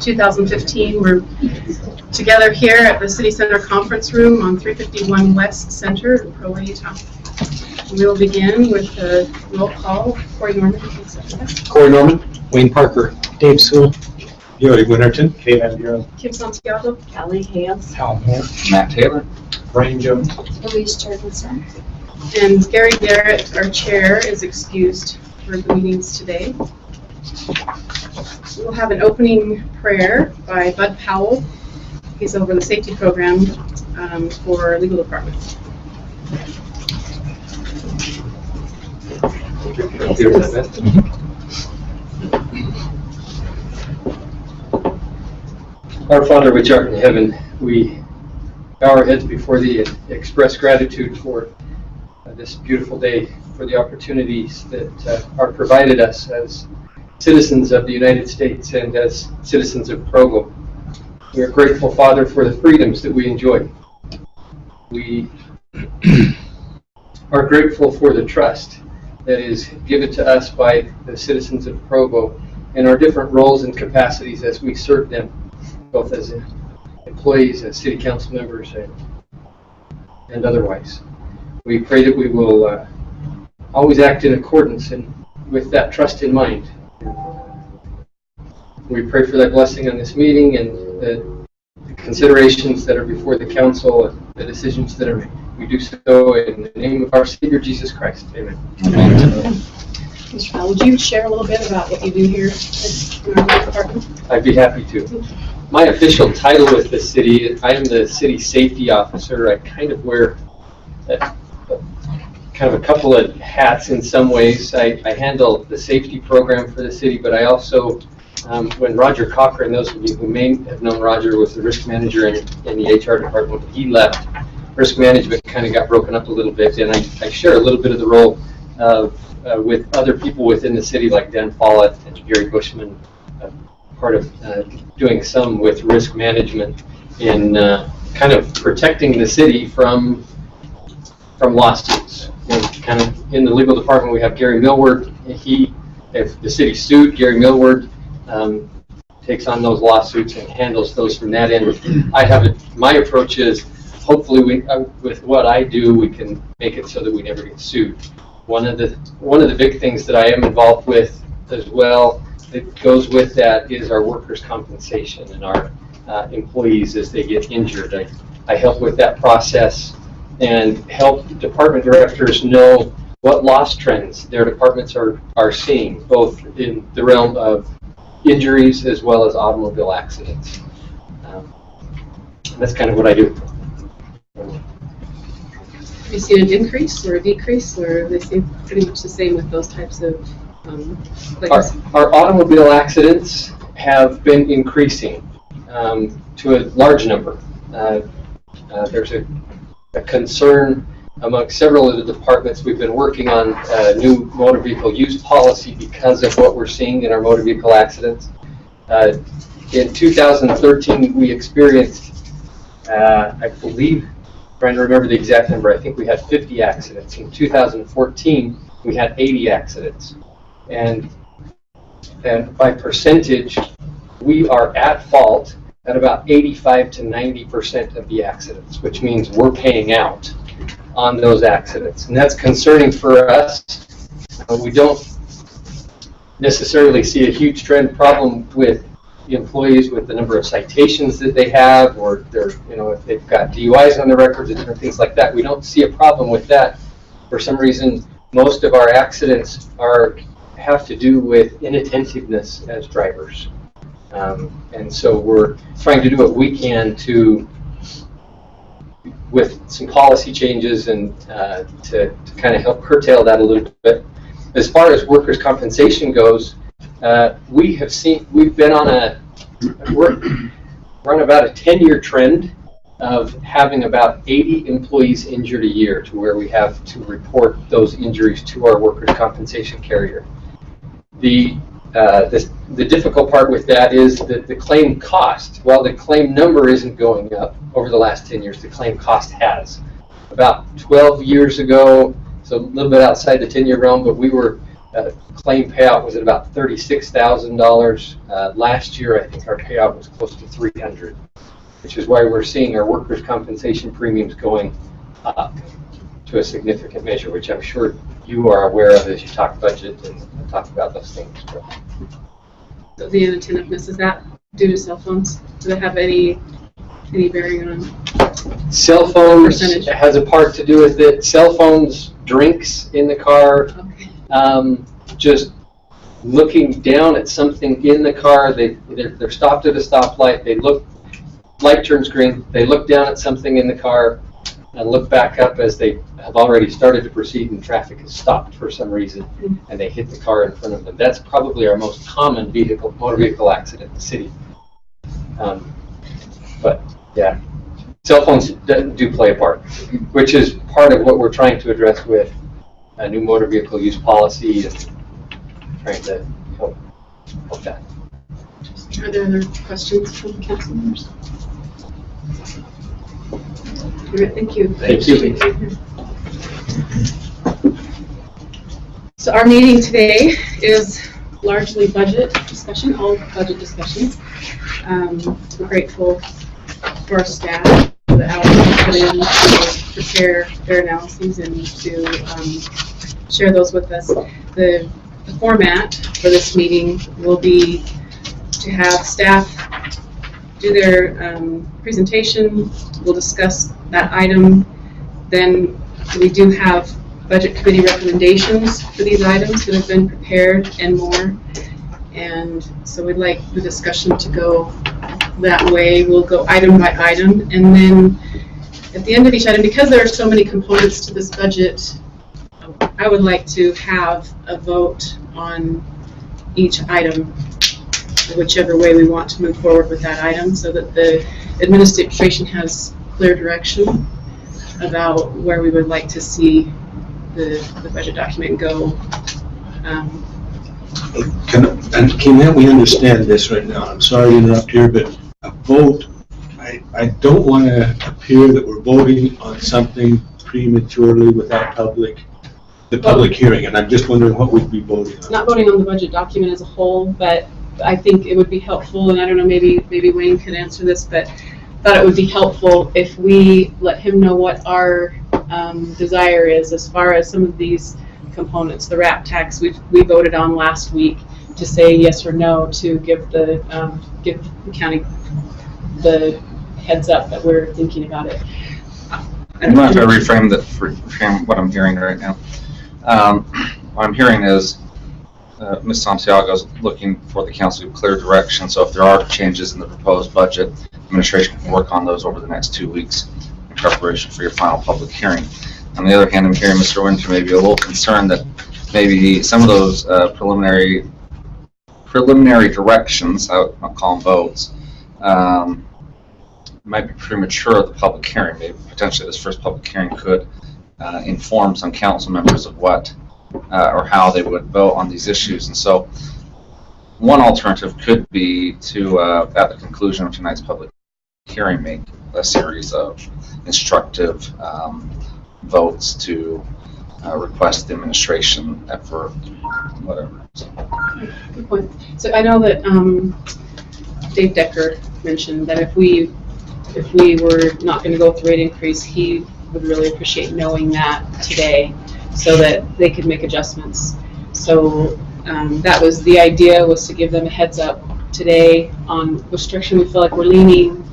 2015. We're together here at the City Center Conference Room on 351 West Center in Provo, Utah. We will begin with the roll call. Corey Norman. Corey Norman. Wayne Parker. Dave Sewell. Yodi Winterton. Kate Van Buren. Kim Santiago. Kelly Hales. Hal Moore. Matt Taylor. Brian Jones. Louise Jorgensen. And Gary Garrett, our chair, is excused for the meetings today. We'll have an opening prayer by Bud Powell. He's over the safety program for legal department. Our Father which art in heaven, we bow our heads before thee and express gratitude for this beautiful day, for the opportunities that are provided us as citizens of the United States and as citizens of Provo. We are grateful, Father, for the freedoms that we enjoy. We are grateful for the trust that is given to us by the citizens of Provo in our different roles and capacities as we serve them, both as employees, as city council members, and otherwise. We pray that we will always act in accordance and with that trust in mind. We pray for that blessing on this meeting and the considerations that are before the council and the decisions that are made. We do so in the name of our Savior, Jesus Christ. Amen. Amen. Mr. Powell, would you share a little bit about what you do here in our department? I'd be happy to. My official title with the city, I am the city safety officer. I kind of wear kind of a couple of hats in some ways. I handle the safety program for the city, but I also, when Roger Cochran, those of you who may have known Roger, was the risk manager in the HR department, when he left, risk management kind of got broken up a little bit, and I share a little bit of the role with other people within the city, like Dan Follett and Gary Bushman, part of doing some with risk management in kind of protecting the city from lawsuits. And kind of in the legal department, we have Gary Millward. If the city sued, Gary Millward takes on those lawsuits and handles those from that end. My approach is, hopefully, with what I do, we can make it so that we never get sued. One of the big things that I am involved with as well that goes with that is our workers' compensation and our employees as they get injured. I help with that process and help department directors know what loss trends their departments are seeing, both in the realm of injuries as well as automobile accidents. That's kind of what I do. Have you seen an increase or a decrease, or they seem pretty much the same with those types of claims? Our automobile accidents have been increasing to a large number. There's a concern among several of the departments. We've been working on a new motor vehicle use policy because of what we're seeing in our motor vehicle accidents. In 2013, we experienced, I believe, trying to remember the exact number, I think we had 50 accidents. In 2014, we had 80 accidents. And by percentage, we are at fault at about 85 to 90% of the accidents, which means we're paying out on those accidents. And that's concerning for us. We don't necessarily see a huge trend problem with the employees with the number of citations that they have, or if they've got DUIs on their records and different things like that. We don't see a problem with that. For some reason, most of our accidents have to do with inattentiveness as drivers. And so we're trying to do what we can with some policy changes and to kind of help curtail that a little bit. As far as workers' compensation goes, we've been on we're on about a 10-year trend of having about 80 employees injured a year, to where we have to report those injuries to our workers' compensation carrier. The difficult part with that is that the claim cost, while the claim number isn't going up over the last 10 years, the claim cost has. About 12 years ago, so a little bit outside the 10-year realm, but we were claim payout was at about $36,000. Last year, I think our payout was close to $300,000, which is why we're seeing our workers' compensation premiums going up to a significant measure, which I'm sure you are aware of as you talk budget and talk about those things. So the inattentiveness, is that due to cell phones? Do they have any bearing on? Cell phones Percentage. has a part to do with it. Cell phones, drinks in the car, Okay. just looking down at something in the car. They're stopped at a stoplight. They look, light turns green. They look down at something in the car and look back up as they have already started to proceed and traffic has stopped for some reason, and they hit the car in front of them. That's probably our most common motor vehicle accident in the city. But yeah, cell phones do play a part, which is part of what we're trying to address with a new motor vehicle use policy and trying to help that. Are there other questions from council members? All right, thank you. Thank you. So our meeting today is largely budget discussion, all budget discussions. We're grateful for our staff for the hours they put in to prepare their analyses and to share those with us. The format for this meeting will be to have staff do their presentation. We'll discuss that item. Then we do have budget committee recommendations for these items that have been prepared and more. And so we'd like the discussion to go that way. We'll go item by item. And then at the end of each item, because there are so many components to this budget, I would like to have a vote on each item, whichever way we want to move forward with that item, so that the administration has clear direction about where we would like to see the budget document go. Can we understand this right now? I'm sorry to interrupt here, but a vote, I don't want to appear that we're voting on something prematurely without the public hearing, and I'm just wondering what we'd be voting on. Not voting on the budget document as a whole, but I think it would be helpful, and I don't know, maybe Wayne could answer this, but I thought it would be helpful if we let him know what our desire is as far as some of these components. The RAP tax we voted on last week to say yes or no, to give the county the heads up that we're thinking about it. I'm going to reframe what I'm hearing right now. What I'm hearing is Ms. Santiago is looking for the council to clear direction, so if there are changes in the proposed budget, administration can work on those over the next 2 weeks in preparation for your final public hearing. On the other hand, I'm hearing Mr. Winter may be a little concerned that maybe some of those preliminary directions, I'll call them votes, might be premature at the public hearing. Maybe potentially this first public hearing could inform some council members of what or how they would vote on these issues. And so one alternative could be to, at the conclusion of tonight's public hearing, make a series of instructive votes to request the administration for whatever. Good point. So I know that Dave Decker mentioned that if we were not going to go with the rate increase, he would really appreciate knowing that today, so that they could make adjustments. So that was the idea, was to give them a heads up today on which direction we feel like we're leaning,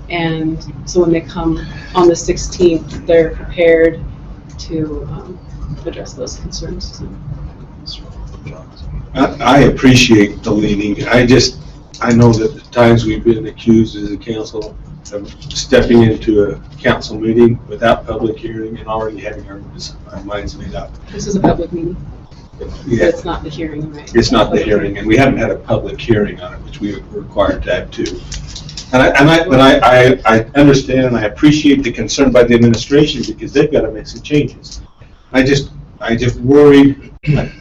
and so when they come on the 16th, they're prepared to address those concerns. I appreciate the leaning. I know that the times we've been accused as a council of stepping into a council meeting without public hearing and already having our minds made up. This is a public meeting. Yeah. It's not the hearing, right? It's not the hearing, and we haven't had a public hearing on it, which we were required to have too. But I understand and I appreciate the concern by the administration, because they've got to make some changes. I just worry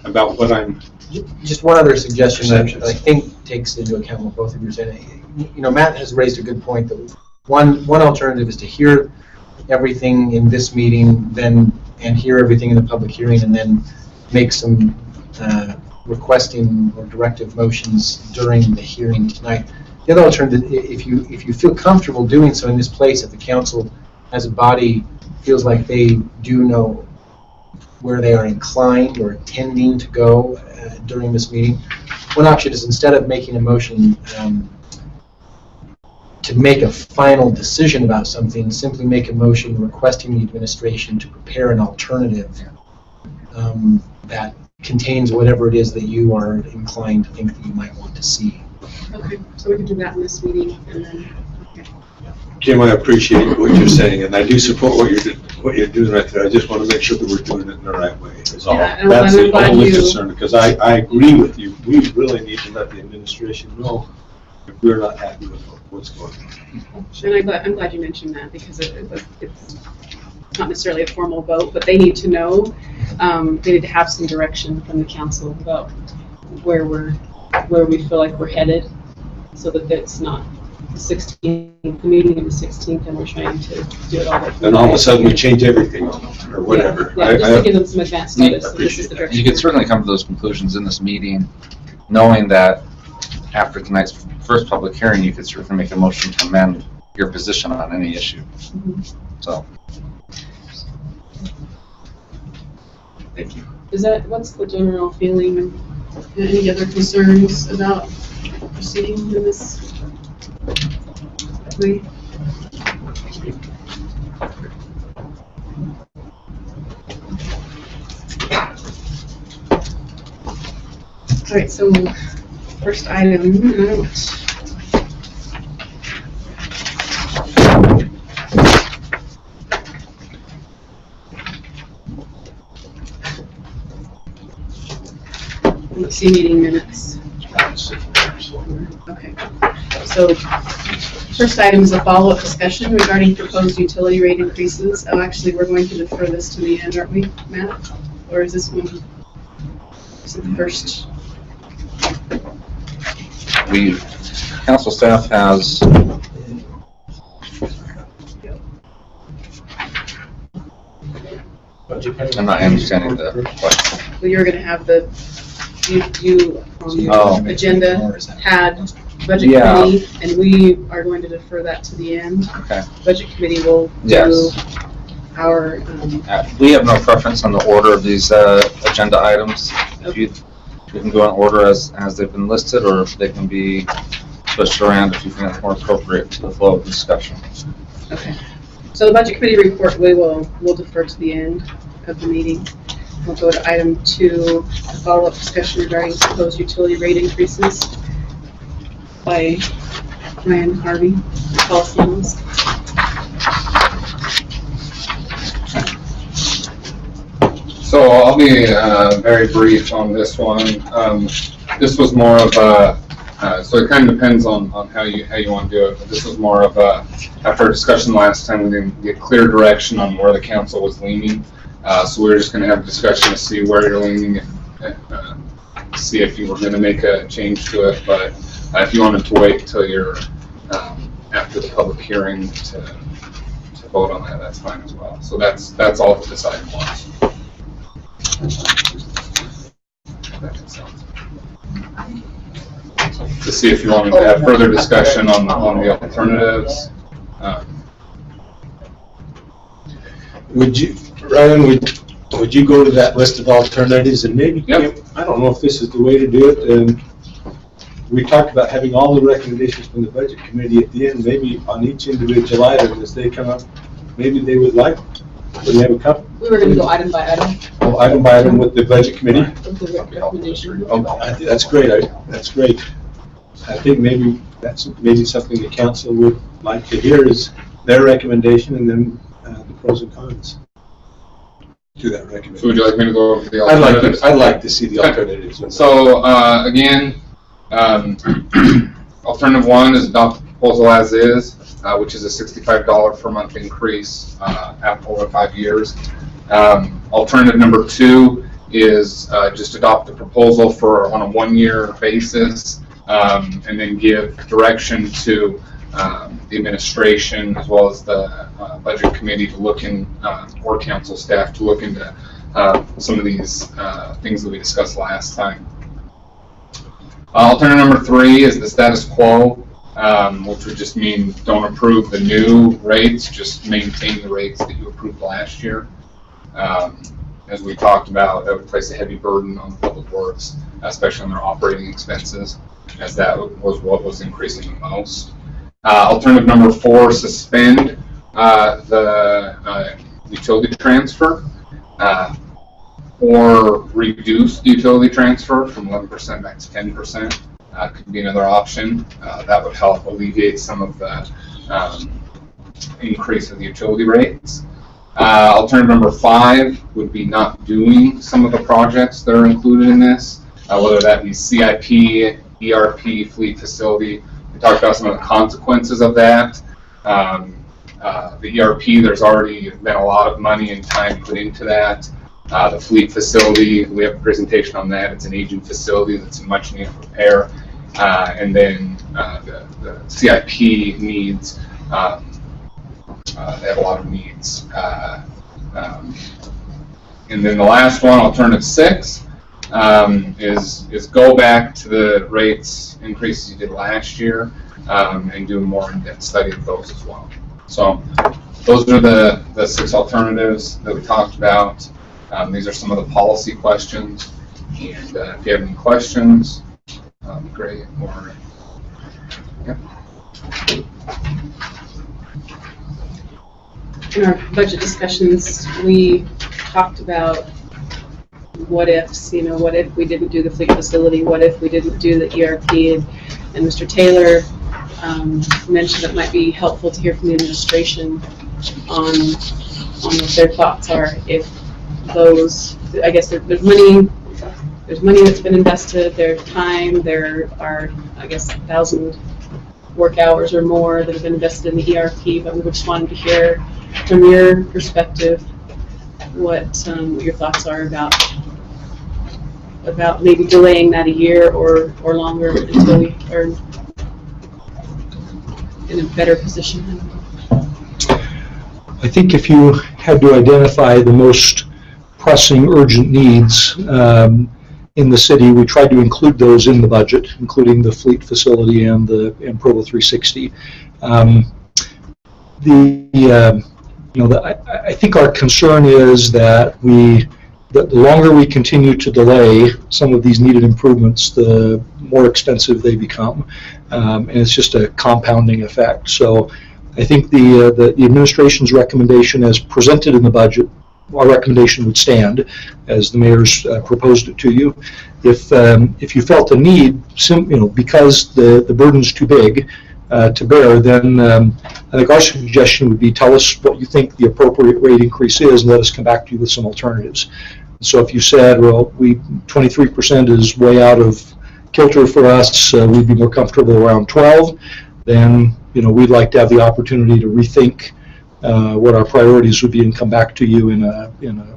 about what I'm. Just one other suggestion that I think takes into account what both of you are saying. You know, Matt has raised a good point that one alternative is to hear everything in this meeting, and hear everything in the public hearing, and then make some requesting or directive motions during the hearing tonight. The other alternative, if you feel comfortable doing so in this place, if the council as a body feels like they do know where they are inclined or intending to go during this meeting, one option is, instead of making a motion to make a final decision about something, simply make a motion requesting the administration to prepare an alternative that contains whatever it is that you are inclined to think that you might want to see. Okay, so we can do that in this meeting, and then, okay. Jim, I appreciate what you're saying, and I do support what you're doing right there. I just want to make sure that we're doing it in the right way. Is all. Yeah, and That's I'm the glad only you- concern, because I agree with you. We really need to let the administration know if we're not happy with what's going on. And I'm glad you mentioned that, because it's not necessarily a formal vote, but they need to know. They need to have some direction from the council about where we feel like we're headed, so that it's not the 16th, the meeting of the 16th, and we're trying to do it all. And all of a sudden, we change everything, or whatever. Yeah, just to give them some advance notice. So this is the direction. You could certainly come to those conclusions in this meeting, knowing that after tonight's first public hearing, you could certainly make a motion to amend your position on any issue. So. Thank you. What's the general feeling? Any other concerns about proceeding in this way? All right, so first item. Let's see, meeting minutes. Okay, so first item is a follow-up discussion regarding proposed utility rate increases. Oh, actually, we're going to defer this to the end, aren't we, Matt? Or is this one? Is it the first? Council staff has I'm not understanding the question. Well, you're going to have the agenda had budget Yeah. committee, and we are going to defer that to the end. Okay. Budget committee will do Yes. our, We have no preference on the order of these agenda items. If you can go in order as they've been listed, or they can be switched around if you think that's more appropriate to the flow of discussion. okay. So the budget committee report, we'll defer to the end of the meeting. We'll go to item 2, a follow-up discussion regarding proposed utility rate increases by Ryan Harvey, policy analyst. So I'll be very brief on this one. This was more of a, so it kind of depends on how you want to do it. But this was more of a, after a discussion last time, we didn't get clear direction on where the council was leaning. So we were just going to have a discussion to see where you're leaning, see if you were going to make a change to it. But if you wanted to wait until you're after the public hearing to vote on that, that's fine as well. So that's all that this item was. To see if you wanted to have further discussion on the alternatives. Would you, Ryan, would you go to that list of alternatives and maybe, Yep. I don't know if this is the way to do it, we talked about having all the recommendations from the budget committee at the end, maybe on each individual item as they come up, maybe they would like, would they have a couple? We were going to go item by item Oh, item by item with the budget committee? with the recommendation. Oh, that's great, that's great. I think maybe that's something the council would like to hear is their recommendation and then the pros and cons to that recommendation. So would you like me to go over the alternatives? I'd like to see the alternatives. So again, alternative 1 is adopt the proposal as is, which is a $65 per month increase over 5 years. Alternative number 2 is just adopt the proposal on a 1-year basis, and then give direction to the administration as well as the budget committee to look in, or council staff to look into some of these things that we discussed last time. Alternative number 3 is the status quo, which would just mean don't approve the new rates, just maintain the rates that you approved last year. As we talked about, that would place a heavy burden on public works, especially on their operating expenses, as that was what was increasing the most. Alternative number 4, suspend the utility transfer, or reduce the utility transfer from 11% back to 10%. Could be another option. That would help alleviate some of the increase in the utility rates. Alternative number 5 would be not doing some of the projects that are included in this, whether that be CIP, ERP, fleet facility. We talked about some of the consequences of that. The ERP, there's already been a lot of money and time put into that. The fleet facility, we have a presentation on that. It's an aging facility that's in much need of repair. And then the CIP needs, they have a lot of needs. And then the last one, alternative 6, is go back to the rates increases you did last year, and do a more in-depth study of those as well. So those are the 6 alternatives that we talked about. These are some of the policy questions, and if you have any questions, great. Or, yeah. In our budget discussions, we talked about what ifs, what if we didn't do the fleet facility, what if we didn't do the ERP, and Mr. Taylor mentioned it might be helpful to hear from the administration on what their thoughts are if those, I guess there's money that's been invested, there's time, there are, I guess, 1,000 work hours or more that have been invested in the ERP, but we just wanted to hear from your perspective what your thoughts are about maybe delaying that a year or longer until we are in a better position. I think if you had to identify the most pressing, urgent needs in the city, we tried to include those in the budget, including the fleet facility and Provo 360. I think our concern is that the longer we continue to delay some of these needed improvements, the more expensive they become, and it's just a compounding effect. So I think the administration's recommendation as presented in the budget, our recommendation would stand as the mayor's proposed it to you. If you felt a need, because the burden's too big to bear, then I think our suggestion would be tell us what you think the appropriate rate increase is and let us come back to you with some alternatives. So if you said, well, 23% is way out of kilter for us, we'd be more comfortable around 12, then we'd like to have the opportunity to rethink what our priorities would be and come back to you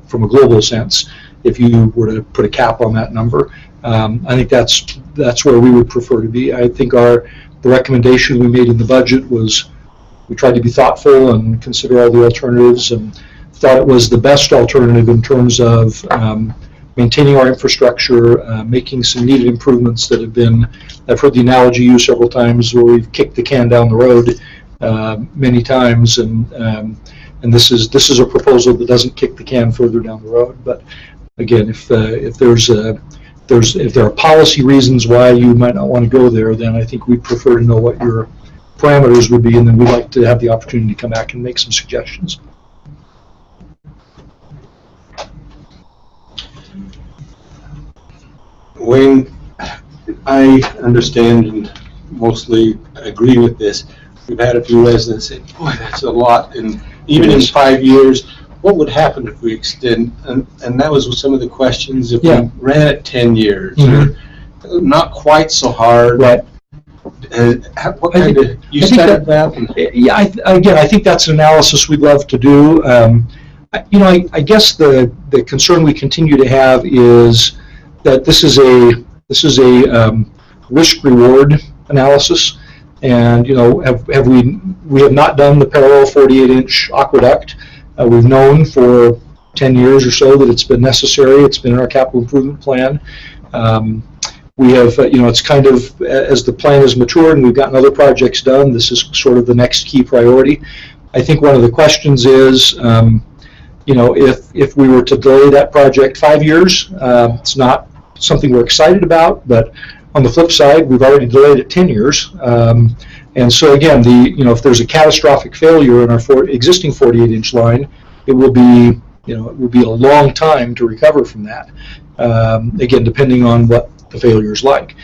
from a global sense if you were to put a cap on that number. I think that's where we would prefer to be. I think the recommendation we made in the budget was we tried to be thoughtful and consider all the alternatives and thought it was the best alternative in terms of maintaining our infrastructure, making some needed improvements that have been, I've heard the analogy used several times where we've kicked the can down the road many times, and this is a proposal that doesn't kick the can further down the road. But again, if there are policy reasons why you might not want to go there, then I think we'd prefer to know what your parameters would be, and then we'd like to have the opportunity to come back and make some suggestions. Wayne, I understand and mostly agree with this. We've had a few residents say, boy, that's a lot, and even in 5 years, what would happen if we extend, and that was some of the questions, if we ran it 10 years, or not quite so hard. Right. What kind of, you started that? Yeah, I think that's an analysis we'd love to do. I guess the concern we continue to have is that this is a risk-reward analysis, and we have not done the parallel 48-inch aqueduct. We've known for 10 years or so that it's been necessary. It's been in our capital improvement plan. We have, it's kind of, as the plan has matured and we've gotten other projects done, this is sort of the next key priority. I think one of the questions is, if we were to delay that project 5 years, it's not something we're excited about, but on the flip side, we've already delayed it 10 years. And so again, if there's a catastrophic failure in our existing 48-inch line, it will be a long time to recover from that. Again, depending on what the failure is like.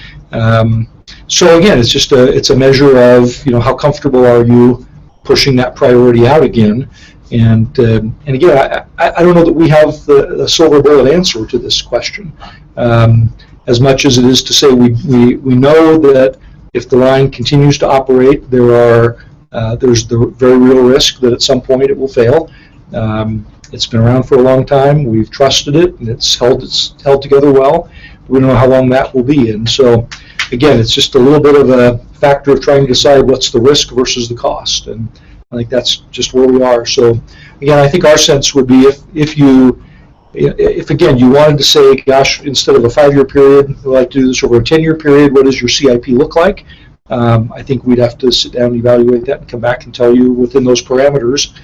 So again, it's just it's a measure of how comfortable are you pushing that priority out again. And again, I don't know that we have the silver bullet answer to this question. As much as it is to say we know that if the line continues to operate, there's the very real risk that at some point it will fail. It's been around for a long time. We've trusted it, and it's held together well. We don't know how long that will be. And so, again, it's just a little bit of a factor of trying to decide what's the risk versus the cost. And I think that's just where we are. So, again, I think our sense would be if again, you wanted to say, gosh, instead of a 5-year period, we'd like to do this over a 10-year period, what does your CIP look like? I think we'd have to sit down and evaluate that and come back and tell you within those parameters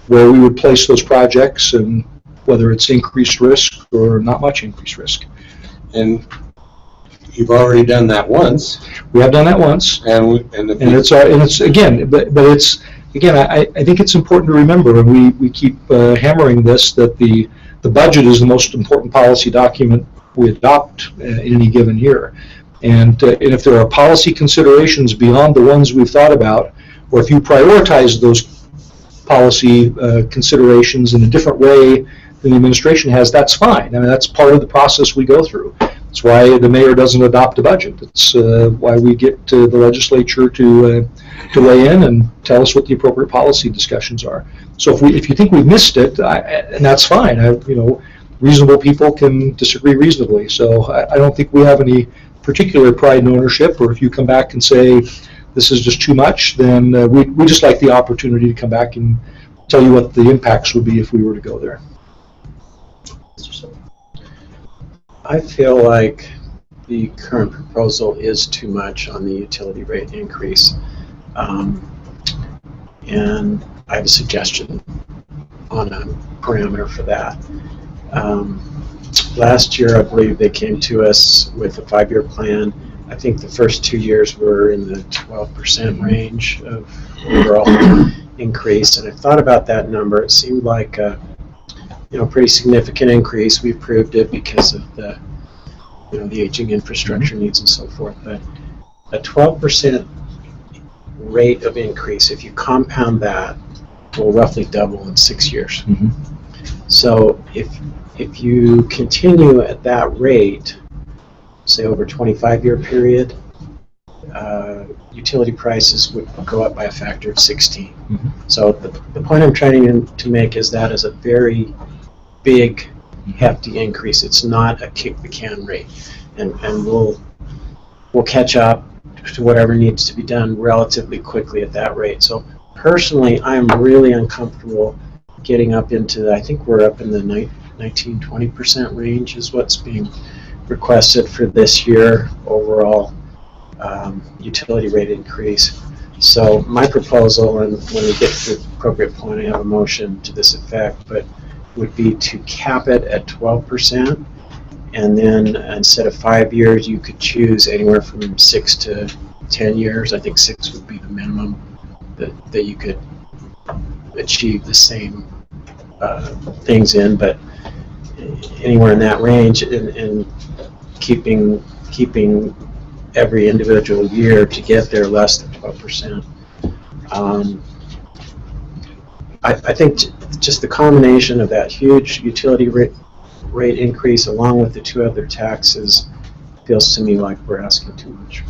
where we would place those projects and whether it's increased risk or not much increased risk. And you've already done that once. We have done that once. I think it's important to remember, and we keep hammering this, that the budget is the most important policy document we adopt in any given year. And if there are policy considerations beyond the ones we've thought about, or if you prioritize those policy considerations in a different way than the administration has, that's fine. I mean, that's part of the process we go through. That's why the mayor doesn't adopt a budget. That's why we get the legislature to weigh in and tell us what the appropriate policy discussions are. So if you think we've missed it, and that's fine. Reasonable people can disagree reasonably. So I don't think we have any particular pride in ownership. Or if you come back and say this is just too much, then we just like the opportunity to come back and tell you what the impacts would be if we were to go there. I feel like the current proposal is too much on the utility rate increase. And I have a suggestion on a parameter for that. Last year, I believe they came to us with a 5-year plan. I think the first 2 years were in the 12% range of overall increase. And I thought about that number. It seemed like a pretty significant increase. We approved it because of the aging infrastructure needs and so forth. But a 12% rate of increase, if you compound that, will roughly double in 6 years. Mm-hmm. So if you continue at that rate, say over a 25-year period, utility prices would go up by a factor of 16. Mm-hmm. So the point I'm trying to make is that is a very big, hefty increase. It's not a kick the can rate, and we'll catch up to whatever needs to be done relatively quickly at that rate. So personally, I'm really uncomfortable getting up into, I think we're up in the 19-20% range is what's being requested for this year overall utility rate increase. So my proposal, and when we get to the appropriate point, I have a motion to this effect, but would be to cap it at 12%, and then instead of 5 years, you could choose anywhere from 6 to 10 years. I think 6 would be the minimum that you could achieve the same things in, but anywhere in that range, and keeping every individual year to get there less than 12%. I think just the combination of that huge utility rate increase along with the 2 other taxes feels to me like we're asking too much.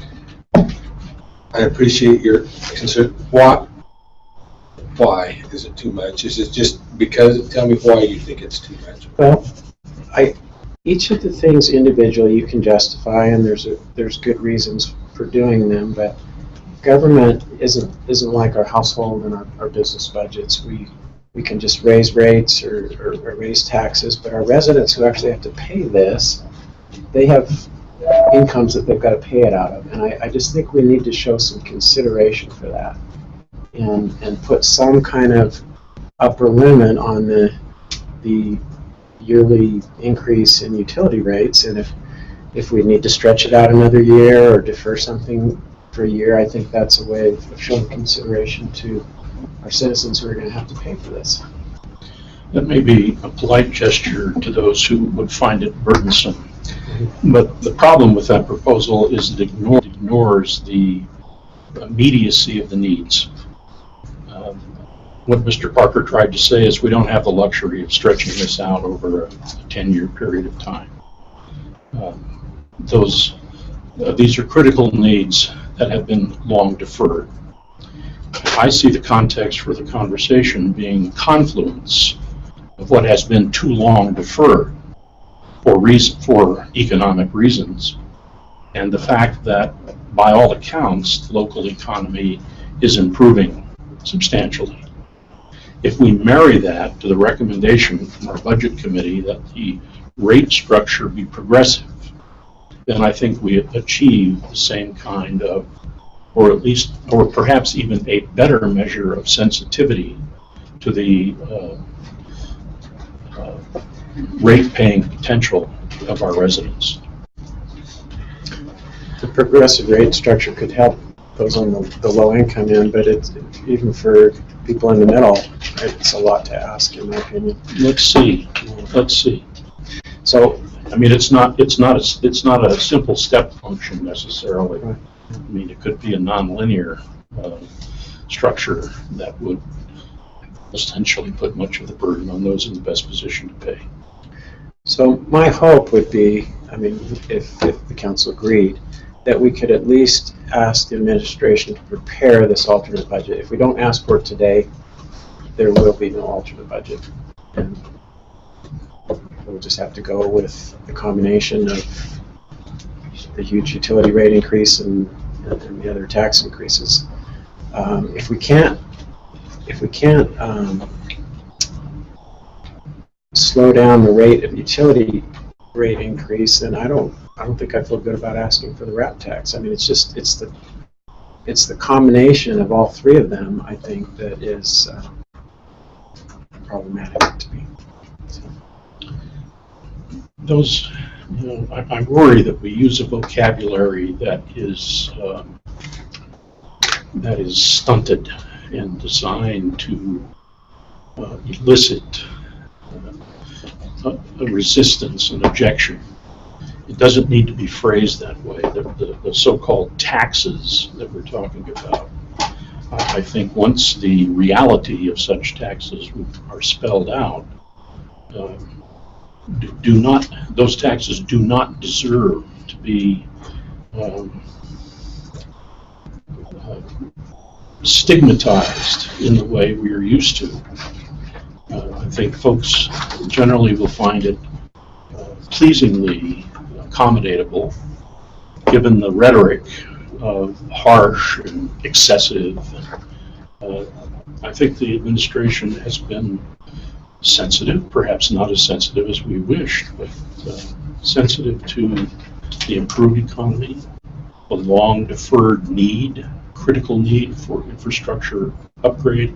I appreciate your concern. Why is it too much? Is it just because? Tell me why you think it's too much. Well, each of the things individually you can justify, and there's good reasons for doing them, but government isn't like our household and our business budgets. we can just raise rates or raise taxes, but our residents who actually have to pay this, they have incomes that they've got to pay it out of. And I just think we need to show some consideration for that and put some kind of upper limit on the yearly increase in utility rates. And if we need to stretch it out another year or defer something for a year, I think that's a way of showing consideration to our citizens who are going to have to pay for this. That may be a polite gesture to those who would find it burdensome. But the problem with that proposal is it ignores the immediacy of the needs. What Mr. Parker tried to say is we don't have the luxury of stretching this out over a 10-year period of time. These are critical needs that have been long deferred. I see the context for the conversation being confluence of what has been too long deferred for economic reasons, and the fact that, by all accounts, the local economy is improving substantially. If we marry that to the recommendation from our budget committee that the rate structure be progressive, then I think we achieve the same kind of, or perhaps even a better measure of sensitivity to the rate-paying potential of our residents. The progressive rate structure could help those on the low income end, but it's even for people in the middle, it's a lot to ask, in my opinion. Let's see. So, I mean, it's not a simple step function necessarily. Right. I mean, it could be a nonlinear structure that would essentially put much of the burden on those in the best position to pay. So my hope would be, I mean, if the council agreed, that we could at least ask the administration to prepare this alternate budget. If we don't ask for it today, there will be no alternate budget. And we'll just have to go with the combination of the huge utility rate increase and the other tax increases. If we can't slow down the rate of utility rate increase, then I don't think I feel good about asking for the RAP tax. I mean, it's the combination of all three of them, I think, that is problematic to me. So. Those, I worry that we use a vocabulary that is stunted and designed to elicit a resistance, an objection. It doesn't need to be phrased that way. The so-called taxes that we're talking about, I think once the reality of such taxes are spelled out, those taxes do not deserve to be stigmatized in the way we are used to. I think folks generally will find it pleasingly accommodatable, given the rhetoric of harsh and excessive. I think the administration has been sensitive, perhaps not as sensitive as we wished, but sensitive to the improved economy, the long deferred need, critical need for infrastructure upgrade,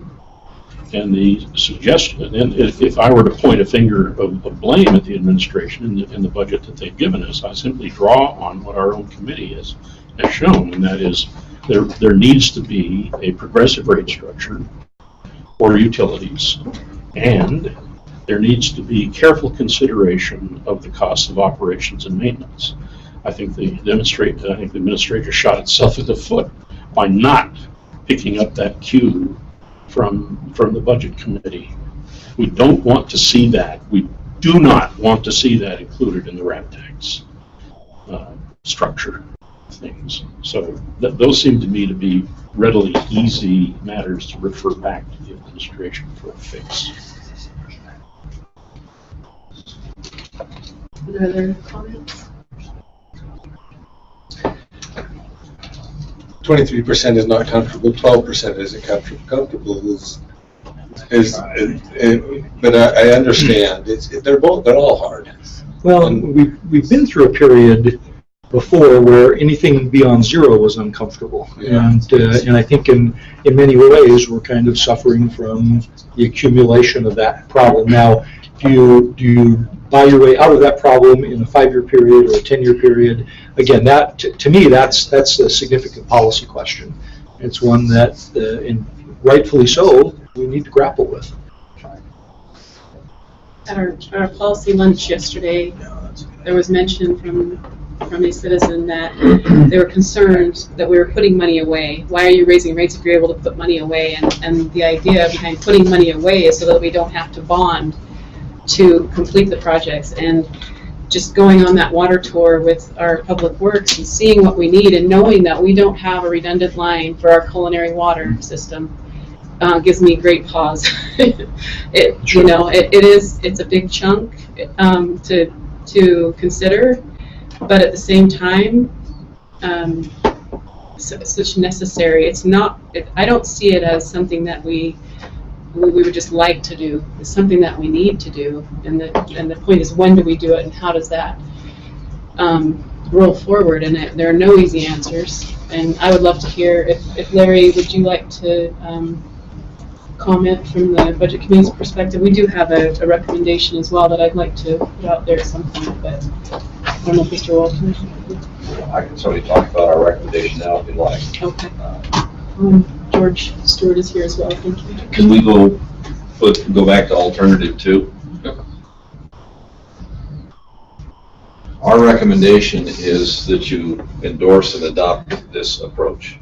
and the suggestion, and if I were to point a finger of blame at the administration in the budget that they've given us, I simply draw on what our own committee has shown, and that is there needs to be a progressive rate structure for utilities, and there needs to be careful consideration of the costs of operations and maintenance. I think the administrator shot itself in the foot by not picking up that cue from the budget committee. We don't want to see that. We do not want to see that included in the RAP tax structure things. So those seem to me to be readily easy matters to refer back to the administration for a fix. Other comments? 23% is not comfortable, 12% isn't comfortable. Comfortable is But I understand, they're all hard. Well, we've been through a period before where anything beyond zero was uncomfortable. Yeah. And I think in many ways, we're kind of suffering from the accumulation of that problem. Now, do you buy your way out of that problem in a 5-year period or a 10-year period? Again, that to me, that's a significant policy question. It's one that, and rightfully so, we need to grapple with. At our policy lunch yesterday, there was mention from a citizen that they were concerned that we were putting money away. Why are you raising rates if you're able to put money away? And the idea behind putting money away is so that we don't have to bond to complete the projects. And just going on that water tour with our public works and seeing what we need and knowing that we don't have a redundant line for our culinary water system gives me great pause. It's a big chunk to consider, but at the same time, such necessary. It's not. I don't see it as something that we would just like to do. It's something that we need to do, and the point is, when do we do it, and how does that roll forward? And there are no easy answers. And I would love to hear if Larry, would you like to comment from the Budget Committee's perspective? We do have a recommendation as well that I'd like to put out there at some point, but I don't know if Mr. Walton. I can certainly talk about our recommendation now if you'd like. Okay. George Stewart is here as well. Thank you. Can we go back to alternative 2? Our recommendation is that you endorse and adopt this approach,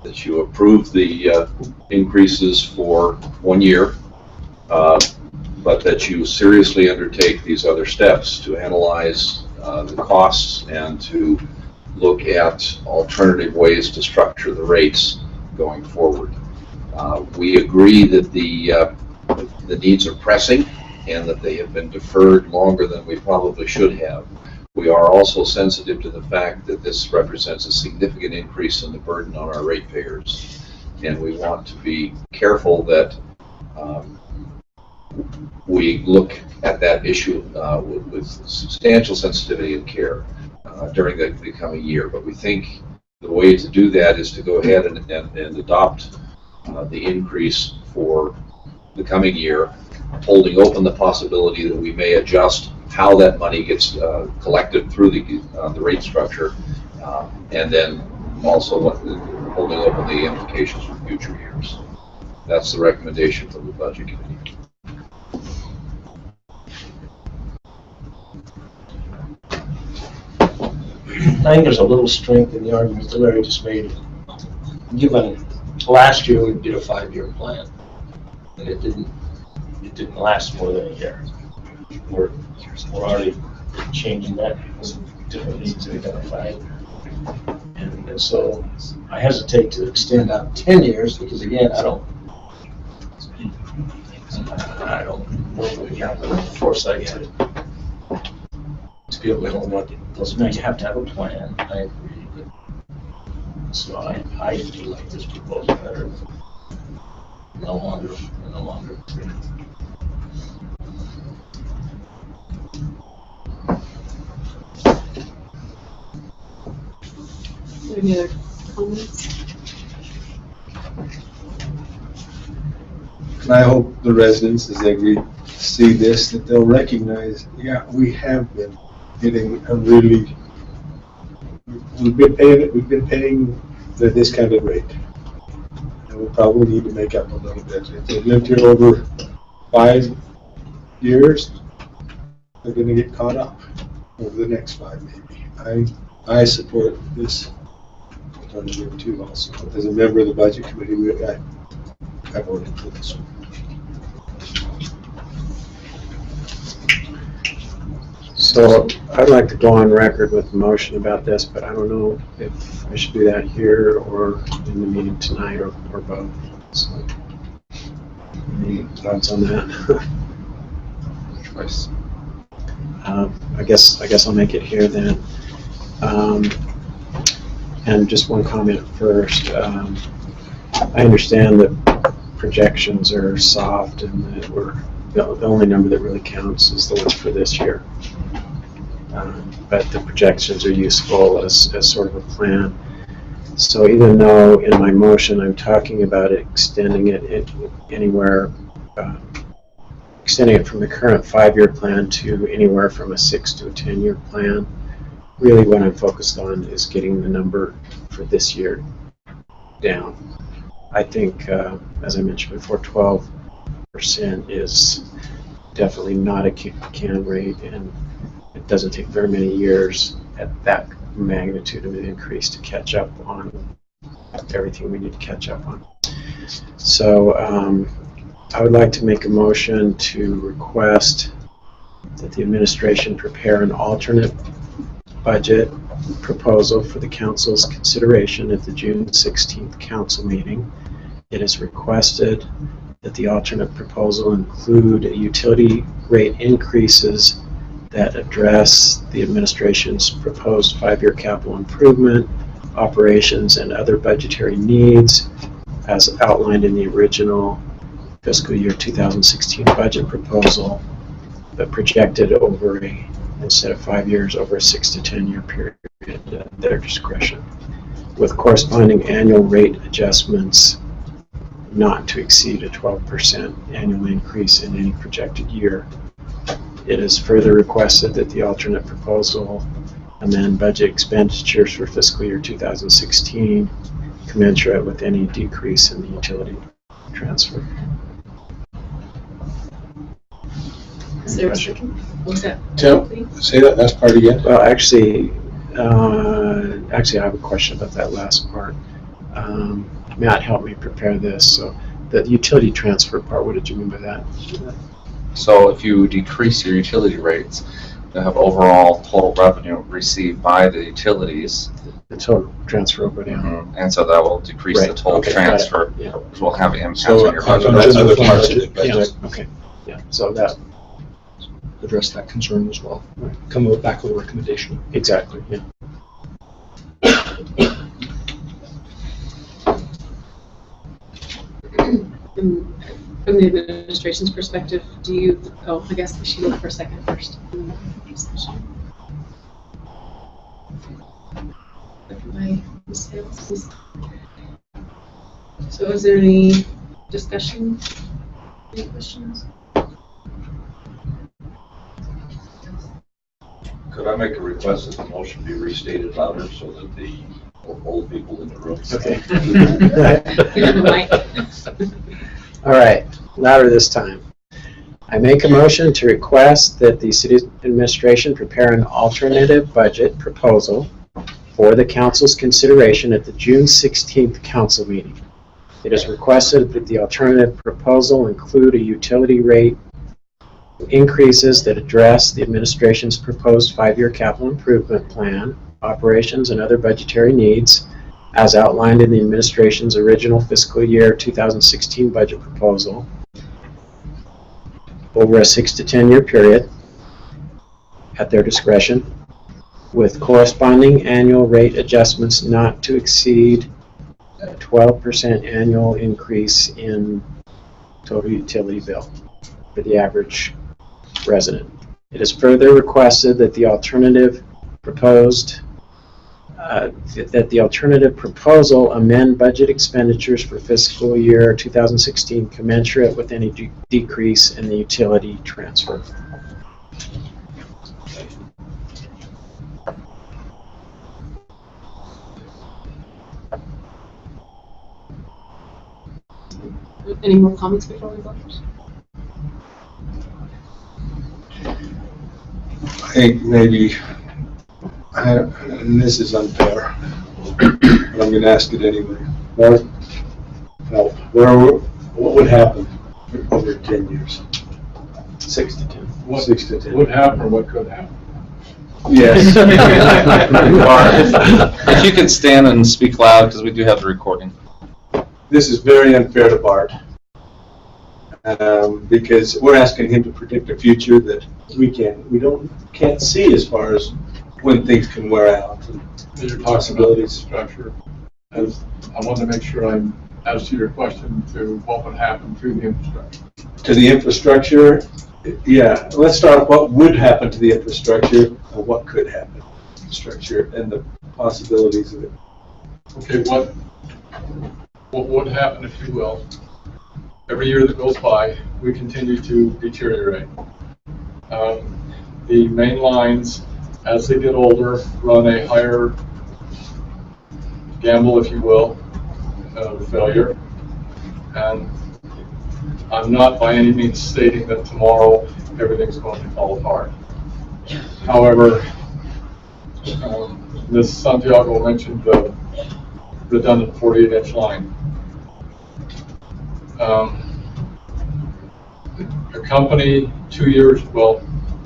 that you approve the increases for 1 year, but that you seriously undertake these other steps to analyze the costs and to look at alternative ways to structure the rates going forward. We agree that the needs are pressing and that they have been deferred longer than we probably should have. We are also sensitive to the fact that this represents a significant increase in the burden on our ratepayers, and we want to be careful that we look at that issue with substantial sensitivity and care during the coming year. But we think the way to do that is to go ahead and adopt the increase for the coming year, holding open the possibility that we may adjust how that money gets collected through the rate structure, and then also holding open the implications for future years. That's the recommendation from the Budget Committee. I think there's a little strength in the argument that Larry just made. Given last year we did a 5-year plan, and it didn't last more than a year. We're already changing that because of different needs identified, and so I hesitate to extend out 10 years because again I don't know that we have the foresight to be able to know what those mean. You have to have a plan. I agree, but so I do like this proposal better. No longer. Any other comments? And I hope the residents, as they see this, that they'll recognize, yeah, we have been getting a really, we've been paying this kind of rate. And we probably need to make up a little bit. If they've lived here over 5 years, they're going to get caught up over the next 5 maybe. I support this alternative 2 also. As a member of the Budget Committee, I voted for this one. So I'd like to go on record with a motion about this, but I don't know if I should do that here or in the meeting tonight or both. So, any thoughts on that? Choice. I guess I'll make it here then. And just one comment first. I understand that projections are soft and that the only number that really counts is the one for this year. But the projections are useful as sort of a plan. So even though in my motion I'm talking about extending it anywhere, extending it from the current 5-year plan to anywhere from a 6 to a 10-year plan, really what I'm focused on is getting the number for this year down. I think, as I mentioned before, 12% is definitely not a kick the can rate, and it doesn't take very many years at that magnitude of an increase to catch up on everything we need to catch up on. So I would like to make a motion to request that the administration prepare an alternate budget proposal for the council's consideration at the June 16th council meeting. It is requested that the alternate proposal include utility rate increases that address the administration's proposed 5-year capital improvement, operations, and other budgetary needs as outlined in the original fiscal year 2016 budget proposal, but projected over instead of 5 years, over a 6 to 10 year period at their discretion, with corresponding annual rate adjustments not to exceed a 12% annual increase in any projected year. It is further requested that the alternate proposal amend budget expenditures for fiscal year 2016 commensurate with any decrease in the utility transfer. Is there a second? What's that? Tim, say that last part again. Well, actually, I have a question about that last part. Matt helped me prepare this. So the utility transfer part, what did you mean by that? So if you decrease your utility rates, you have overall total revenue received by the utilities. The total transfer will go down. And so that will decrease the Right. total Okay, transfer, yeah. which will have impacts So on your on budget. other parts of it, Yeah, okay. Yeah, so that, Address that concern as well. Come back with a recommendation. exactly, yeah. From the administration's perspective, do you, I guess we should look for a second first. So is there any discussion, any questions? Could I make a request that the motion be restated louder so that the old people in the room? Okay. You have the mic. All right, louder this time. I make a motion to request that the city administration prepare an alternative budget proposal for the council's consideration at the June 16th council meeting. It is requested that the alternative proposal include a utility rate increases that address the administration's proposed 5-year capital improvement plan, operations, and other budgetary needs as outlined in the administration's original fiscal year 2016 budget proposal over a 6 to 10 year period at their discretion, with corresponding annual rate adjustments not to exceed a 12% annual increase in total utility bill for the average resident. It is further requested that the alternative proposal amend budget expenditures for fiscal year 2016 commensurate with any decrease in the utility transfer. Any more comments before we go? I think maybe, and this is unfair, but I'm going to ask it anyway. What would happen over 10 years? 6 to 10. 6 to 10. What happened or what could happen? Yes. If you could stand and speak loud, because we do have the recording. This is very unfair to Bart, because we're asking him to predict a future that we can't see as far as when things can wear out and You're talking about possibilities. structure. I want to make sure I'm as to your question to what would happen to the infrastructure. To the infrastructure, yeah, let's start with what would happen to the infrastructure and what could happen to the infrastructure and the possibilities of it. Okay, what would happen, if you will? Every year that goes by, we continue to deteriorate. The main lines, as they get older, run a higher gamble, if you will, of failure. And I'm not by any means stating that tomorrow everything's going to fall apart. However, Ms. Santiago mentioned the redundant 48-inch line. A company 2 years, well,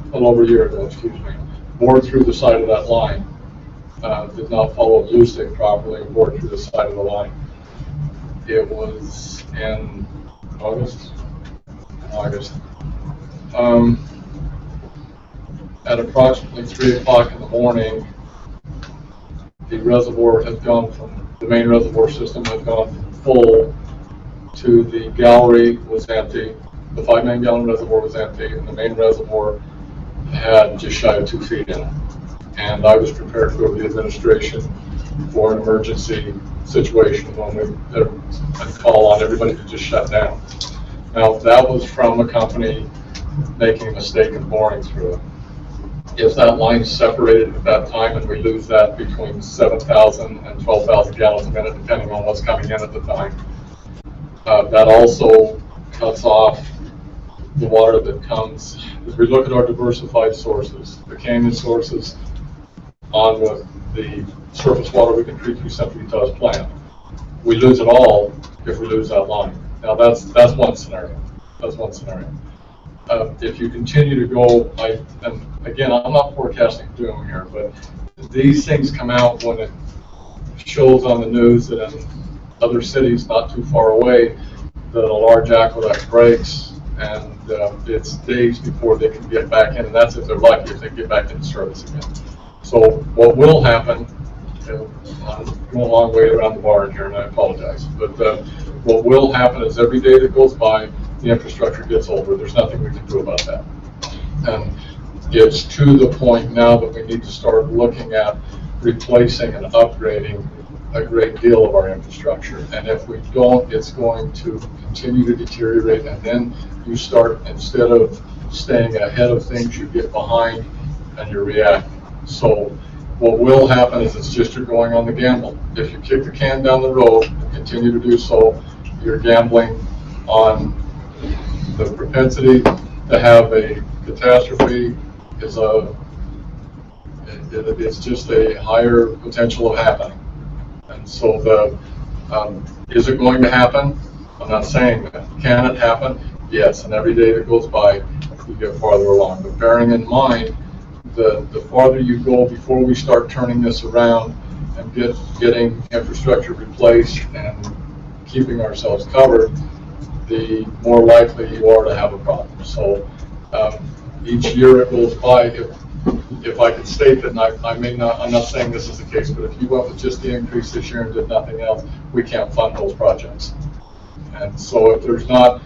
a little over a year ago, excuse me, bored through the side of that line. Did not follow a blue stick properly and bored through the side of the line. It was in August. At approximately 3 o'clock in the morning, the reservoir has gone from, the main reservoir system has gone from full to the gallery was empty. The 5 main gallon reservoir was empty, and the main reservoir had just shy of 2 feet in it. And I was prepared to go to the administration for an emergency situation when we call on everybody to just shut down. Now, that was from a company making a mistake in boring through it. If that line is separated at that time and we lose that between 7,000 and 12,000 gallons a minute, depending on what's coming in at the time, that also cuts off the water that comes. As we look at our diversified sources, the canyon sources on the surface water we can treat through Central Utah's plant, we lose it all if we lose that line. Now that's one scenario. That's one scenario. If you continue to go, and again, I'm not forecasting doom here, but these things come out when it shows on the news that in other cities not too far away that a large aqueduct breaks, and it's days before they can get back in, and that's if they're lucky, if they get back into service again. So what will happen, I'm going a long way around the barn here, and I apologize, but what will happen is every day that goes by, the infrastructure gets older. There's nothing we can do about that. And it's to the point now that we need to start looking at replacing and upgrading a great deal of our infrastructure. And if we don't, it's going to continue to deteriorate, and then you start, instead of staying ahead of things, you get behind and you react. So what will happen is it's just you're going on the gamble. If you kick the can down the road and continue to do so, you're gambling on the propensity to have a catastrophe is it's just a higher potential of happening. And so is it going to happen? I'm not saying that. Can it happen? Yes, and every day that goes by, you get farther along. But bearing in mind, the farther you go before we start turning this around and getting infrastructure replaced and keeping ourselves covered, the more likely you are to have a problem. So each year it goes by, if I could state that, and I'm not saying this is the case, but if you went with just the increase this year and did nothing else, we can't fund those projects. And so if there's not,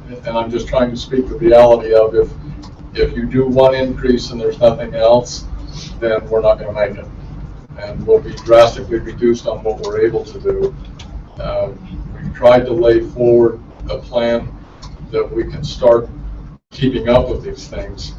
and I'm just trying to speak the reality of if you do one increase and there's nothing else, then we're not going to make it. And we'll be drastically reduced on what we're able to do. We've tried to lay forward a plan that we can start keeping up with these things.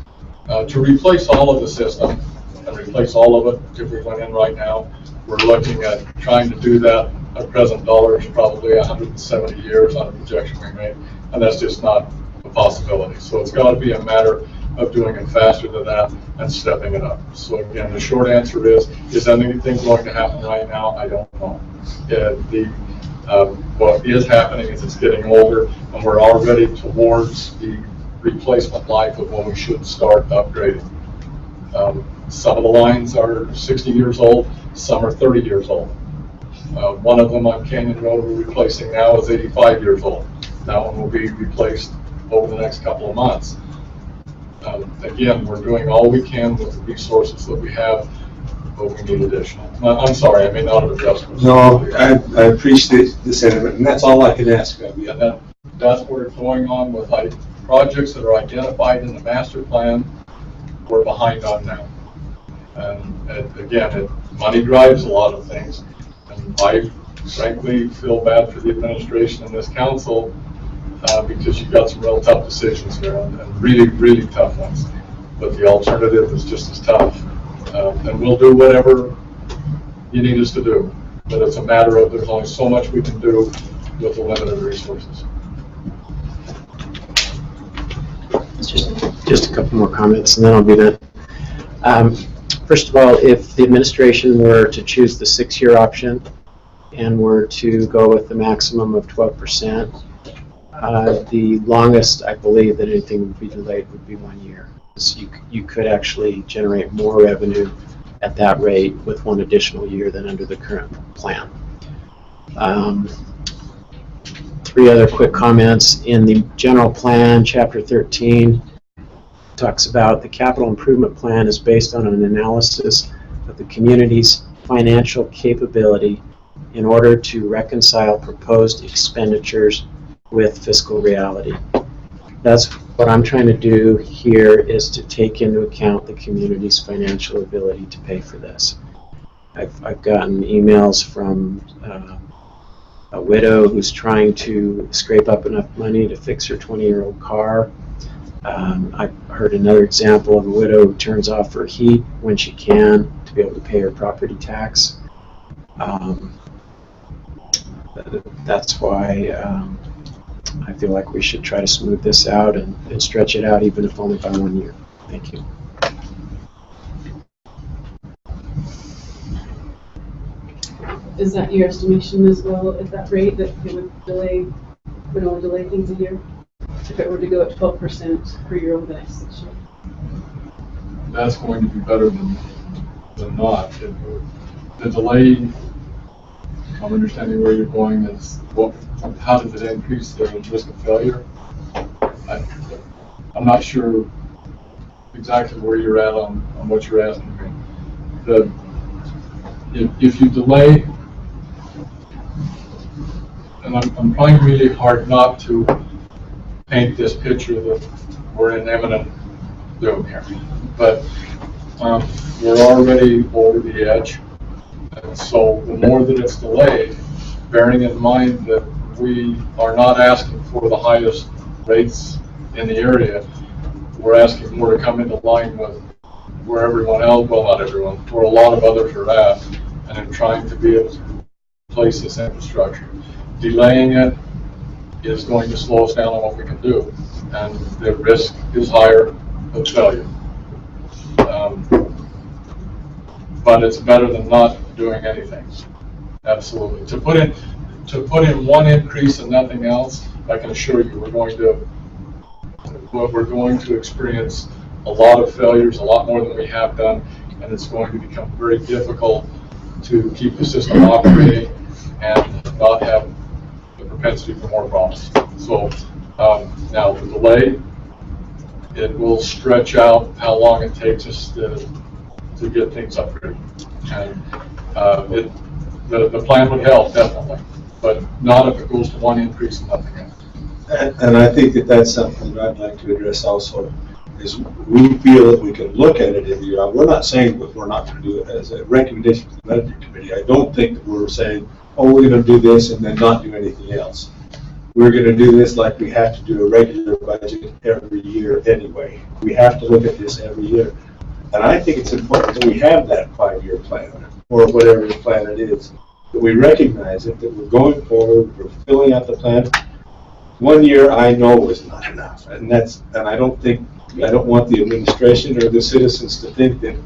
To replace all of the system and replace all of it, if we went in right now, we're looking at trying to do that at present dollars, probably 170 years on a projection we made, and that's just not a possibility. So it's got to be a matter of doing it faster than that and stepping it up. So again, the short answer is anything going to happen right now? I don't know. What is happening is it's getting older, and we're already towards the replacement life of when we should start upgrading. Some of the lines are 60 years old, some are 30 years old. One of them on Canyon Road we're replacing now is 85 years old. That one will be replaced over the next couple of months. Again, we're doing all we can with the resources that we have but we need additional. I'm sorry, I may not have addressed it. No, I appreciate the sentiment, and that's all I can ask of you. And that's where it's going on with projects that are identified in the master plan, we're behind on now. And again, money drives a lot of things. And I frankly feel bad for the administration and this council because you've got some real tough decisions here and really, really tough ones. But the alternative is just as tough. And we'll do whatever you need us to do. But it's a matter of there's only so much we can do with the limited resources. Just a couple more comments, and then I'll be done. First of all, if the administration were to choose the 6-year option and were to go with the maximum of 12%, the longest I believe that anything would be delayed would be 1 year. So you could actually generate more revenue at that rate with 1 additional year than under the current plan. 3 other quick comments. In the general plan, chapter 13, talks about the capital improvement plan is based on an analysis of the community's financial capability in order to reconcile proposed expenditures with fiscal reality. That's what I'm trying to do here, is to take into account the community's financial ability to pay for this. I've gotten emails from a widow who's trying to scrape up enough money to fix her 20-year-old car. I've heard another example of a widow who turns off her heat when she can to be able to pay her property tax. That's why I feel like we should try to smooth this out and stretch it out, even if only by 1 year. Thank you. Is that your estimation as well at that rate, that it would only delay things a year? If it were to go at 12% per year over the next 6 years? That's going to be better than not. The delay, I'm understanding where you're going, is how does it increase the risk of failure? I'm not sure exactly where you're at on what you're asking me. If you delay, and I'm trying really hard not to paint this picture that we're in imminent doom here, but we're already over the edge, and so the more that it's delayed, bearing in mind that we are not asking for the highest rates in the area, we're asking more to come into line with where everyone else, well, not everyone, where a lot of others are at, and in trying to be able to place this infrastructure. Delaying it is going to slow us down on what we can do, and the risk is higher of failure. But it's better than not doing anything. Absolutely. To put in one increase and nothing else, I can assure you we're going to experience a lot of failures, a lot more than we have done, and it's going to become very difficult to keep the system operating and not have the propensity for more problems. So now the delay, it will stretch out how long it takes us to get things upgraded. And the plan would help, definitely, but not if it goes to one increase and nothing else. And I think that's something that I'd like to address also, is we feel that we can look at it in the year. We're not saying that we're not going to do it as a recommendation to the budget committee. I don't think that we're saying, oh, we're going to do this and then not do anything else. We're going to do this like we have to do a regular budget every year anyway. We have to look at this every year. And I think it's important that we have that 5-year plan, or whatever the plan it is, that we recognize it, that we're going forward, we're filling out the plan. 1 year I know is not enough, and I don't want the administration or the citizens to think that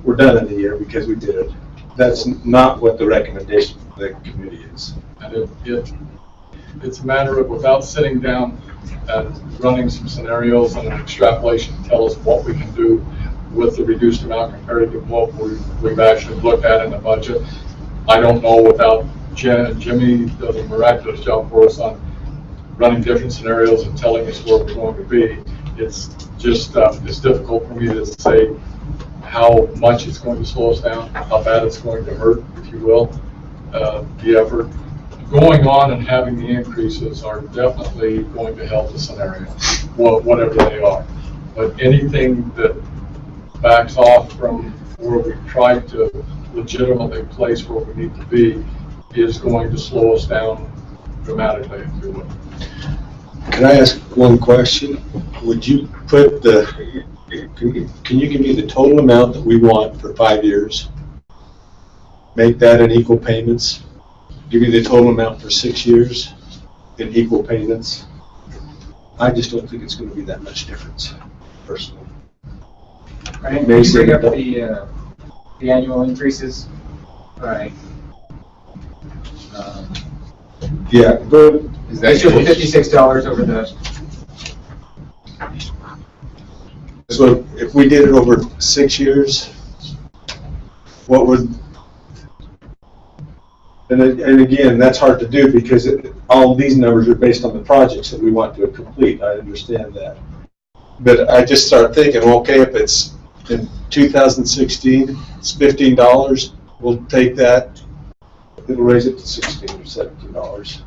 we're done in a year because we did it. That's not what the recommendation of the committee is. And it's a matter of, without sitting down and running some scenarios and an extrapolation to tell us what we can do with the reduced amount compared to what we've actually looked at in the budget. I don't know, without Jimmy does a miraculous job for us on running different scenarios and telling us where we're going to be. It's just it's difficult for me to say how much it's going to slow us down, how bad it's going to hurt, if you will, the effort. Going on and having the increases are definitely going to help the scenario, whatever they are. But anything that backs off from where we tried to legitimately place where we need to be is going to slow us down dramatically, if you will. Can I ask one question? Would you put can you give me the total amount that we want for 5 years? Make that in equal payments? Give me the total amount for 6 years in equal payments? I just don't think it's going to be that much difference, personally. Right, can you bring up the annual increases? All right. Yeah, but Is that It's just $56 over the, so if we did it over 6 years, what would, and again, that's hard to do because all these numbers are based on the projects that we want to complete. I understand that. But I just start thinking, well, okay, if it's in 2016, it's $15, we'll take that, it'll raise it to $16 or $17.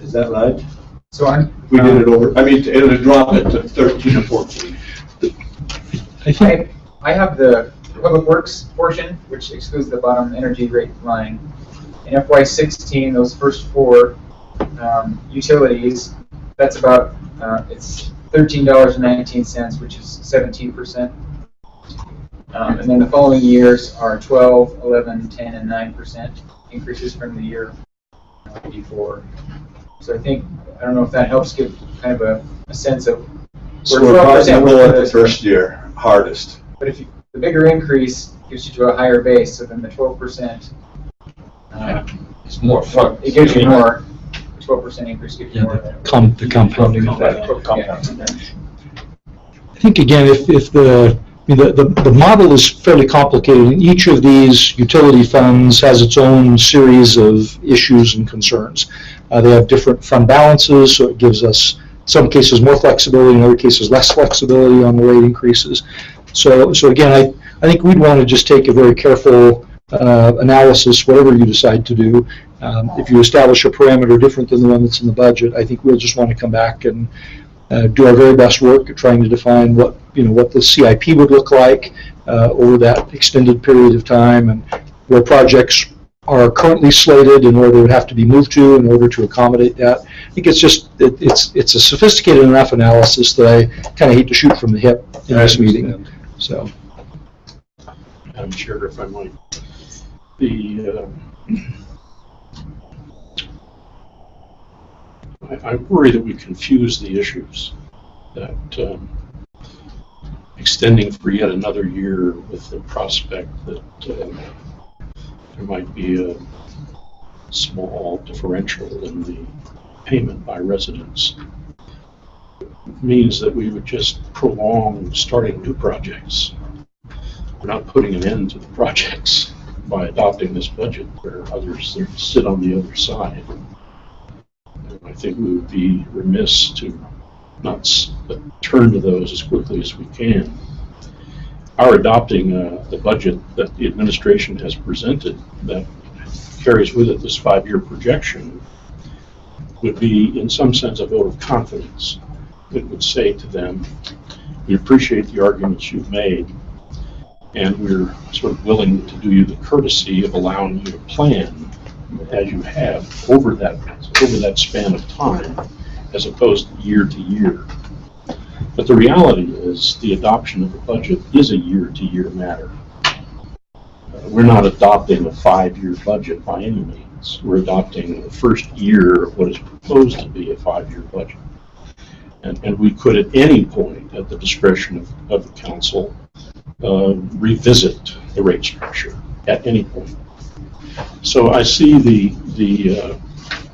Is that right? so I'm, We did it over, I mean, it'll drop it to 13 or 14. I have the public works portion, which excludes the bottom energy rate line. In FY16, those first four utilities, that's about, it's $13.19, which is 17%. And then the following years are 12, 11, 10, and 9% increases from the year before. So I think, I don't know if that helps give kind of a sense of So we're probably at the first year, hardest. But if the bigger increase gives you to a higher base, so then the 12%, It's more fun. it gives you more. The 12% increase gives you more. The compounding. Yeah. I think again, if the model is fairly complicated, and each of these utility funds has its own series of issues and concerns. They have different fund balances, so it gives us, in some cases, more flexibility, in other cases, less flexibility on the rate increases. So again, I think we'd want to just take a very careful analysis, whatever you decide to do. If you establish a parameter different than the one that's in the budget, I think we'll just want to come back and do our very best work at trying to define what the CIP would look like over that extended period of time, and where projects are currently slated and where they would have to be moved to in order to accommodate that. I think it's just it's a sophisticated enough analysis that I kind of hate to shoot from the hip in this meeting. So, Madam Chair, if I might, I worry that we confuse the issues, that extending for yet another year with the prospect that there might be a small differential in the payment by residents means that we would just prolong starting new projects. We're not putting an end to the projects by adopting this budget where others sit on the other side. I think we would be remiss to not turn to those as quickly as we can. Our adopting the budget that the administration has presented that carries with it this 5-year projection would be, in some sense, a vote of confidence. It would say to them, we appreciate the arguments you've made, and we're sort of willing to do you the courtesy of allowing you to plan as you have over that span of time, as opposed to year to year. But the reality is the adoption of the budget is a year-to-year matter. We're not adopting a 5-year budget by any means. We're adopting the first year of what is proposed to be a 5-year budget. And we could at any point, at the discretion of the council, revisit the rate structure at any point. So I see the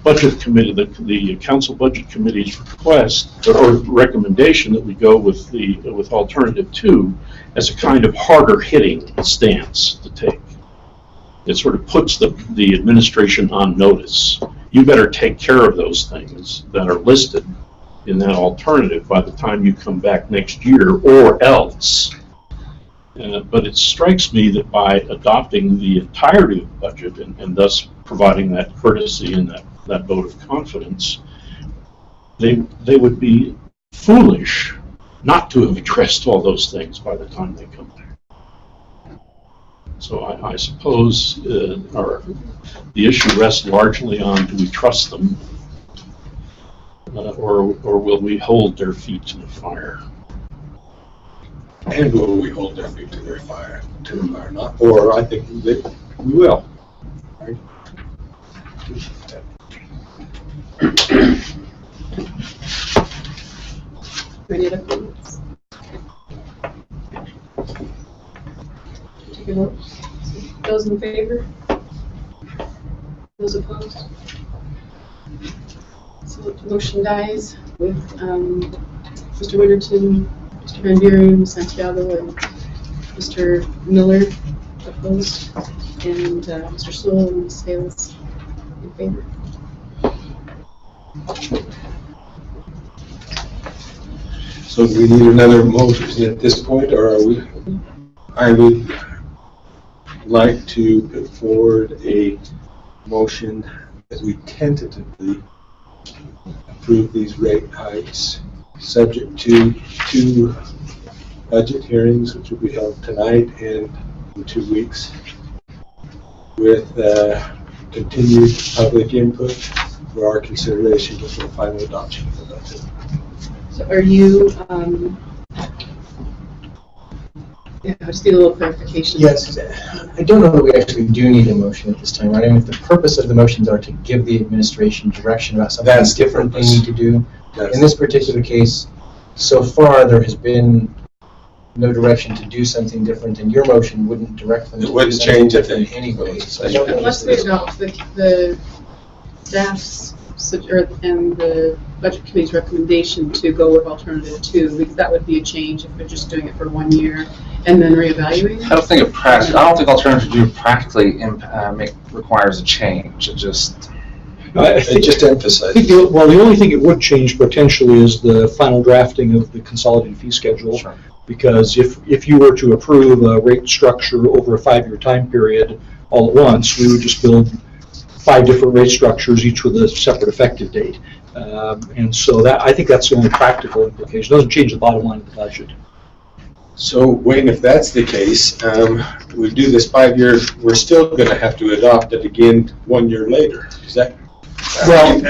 budget committee, the council budget committee's request or recommendation that we go with alternative 2 as a kind of harder hitting stance to take. It sort of puts the administration on notice. You better take care of those things that are listed in that alternative by the time you come back next year, or else But it strikes me that by adopting the entirety of the budget and thus providing that courtesy and that vote of confidence, they would be foolish not to have addressed all those things by the time they come there. So I suppose the issue rests largely on, do we trust them, or will we hold their feet to the fire? And will we hold their feet to the fire, not? Or I think that we will. Right? Any other comments? Take a vote. Those in favor? Those opposed? So the motion dies with Mr. Winterton, Mr. Van Buren, Santiago, and Mr. Miller opposed, and Mr. Sewell and Ms. Hales in favor. So do we need another motion at this point, or are we? I would like to put forward a motion that we tentatively approve these rate hikes, subject to 2 budget hearings, which will be held tonight and in 2 weeks, with continued public input for our consideration before final adoption of the budget. So are you, yeah, I just need a little clarification. Yes, I don't know that we actually do need a motion at this time, right? I mean, if the purpose of the motions are to give the administration direction about something That's the different they purpose. need to do. That's In this particular case, so far, there has been no direction to do something different, and your motion wouldn't direct them to It do wouldn't something change a different thing. anyway. So I don't know Unless if we this- adopt the staff's and the budget committee's recommendation to go with alternative 2, because that would be a change if we're just doing it for 1 year and then reevaluating. I don't think alternative 2 practically requires a change. It just, I think, just emphasize. I think the only thing it would change potentially is the final drafting of the consolidated fee schedule. Sure. Because if you were to approve a rate structure over a 5-year time period all at once, we would just build 5 different rate structures, each with a separate effective date. And so that, I think that's the only practical implication. It doesn't change the bottom line of the budget. So, Wayne, if that's the case, we do this 5 years, we're still going to have to adopt it again 1 year later. Is that? Well,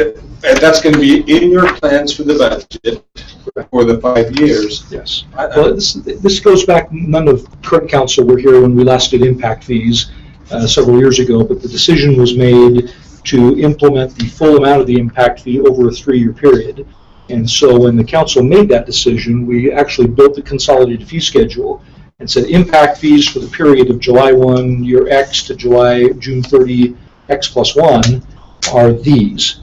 and that's going to be in your plans for the budget for the 5 years. Yes. Well, this goes back, none of current council were here when we last did impact fees several years ago, but the decision was made to implement the full amount of the impact fee over a 3-year period. And so when the council made that decision, we actually built the consolidated fee schedule and said impact fees for the period of July 1, year X to June 30, X plus 1 are these.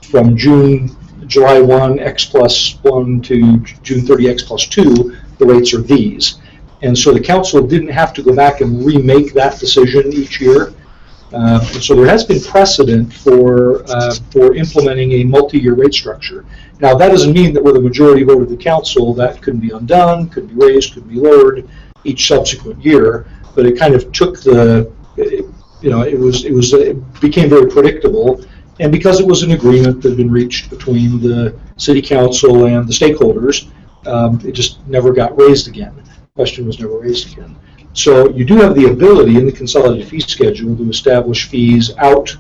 From July 1, X plus 1 to June 30, X plus 2, the rates are these. And so the council didn't have to go back and remake that decision each year. And so there has been precedent for implementing a multi-year rate structure. Now that doesn't mean that with a majority vote of the council that couldn't be undone, could be raised, could be lowered each subsequent year. But it kind of took it became very predictable. And because it was an agreement that had been reached between the city council and the stakeholders, it just never got raised again. The question was never raised again. So you do have the ability in the consolidated fee schedule to establish fees out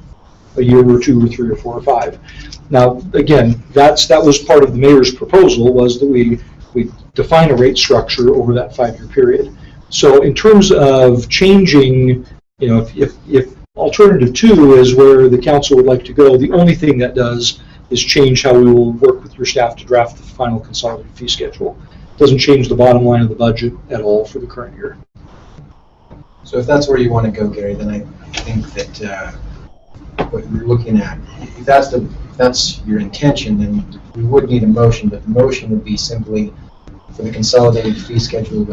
a year or 2 or 3 or 4 or 5. Now, again, that was part of the mayor's proposal, was that we define a rate structure over that 5-year period. So in terms of changing, if alternative 2 is where the council would like to go, the only thing that does is change how we will work with your staff to draft the final consolidated fee schedule. It doesn't change the bottom line of the budget at all for the current year. So if that's where you want to go, Gary, then I think that what you're looking at, if that's your intention, then we would need a motion, but the motion would be simply for the consolidated fee schedule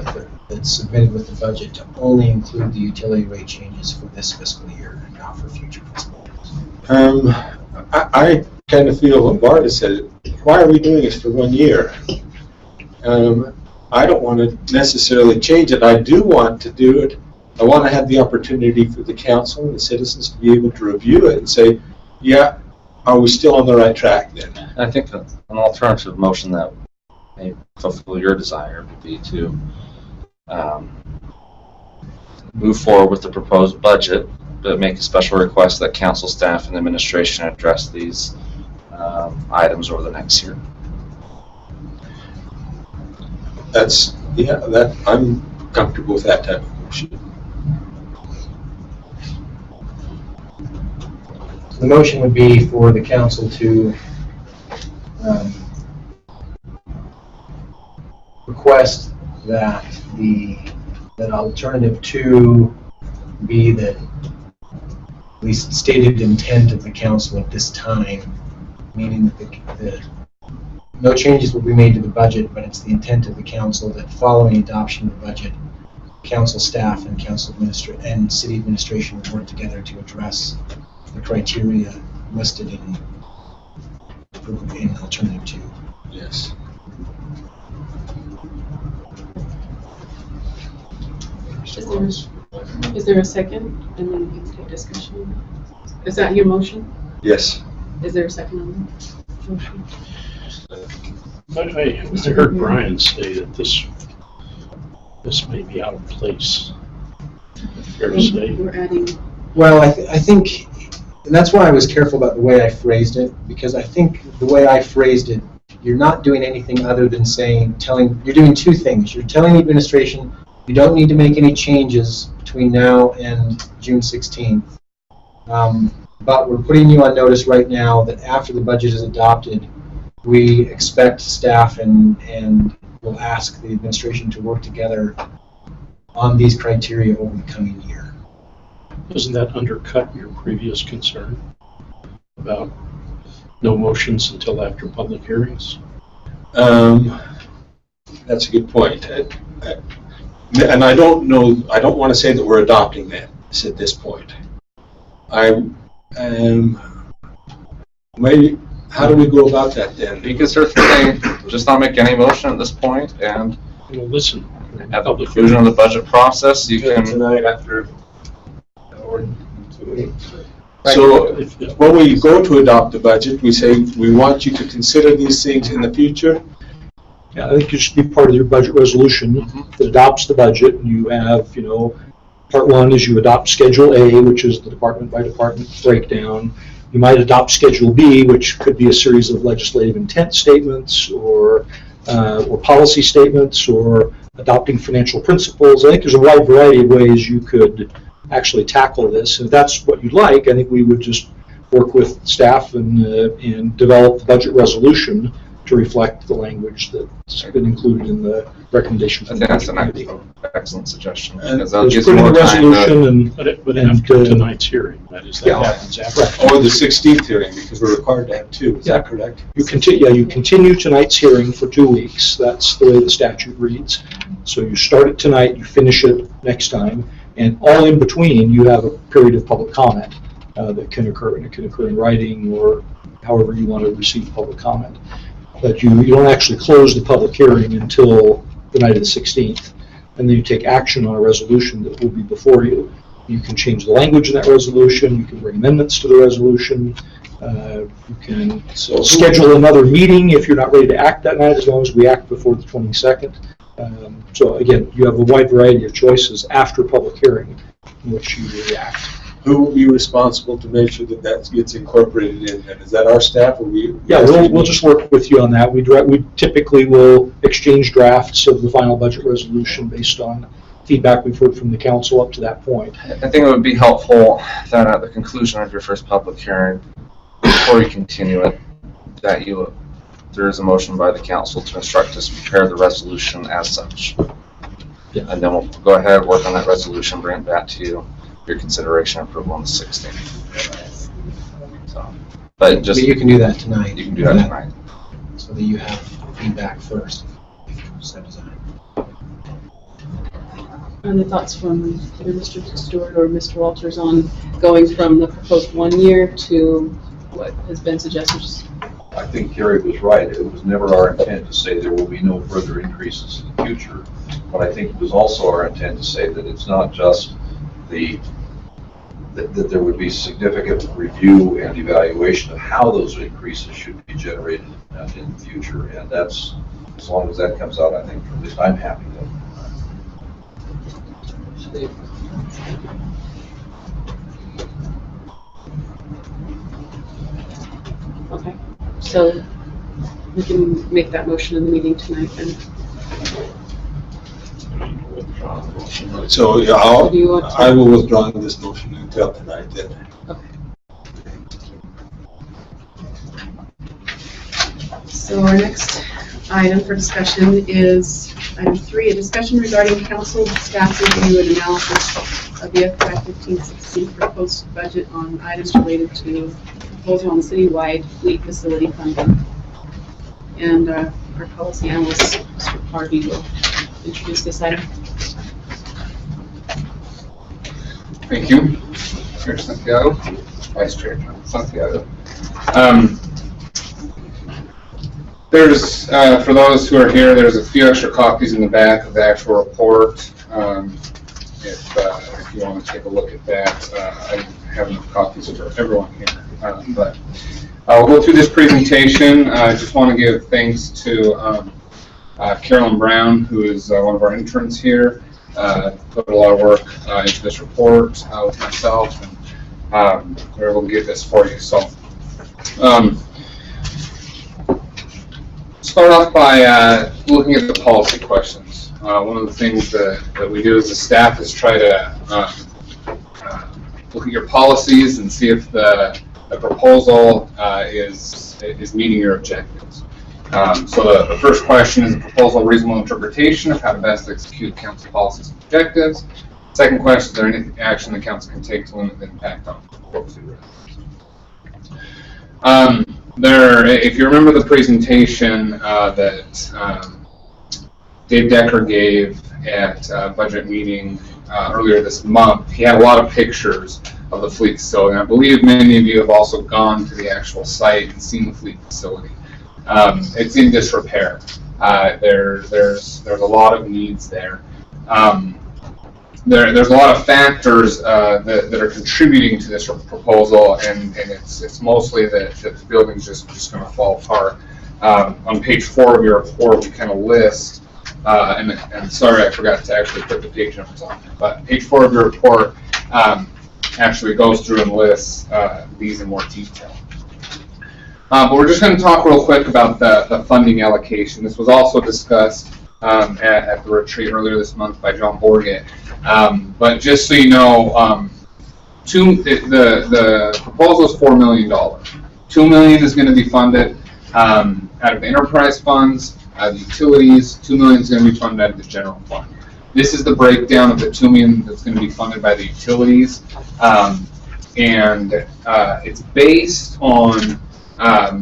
that's submitted with the budget to only include the utility rate changes for this fiscal year and not for future fiscal years. I kind of feel what Marta said. Why are we doing this for 1 year? I don't want to necessarily change it. I do want to do it. I want to have the opportunity for the council and the citizens to be able to review it and say, yeah, are we still on the right track then? I think an alternative motion that may fulfill your desire would be to move forward with the proposed budget, but make a special request that council staff and administration address these items over the next year. I'm comfortable with that type of motion. The motion would be for the council to request that that alternative 2 be the at least stated intent of the council at this time, meaning that no changes will be made to the budget, but it's the intent of the council that following adoption of the budget, council staff and and city administration will work together to address the criteria listed in alternative 2. Yes. Is there a second? And then we can take discussion. Is that your motion? Yes. Is there a second on the motion? I heard Brian say that this may be out of place. Fair to say. We're adding. Well, I think, and that's why I was careful about the way I phrased it, because I think the way I phrased it, you're not doing anything other than you're doing two things. You're telling the administration you don't need to make any changes between now and June 16th. But we're putting you on notice right now that after the budget is adopted, we expect staff and will ask the administration to work together on these criteria over the coming year. Doesn't that undercut your previous concern about no motions until after public hearings? That's a good point. And I don't want to say that we're adopting that at this point. Maybe, how do we go about that then? You can certainly just not make any motion at this point, and listen. At the conclusion of the budget process, you can. Tonight after. So when we go to adopt the budget, we say we want you to consider these things in the future. Yeah, I think it should be part of your budget resolution that adopts the budget, and you have, part 1 is you adopt Schedule A, which is the department by department breakdown. You might adopt Schedule B, which could be a series of legislative intent statements or policy statements or adopting financial principles. I think there's a wide variety of ways you could actually tackle this. And if that's what you'd like, I think we would just work with staff and develop the budget resolution to reflect the language that's been included in the recommendation. I think that's an excellent suggestion. Because that'll Just give put you in more the time resolution But after tonight's hearing, that happens after. Or the 16th hearing, because we're required to have 2. Is that correct? You continue tonight's hearing for 2 weeks. That's the way the statute reads. So you start it tonight, you finish it next time, and all in between, you have a period of public comment that can occur, and it can occur in writing or however you want to receive public comment. But you don't actually close the public hearing until the night of the 16th, and then you take action on a resolution that will be before you. You can change the language in that resolution, you can bring amendments to the resolution, you can schedule another meeting if you're not ready to act that night, as long as we act before the 22nd. So again, you have a wide variety of choices after public hearing in which you react. Who will be responsible to make sure that that gets incorporated in? And is that our staff or we? Yeah, we'll just work with you on that. We typically will exchange drafts of the final budget resolution based on feedback we've heard from the council up to that point. I think it would be helpful that at the conclusion of your first public hearing, before you continue it, that there is a motion by the council to instruct us to prepare the resolution as such. Yeah. And then we'll go ahead, work on that resolution, bring it back to you, your consideration and approval on the 16th. But you can do that tonight. You can do that tonight. So that you have feedback first, if you so desire. Any thoughts from either Mr. Stewart or Mr. Walters on going from the proposed 1 year to what has been suggested? I think Gary was right. It was never our intent to say there will be no further increases in the future. But I think it was also our intent to say that it's not just that there would be significant review and evaluation of how those increases should be generated in the future. And that's, as long as that comes out, I think at least I'm happy with. Okay, so we can make that motion in the meeting tonight then. So yeah, Do you want to- I will withdraw this motion until tonight then. So our next item for discussion is item 3, a discussion regarding council staff review and analysis of the FY 15-16 proposed budget on items related to proposal on citywide fleet facility funding. And our policy analyst, Mr. Harvey, will introduce this item. Thank you, Chair Santiago, Vice Chair Santiago. There's, for those who are here, there's a few extra copies in the back of the actual report. If you want to take a look at that, I have enough copies for everyone here. But I'll go through this presentation. I just want to give thanks to Carolyn Brown, who is one of our interns here. Put a lot of work into this report with myself, and we're able to get this for you. So, start off by looking at the policy questions. One of the things that we do as a staff is try to look at your policies and see if the proposal is meeting your objectives. So the first question is a proposal of reasonable interpretation of how to best execute council policies and objectives. Second question, is there any action the council can take to limit the impact on proposed if you remember the presentation that Dave Decker gave at budget meeting earlier this month, he had a lot of pictures of the fleet facility. And I believe many of you have also gone to the actual site and seen the fleet facility. It's in disrepair. There's a lot of needs there. There's a lot of factors that are contributing to this proposal, and it's mostly that the building's just going to fall apart. On page 4 of your report, we kind of list, and sorry I forgot to actually put the page numbers on there, but page 4 of your report actually goes through and lists these in more detail. But we're just going to talk real quick about the funding allocation. This was also discussed at the retreat earlier this month by John Borget. But just so you know, the proposal is $4 million. $2 million is going to be funded out of the enterprise funds, the utilities. $2 million is going to be funded out of the general fund. This is the breakdown of the $2 million that's going to be funded by the utilities, and it's based on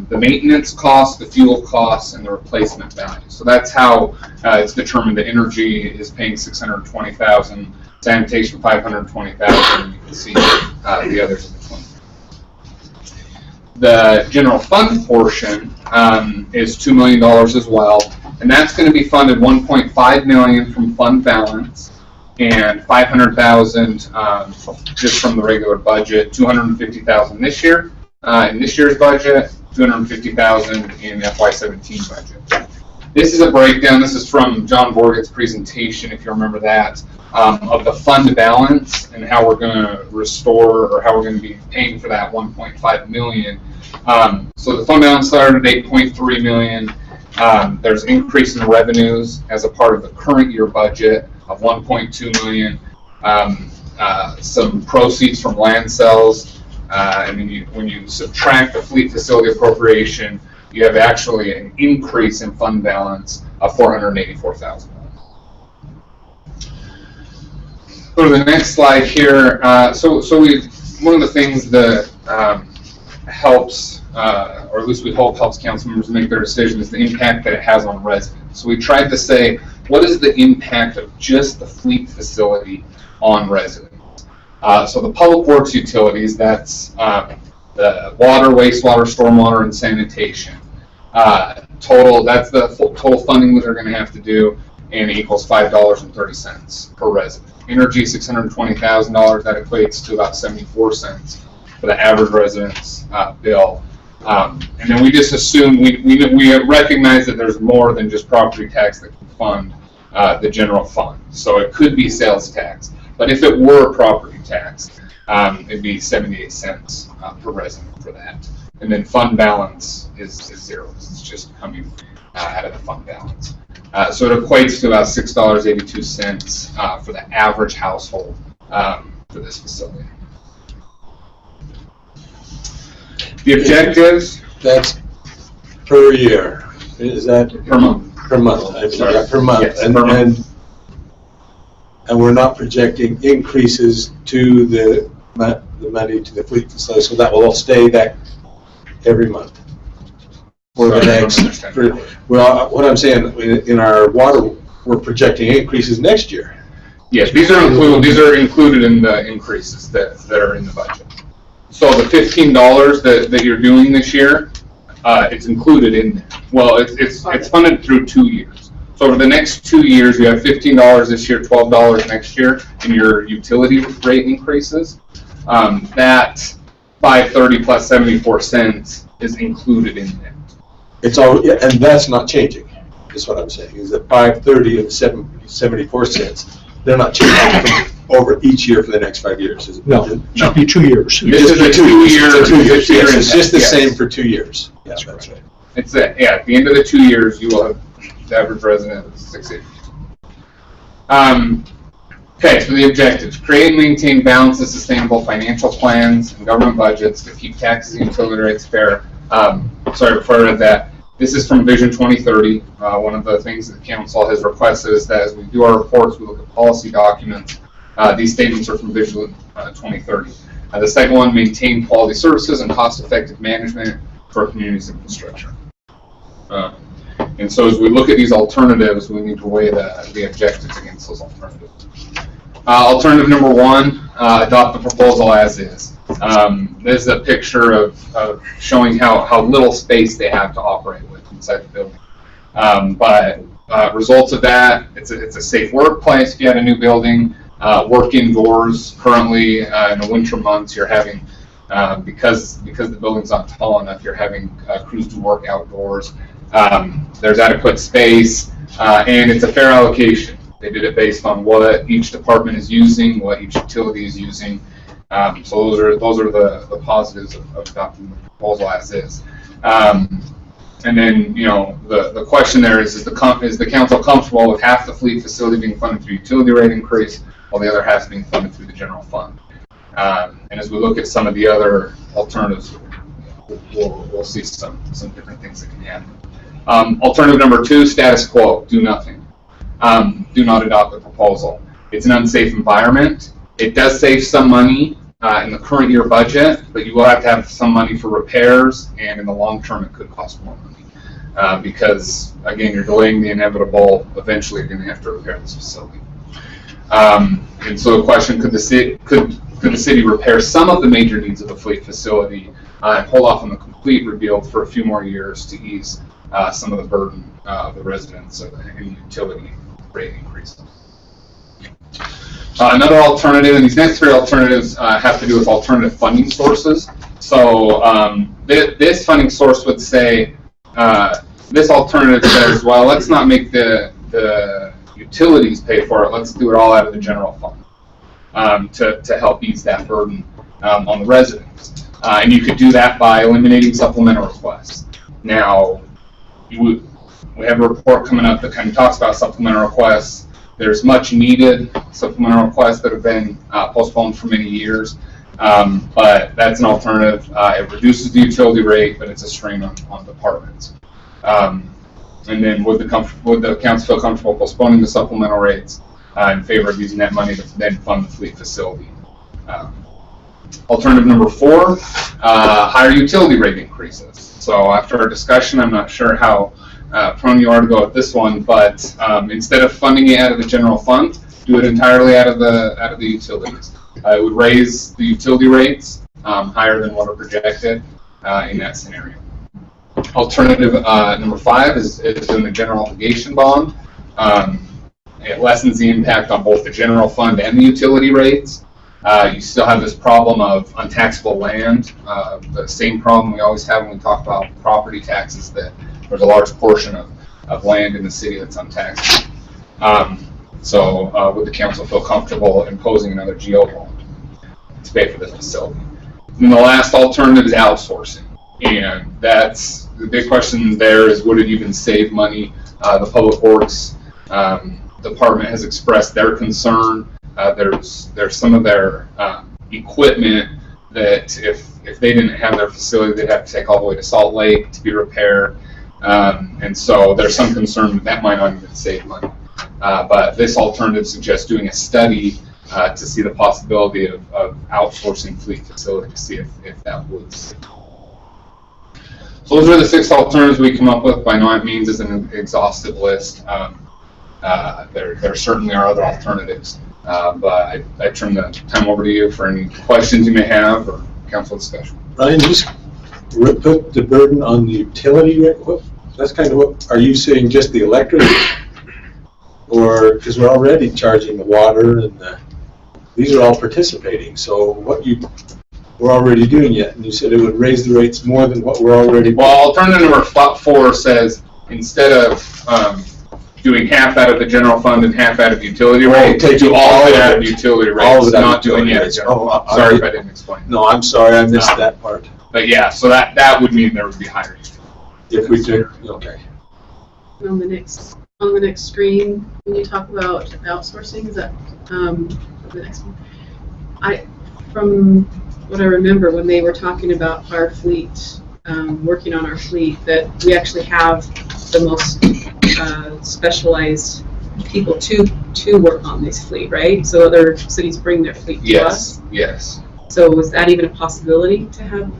the maintenance costs, the fuel costs, and the replacement value. So that's how it's determined. The energy is paying $620,000, sanitation $520,000. You can see the others in between. The general fund portion is $2 million as well, and that's going to be funded $1.5 million from fund balance and $500,000 just from the regular budget. $250,000 this year. In this year's budget, $250,000 in FY17 budget. This is a breakdown. This is from John Borget's presentation, if you remember that, of the fund balance and how we're going to restore, or how we're going to be paying for that $1.5 million. So the fund balance started at $8.3 million. There's increase in revenues as a part of the current year budget of $1.2 million. Some proceeds from land sales. And when you subtract the fleet facility appropriation, you have actually an increase in fund balance of $484,000. Go to the next slide here. One of the things that helps, or at least we hope helps council members make their decision, is the impact that it has on residents. So we tried to say, what is the impact of just the fleet facility on residents? So the public works utilities, that's the water, wastewater, stormwater, and sanitation. Total, that's the total funding that they're going to have to do, and it equals $5.30 per resident. Energy, $620,000. That equates to about 74 cents for the average resident's bill. And then we just assume we recognize that there's more than just property tax that can fund the general fund. So it could be sales tax, but if it were property tax, it'd be 78 cents per resident for that. And then fund balance is zero. It's just coming out of the fund balance. So it equates to about $6.82 for the average household for this facility. The objectives? That's per year. Is that? Per month. Per month. I'm sorry, Sorry. per month. Yes, per month. And we're not projecting increases to the money to the fleet facility, so that will all stay that every month. For the next, well, what I'm saying, in our water, we're projecting increases next year. Yes, these are included in the increases that are in the budget. So the $15 that you're doing this year, it's included in there. Well, it's funded through 2 years. So over the next 2 years, you have $15 this year, $12 next year in your utility rate increases. That $5.30 plus 74 cents is included in that. It's all, and that's not changing. Is what I'm saying. Is that $5.30 and 74 cents? They're not changing over each year for the next 5 years. Is it? No, it should be 2 years. This is a 2 year. Yes, it's just the same for 2 years. Yeah, that's right. It's at the end of the 2 years, you will have the average resident of 680. Okay, so the objectives: create and maintain balanced and sustainable financial plans and government budgets to keep taxes and utility rates fair. Sorry, before I read that, this is from Vision 2030. One of the things that the council has requested is that as we do our reports, we look at policy documents. These statements are from Vision 2030. The second one: maintain quality services and cost-effective management for communities' infrastructure. And so as we look at these alternatives, we need to weigh the objectives against those alternatives. Alternative number one, adopt the proposal as is. This is a picture of showing how little space they have to operate with inside the building. But results of that, it's a safe workplace if you had a new building. Work indoors. Currently, in the winter months, you're having, because the building's not tall enough, you're having crews do work outdoors. There's adequate space, and it's a fair allocation. They did it based on what each department is using, what each utility is using. So those are the positives of adopting the proposal as is. And then, the question there is the council comfortable with half the fleet facility being funded through utility rate increase, while the other half being funded through the general fund? And as we look at some of the other alternatives, we'll see some different things that can happen. Alternative number two, status quo, do nothing. Do not adopt the proposal. It's an unsafe environment. It does save some money in the current year budget, but you will have to have some money for repairs, and in the long term, it could cost more money because, again, you're delaying the inevitable. Eventually, you're going to have to repair this facility. And so the question: could the city repair some of the major needs of the fleet facility and hold off on the complete rebuild for a few more years to ease some of the burden of the residents of any utility rate increase? Another alternative, and these next three alternatives have to do with alternative funding sources. So this funding source would say, this alternative says, well, let's not make the utilities pay for it. Let's do it all out of the general fund to help ease that burden on the residents. And you could do that by eliminating supplemental requests. Now, we have a report coming up that kind of talks about supplemental requests. There's much needed supplemental requests that have been postponed for many years, but that's an alternative. It reduces the utility rate, but it's a strain on departments. And then would the council feel comfortable postponing the supplemental rates in favor of using that money to then fund the fleet facility? Alternative number four, higher utility rate increases. So after our discussion, I'm not sure how prone you are to go with this one, but instead of funding it out of the general fund, do it entirely out of the utilities. It would raise the utility rates higher than what are projected in that scenario. Alternative number 5 is doing a general obligation bond. It lessens the impact on both the general fund and the utility rates. You still have this problem of untaxable land, the same problem we always have when we talk about property taxes, that there's a large portion of land in the city that's untaxable. So would the council feel comfortable imposing another GO bond to pay for this facility? And the last alternative is outsourcing. And that's the big question there, is would it even save money? The Public Works Department has expressed their concern. There's some of their equipment that if they didn't have their facility, they'd have to take all the way to Salt Lake to be repaired. And so there's some concern that might not even save money. But this alternative suggests doing a study to see the possibility of outsourcing fleet facility to see if that would save. So those are the 6 alternatives we come up with. By no means is an exhaustive list. There certainly are other alternatives. But I turn the time over to you for any questions you may have or council discussion. Ryan, just put the burden on the utility rate. That's kind of what, are you saying just the electric? Or, because we're already charging the water and these are all participating. So we're already doing it, and you said it would raise the rates more than what we're already doing. Well, alternative number 4 says instead of doing half out of the general fund and half out of utility rates, do all of it out of utility rates, not doing it out of general fund. Sorry if I didn't explain. No, I'm sorry, I missed that part. But yeah, so that would mean there would be higher utility. If we do, okay. On the next screen, when you talk about outsourcing, is that the next one? From what I remember, when they were talking about our fleet, working on our fleet, that we actually have the most specialized people to work on this fleet, right? So other cities bring their fleet to us. Yes. So is that even a possibility to have?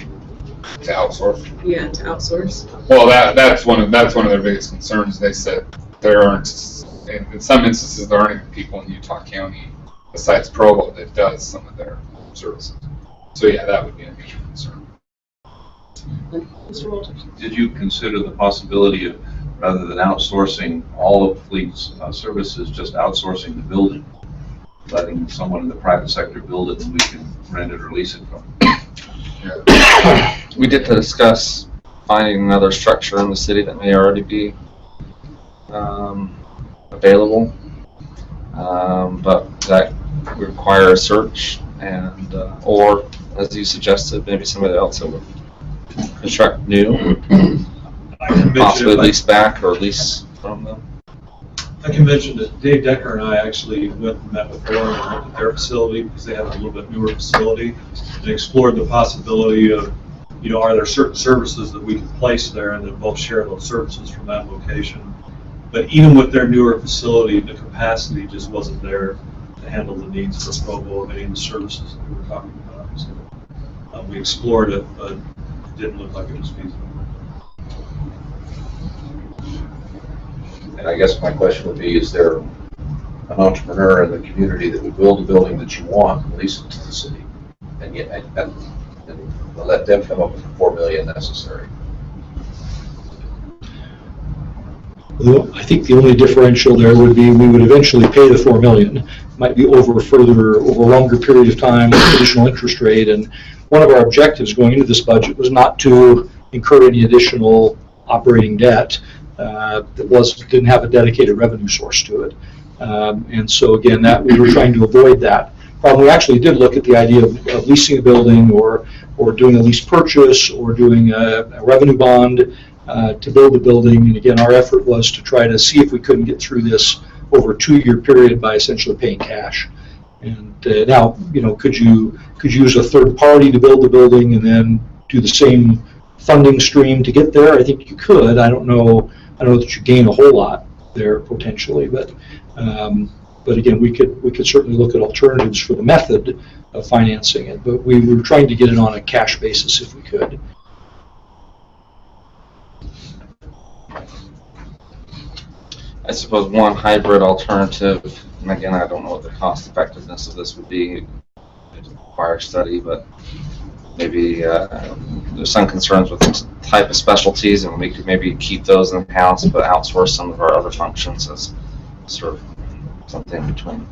To outsource. Yeah, to outsource. Well, that's one of their biggest concerns. They said there aren't, in some instances, there aren't even people in Utah County besides Provo that does some of their services. So yeah, that would be a major concern. Mr. Walters. Did you consider the possibility of, rather than outsourcing all of fleet's services, just outsourcing the building, letting someone in the private sector build it and we can rent it or lease it from? Yeah. We did discuss finding another structure in the city that may already be available, but that would require a search and or, as you suggested, maybe somebody else that would construct new, possibly lease back or lease from them. I can mention that Dave Decker and I actually went and met with Warren and looked at their facility because they have a little bit newer facility and explored the possibility of, are there certain services that we can place there and then both share those services from that location. But even with their newer facility, the capacity just wasn't there to handle the needs for Provo of any of the services that we were talking about. So we explored it, but it didn't look like it was feasible. And I guess my question would be, is there an entrepreneur in the community that would build a building that you want and lease it to the city, and let them come up with the $4 million necessary? Well, I think the only differential there would be we would eventually pay the $4 million. Might be over a longer period of time with additional interest rate. And one of our objectives going into this budget was not to incur any additional operating debt that didn't have a dedicated revenue source to it. And so again, that we were trying to avoid that. We actually did look at the idea of leasing a building or doing a lease purchase or doing a revenue bond to build the building. And again, our effort was to try to see if we couldn't get through this over a 2-year period by essentially paying cash. And now, could you use a third party to build the building and then do the same funding stream to get there? I think you could. I don't know that you gain a whole lot there potentially, but again, we could certainly look at alternatives for the method of financing it. But we were trying to get it on a cash basis if we could. I suppose one hybrid alternative, and again, I don't know what the cost effectiveness of this would be. It requires study, but maybe there's some concerns with this type of specialties, and we could maybe keep those in-house, but outsource some of our other functions as sort of something in between.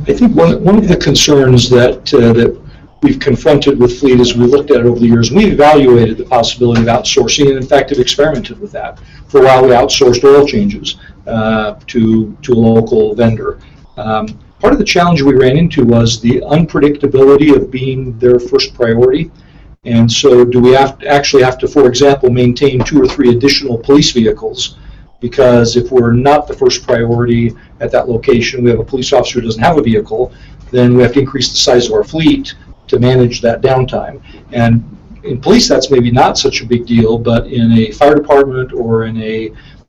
I think one of the concerns that we've confronted with Fleet as we looked at it over the years, we've evaluated the possibility of outsourcing, and in fact have experimented with that. For a while, we outsourced oil changes to a local vendor. Part of the challenge we ran into was the unpredictability of being their first priority. And so do we actually have to, for example, maintain 2 or 3 additional police vehicles? Because if we're not the first priority at that location, we have a police officer who doesn't have a vehicle, then we have to increase the size of our fleet to manage that downtime. And in police, that's maybe not such a big deal, but in a fire department or in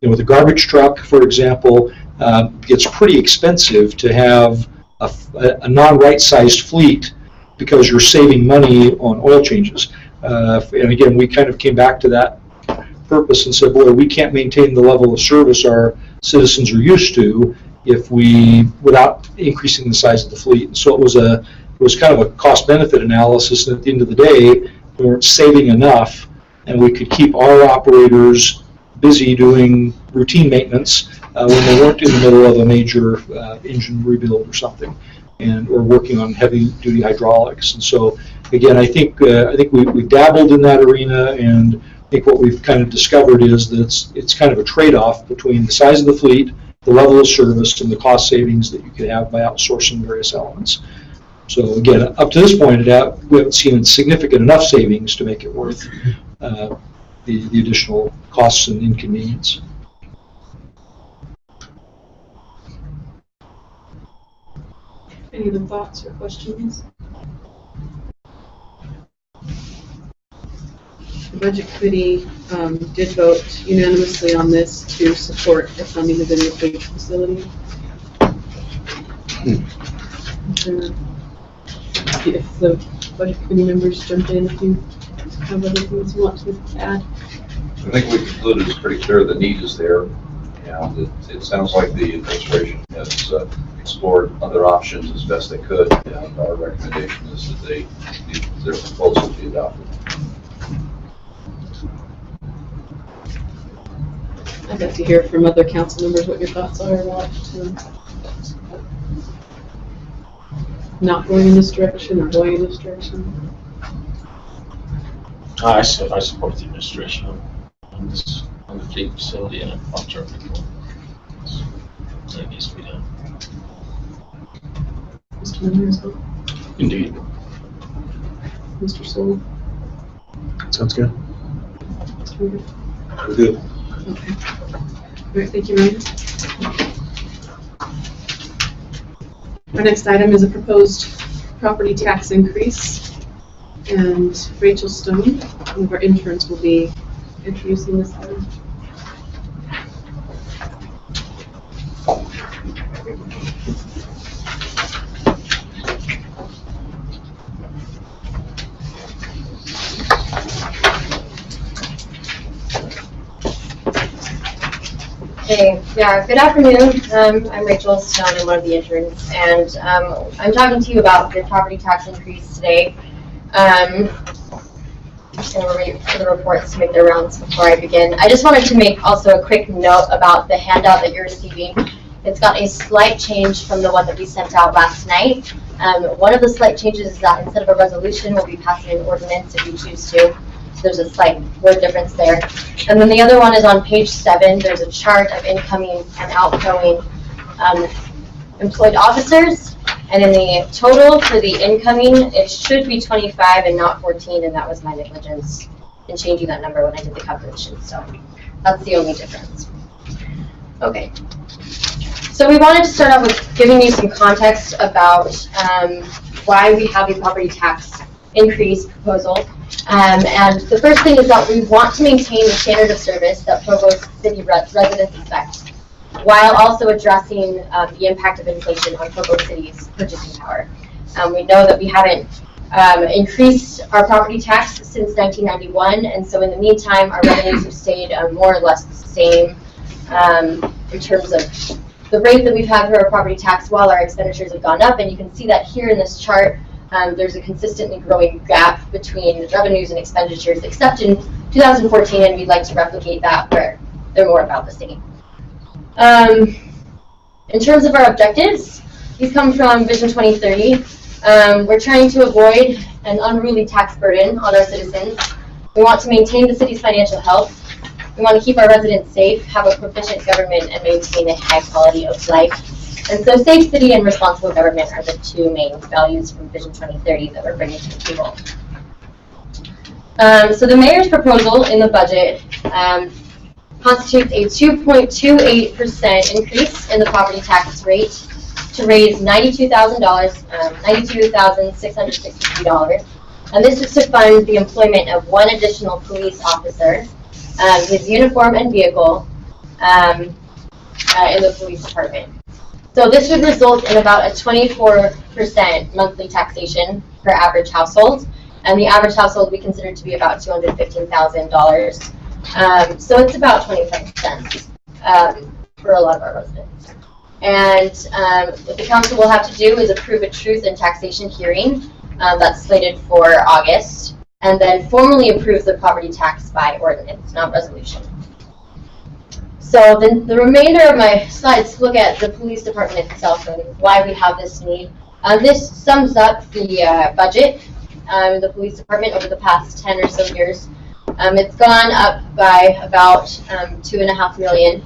with a garbage truck, for example, it gets pretty expensive to have a non-right-sized fleet because you're saving money on oil changes. And again, we kind of came back to that purpose and said, boy, we can't maintain the level of service our citizens are used to without increasing the size of the fleet. And so it was kind of a cost-benefit analysis, and at the end of the day, we weren't saving enough, and we could keep our operators busy doing routine maintenance when they weren't in the middle of a major engine rebuild or something, or working on heavy-duty hydraulics. And so, again, I think we dabbled in that arena, and I think what we've kind of discovered is that it's kind of a trade-off between the size of the fleet, the level of service, and the cost savings that you could have by outsourcing various elements. So again, up to this point, we haven't seen significant enough savings to make it worth the additional costs and inconvenience. Any other thoughts or questions? The Budget Committee did vote unanimously on this to support the funding of the new fleet facility. If the Budget Committee members jump in, if you have other things you want to add. I think we concluded it's pretty clear the need is there, and it sounds like the administration has explored other options as best they could, and our recommendation is that their proposal be adopted. I'd like to hear from other council members what your thoughts are about not going in this direction or going in this direction. I support the administration on the fleet facility and long-term control. That needs to be done. Mr. Miller as well? Indeed. Mr. Soul? Sounds good. Mr. Weaver? We're good. Okay. All right, thank you, Ryan. Our next item is a proposed property tax increase, and Rachel Stone, one of our interns, will be introducing this item. Hey, yeah, good afternoon. I'm Rachel Stone, I'm one of the interns, and I'm talking to you about the property tax increase today. And we're waiting for the reports to make their rounds before I begin. I just wanted to make also a quick note about the handout that you're receiving. It's got a slight change from the one that we sent out last night. One of the slight changes is that instead of a resolution, we'll be passing an ordinance if you choose to. So there's a slight word difference there. And then the other one is on page 7. There's a chart of incoming and outgoing employed officers. And in the total for the incoming, it should be 25 and not 14, and that was my negligence in changing that number when I did the calculation. So that's the only difference. Okay. So we wanted to start off with giving you some context about why we have a property tax increase proposal. And the first thing is that we want to maintain the standard of service that Provo City residents expect, while also addressing the impact of inflation on Provo City's purchasing power. We know that we haven't increased our property tax since 1991, and so in the meantime, our revenues have stayed more or less the same in terms of the rate that we've had for our property tax while our expenditures have gone up, and you can see that here in this chart there's a consistently growing gap between revenues and expenditures, except in 2014, and we'd like to replicate that where they're more about the same. In terms of our objectives, these come from Vision 2030. We're trying to avoid an unruly tax burden on our citizens. We want to maintain the city's financial health. We want to keep our residents safe, have a proficient government, and maintain a high quality of life. And so safe city and responsible government are the two main values from Vision 2030 that we're bringing to the table. So the mayor's proposal in the budget constitutes a 2.28% increase in the property tax rate to raise $92,663. And this is to fund the employment of one additional police officer, his uniform and vehicle, in the police department. So this would result in about a 24% monthly taxation per average household, and the average household we consider to be about $215,000. So it's about 25 cents for a lot of our residents. And what the council will have to do is approve a truth and taxation hearing that's slated for August, and then formally approve the property tax by ordinance, not resolution. So then the remainder of my slides look at the police department itself and why we have this need. This sums up the budget in the police department over the past 10 or so years. It's gone up by about $2.5 million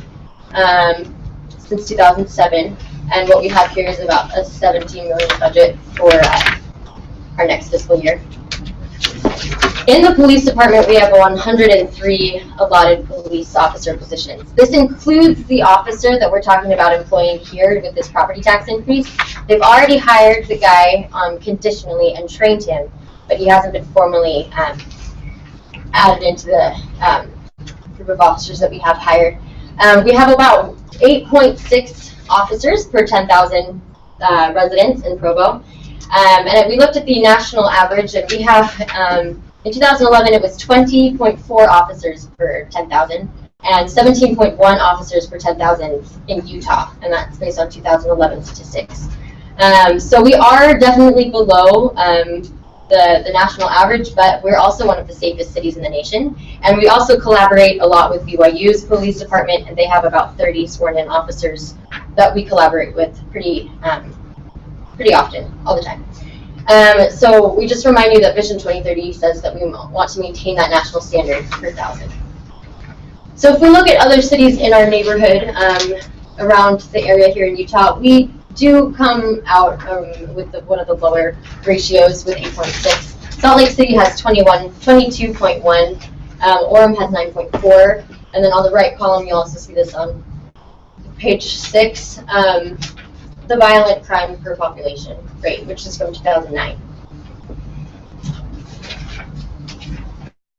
since 2007, and what we have here is about a $17 million budget for our next fiscal year. In the police department, we have 103 allotted police officer positions. This includes the officer that we're talking about employing here with this property tax increase. They've already hired the guy conditionally and trained him, but he hasn't been formally added into the group of officers that we have hired. We have about 8.6 officers per 10,000 residents in Provo. And we looked at the national average, and we have, in 2011, it was 20.4 officers per 10,000 and 17.1 officers per 10,000 in Utah, and that's based on 2011 statistics. So we are definitely below the national average, but we're also one of the safest cities in the nation. And we also collaborate a lot with BYU's police department, and they have about 30 sworn-in officers that we collaborate with pretty often, all the time. So we just remind you that Vision 2030 says that we want to maintain that national standard per 1,000. So if we look at other cities in our neighborhood around the area here in Utah, we do come out with one of the lower ratios with 8.6. Salt Lake City has 22.1, Orem has 9.4, and then on the right column you'll also see this on page 6, the violent crime per population rate, which is from 2009.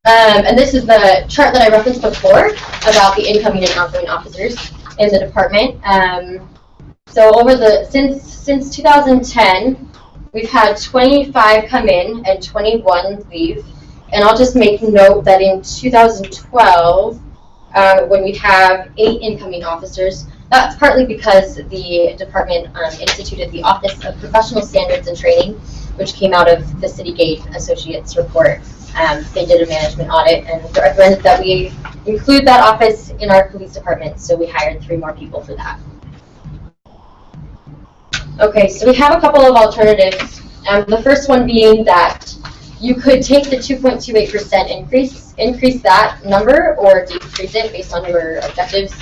And this is the chart that I referenced before about the incoming and outgoing officers in the department. So since 2010, we've had 25 come in and 21 leave. And I'll just make note that in 2012, when we have 8 incoming officers, that's partly because the department instituted the Office of Professional Standards and Training, which came out of the Citygate Associates report. They did a management audit and recommended that we include that office in our police department, so we hired 3 more people for that. Okay, so we have a couple of alternatives. The first one being that you could take the 2.28% increase that number, or decrease it based on your objectives.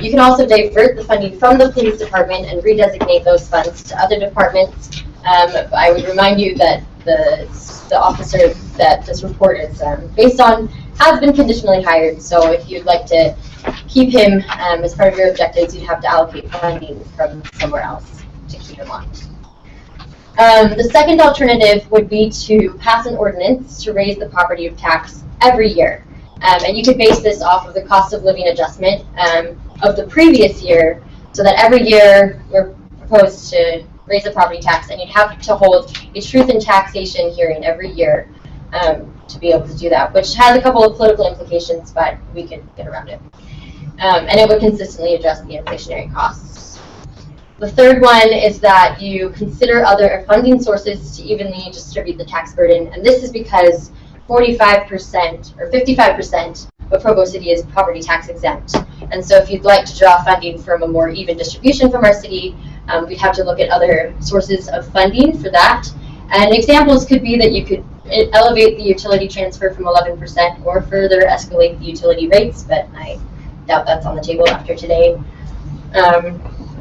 You can also divert the funding from the police department and redesignate those funds to other departments. I would remind you that the officer that this report is based on has been conditionally hired, so if you'd like to keep him as part of your objectives, you'd have to allocate funding from somewhere else to keep him on. The second alternative would be to pass an ordinance to raise the property tax every year. And you could base this off of the cost of living adjustment of the previous year, so that every year we're proposed to raise the property tax, and you'd have to hold a truth and taxation hearing every year to be able to do that, which has a couple of political implications, but we could get around it. And it would consistently adjust the inflationary costs. The third one is that you consider other funding sources to evenly distribute the tax burden, and this is because 45% or 55% of Provo City is property tax exempt. And so if you'd like to draw funding from a more even distribution from our city, we'd have to look at other sources of funding for that. And examples could be that you could elevate the utility transfer from 11% or further escalate the utility rates, but I doubt that's on the table after today.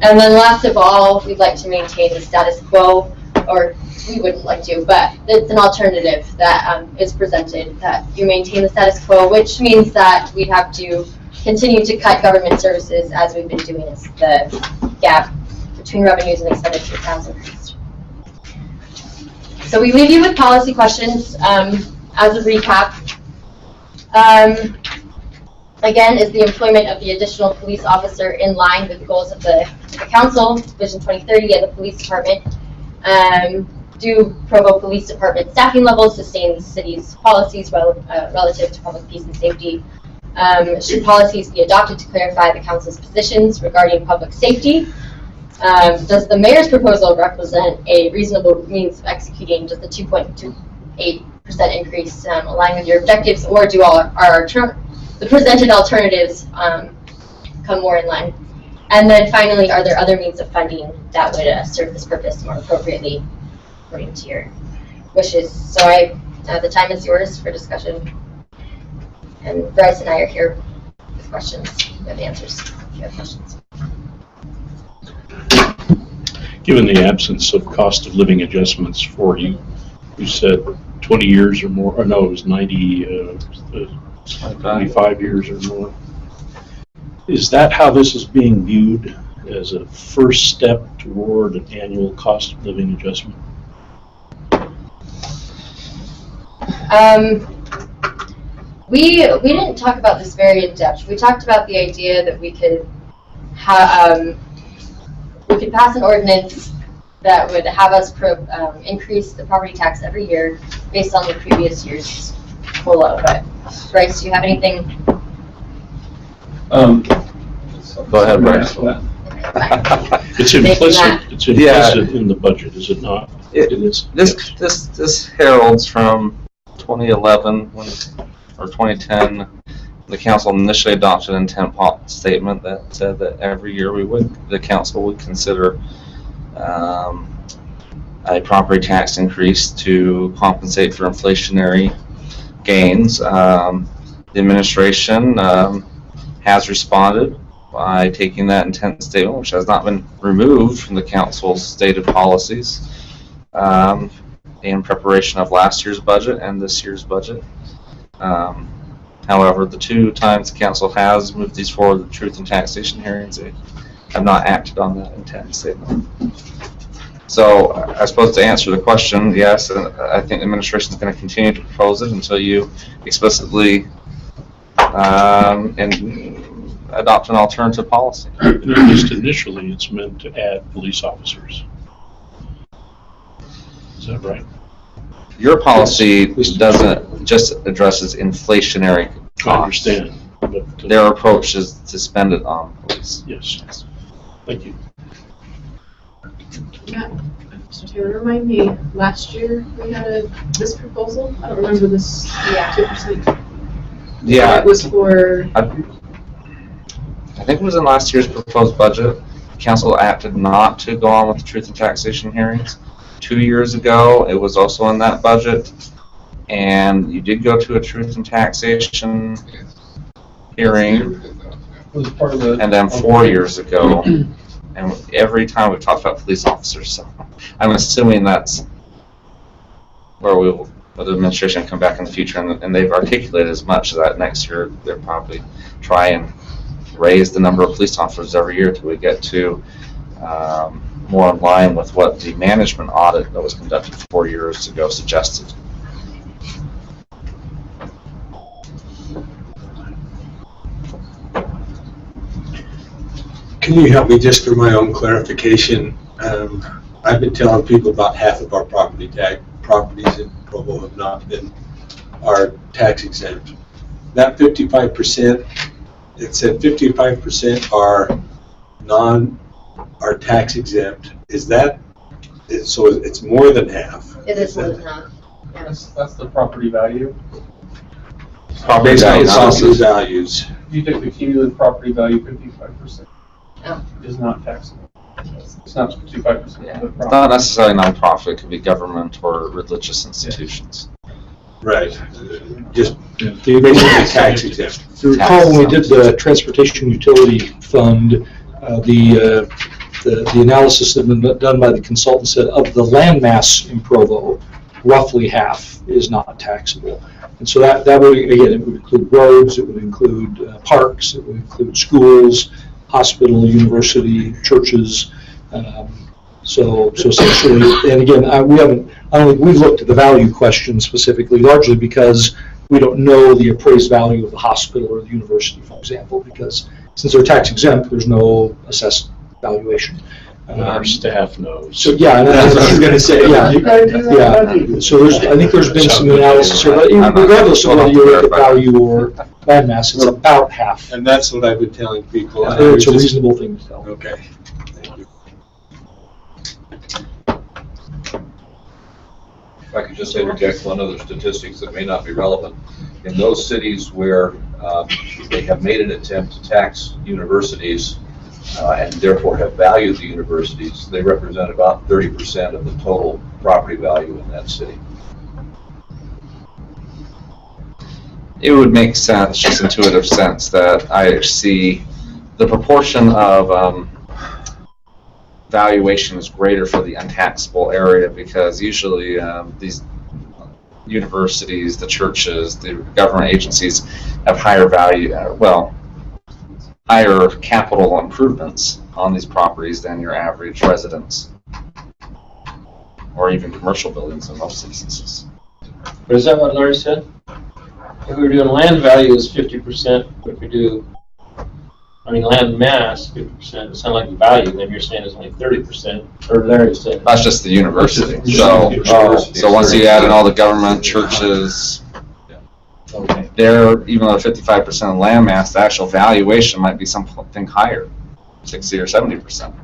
And then last of all, we'd like to maintain the status quo, or we wouldn't like to, but it's an alternative that is presented, that you maintain the status quo, which means that we'd have to continue to cut government services as we've been doing as the gap between revenues and expenditures has increased. So we leave you with policy questions as a recap. Again, is the employment of the additional police officer in line with the goals of the council, Vision 2030 and the police department? Do Provo Police Department staffing levels sustain the city's policies relative to public peace and safety? Should policies be adopted to clarify the council's positions regarding public safety? Does the mayor's proposal represent a reasonable means of executing? Does the 2.28% increase align with your objectives, or do the presented alternatives come more in line? And then finally, are there other means of funding that would serve this purpose more appropriately according to your wishes? So the time is yours for discussion. And Bryce and I are here with questions, with answers if you have questions. Given the absence of cost of living adjustments for you, you said 20 years or more, or no, it was 25 years or more. Is that how this is being viewed, as a first step toward an annual cost of living adjustment? We didn't talk about this very in depth. We talked about the idea that we could pass an ordinance that would have us increase the property tax every year based on the previous year's COLA. But Bryce, do you have anything? Go ahead, Bryce. It's implicit. It's implicit in the budget, is it not? It is. This heralds from 2011 or 2010. The council initially adopted an intent statement that said that every year the council would consider a property tax increase to compensate for inflationary gains. The administration has responded by taking that intent statement, which has not been removed from the council's stated policies, in preparation of last year's budget and this year's budget. However, the two times the council has moved these forward, the truth and taxation hearings, they have not acted on that intent statement. So I suppose to answer the question, yes, I think the administration is going to continue to propose it until you explicitly adopt an alternative policy. And at least initially, it's meant to add police officers. Is that right? Your policy doesn't just addresses inflationary costs. I understand. But, their approach is to spend it on police. Yes. Thank you. Yeah, Mr. Taylor, remind me, last year we had this proposal? I don't remember this 2%. Yeah. It was for... I think it was in last year's proposed budget. Council acted not to go on with the truth and taxation hearings. 2 years ago, it was also in that budget, and you did go to a truth and taxation hearing, and then 4 years ago, and every time we've talked about police officers, so I'm assuming that's where the administration come back in the future, and they've articulated as much that next year they'll probably try and raise the number of police officers every year till we get to more in line with what the management audit that was conducted 4 years ago suggested. Can you help me just for my own clarification? I've been telling people about half of our properties in Provo have not been tax exempt. That 55%, it said 55% are are tax exempt. Is that, so it's more than half? It is more than half. That's the property value. Property Based on value, property values. If you take the cumulative property value, 55% Oh. is not taxable. It's not 55% of the it's property. not necessarily nonprofit, it could be government or religious institutions. Right. Just The- basically tax exempt. If you recall, when we did the Transportation Utility Fund, the analysis that had been done by the consultant said of the land mass in Provo, roughly half is not taxable. And so that would, again, it would include roads, it would include parks, it would include schools, hospital, university, churches. So essentially, and again, I don't think we've looked at the value question specifically, largely because we don't know the appraised value of the hospital or the university, for example, because since they're tax exempt, there's no assessed valuation. Our staff knows. So, yeah, and That's what I was gonna say. Yeah, yeah. So I think there's been some analysis here, but regardless of whether you look at value or land mass, it's about half. And that's what I've been telling people. It's a reasonable thing to tell. Okay. Thank you. If I could just interject one other statistics that may not be relevant. In those cities where they have made an attempt to tax universities and therefore have valued the universities, they represent about 30% of the total property value in that city. It would make sense, just intuitive sense, that I see the proportion of valuation is greater for the untaxable area, because usually these universities, the churches, the government agencies have higher value, higher capital improvements on these properties than your average residence, or even commercial buildings in most instances. But is that what Larry said? If we were doing land value is 50%, but if we do, land mass, 50%, it sounds like the value, then you're saying it's only 30%, or Larry said. That's just the university. So once you add in all the government, churches, they're, even though 55% of land mass, the actual valuation might be something higher, 60 or 70%.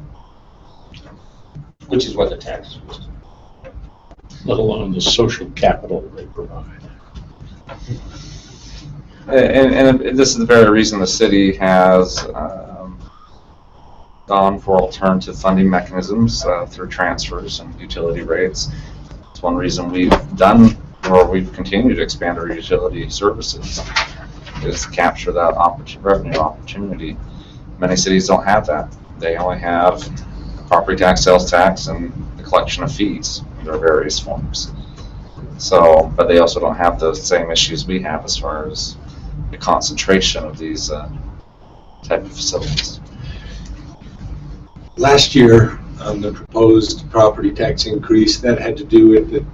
Which is what the tax is. Let alone the social capital they provide. And this is the very reason the city has gone for alternative funding mechanisms through transfers and utility rates. It's one reason we've done, or we've continued to expand our utility services, is capture that revenue opportunity. Many cities don't have that. They only have property tax, sales tax, and the collection of fees in their various forms. So, but they also don't have the same issues we have as far as the concentration of these type of facilities. Last year, on the proposed property tax increase, that had to do with the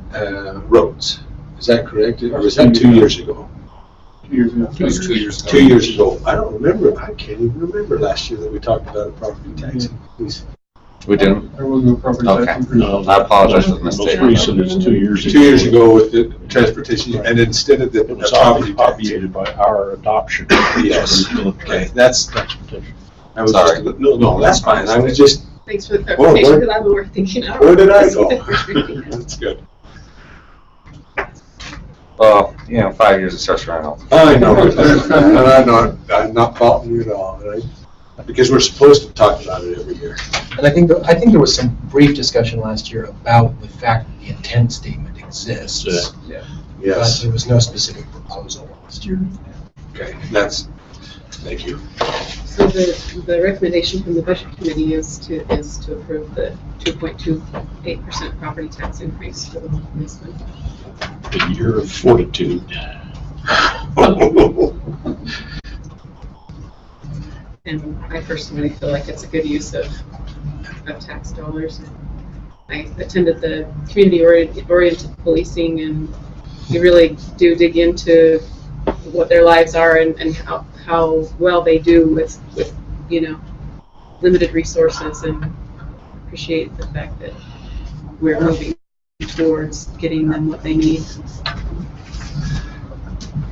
roads. Is that correct? Or was that 2 years ago? 2 years ago. It was 2 years ago. 2 years ago. I don't remember. I can't even remember last year that we talked about a property tax increase. We didn't? There was no property tax Okay. increase. No, I apologize for the most mistake. recent is 2 years ago. 2 years ago with the transportation, and instead of the It was property tax. obviated by our adoption. Yes. Okay, that's, Transportation. I was Sorry. just, no, that's fine. I was just, Thanks for the Whoa, clarification, where- because I've been thinking out. where did I go? That's good. Well, 5 years it starts running out. I know, and I'm not faulting you at all, right? Because we're supposed to talk about it every year. And I think there was some brief discussion last year about the fact that the intent statement exists. Yeah. But Yes, there was no specific proposal last year. okay, thank you. So the recommendation from the budget committee is to approve the 2.28% property tax increase for the month of May. A year of fortitude. And I personally feel like it's a good use of tax dollars. I attended the community-oriented policing, and you really do dig into what their lives are and how well they do with limited resources, and appreciate the fact that we're moving towards getting them what they need.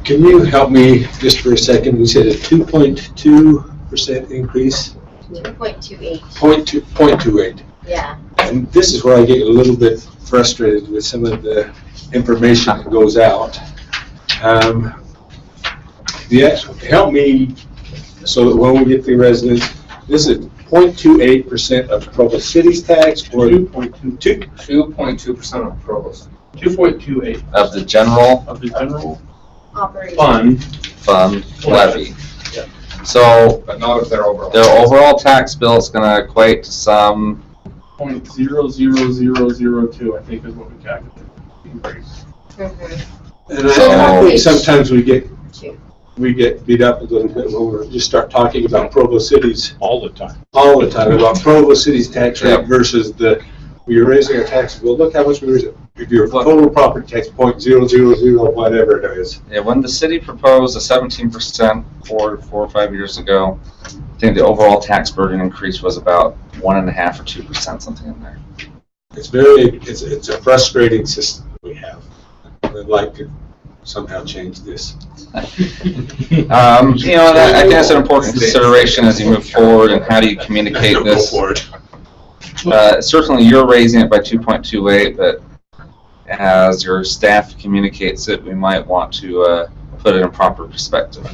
Can you help me just for a second? We said a 2.2% increase. 2.28. 0.28. Yeah. And this is where I get a little bit frustrated with some of the information that goes out. Help me so that when we get the residents, this is 0.28% of Provo City's tax or 2.2% of Provo's. 2.28 Of the general Operating. fund levy. Yeah. So But not of their overall. their overall tax bill is gonna equate to some, 0.00002, I think is what we calculated. Increase. And I think sometimes we get beat up a little bit when we just start talking about Provo City's All the time. about Provo City's tax rate versus we're raising our taxes. Well, look how much we raised. If your total property tax 0.000 whatever it is. yeah, when the city proposed a 17% 4 or 5 years ago, I think the overall tax burden increase was about 1.5 or 2%, something in there. It's a frustrating system that we have. I'd like to somehow change this. I think that's an important consideration as you move forward, and how do you communicate this? Certainly you're raising it by 2.28, but as your staff communicates it, we might want to put it in proper perspective.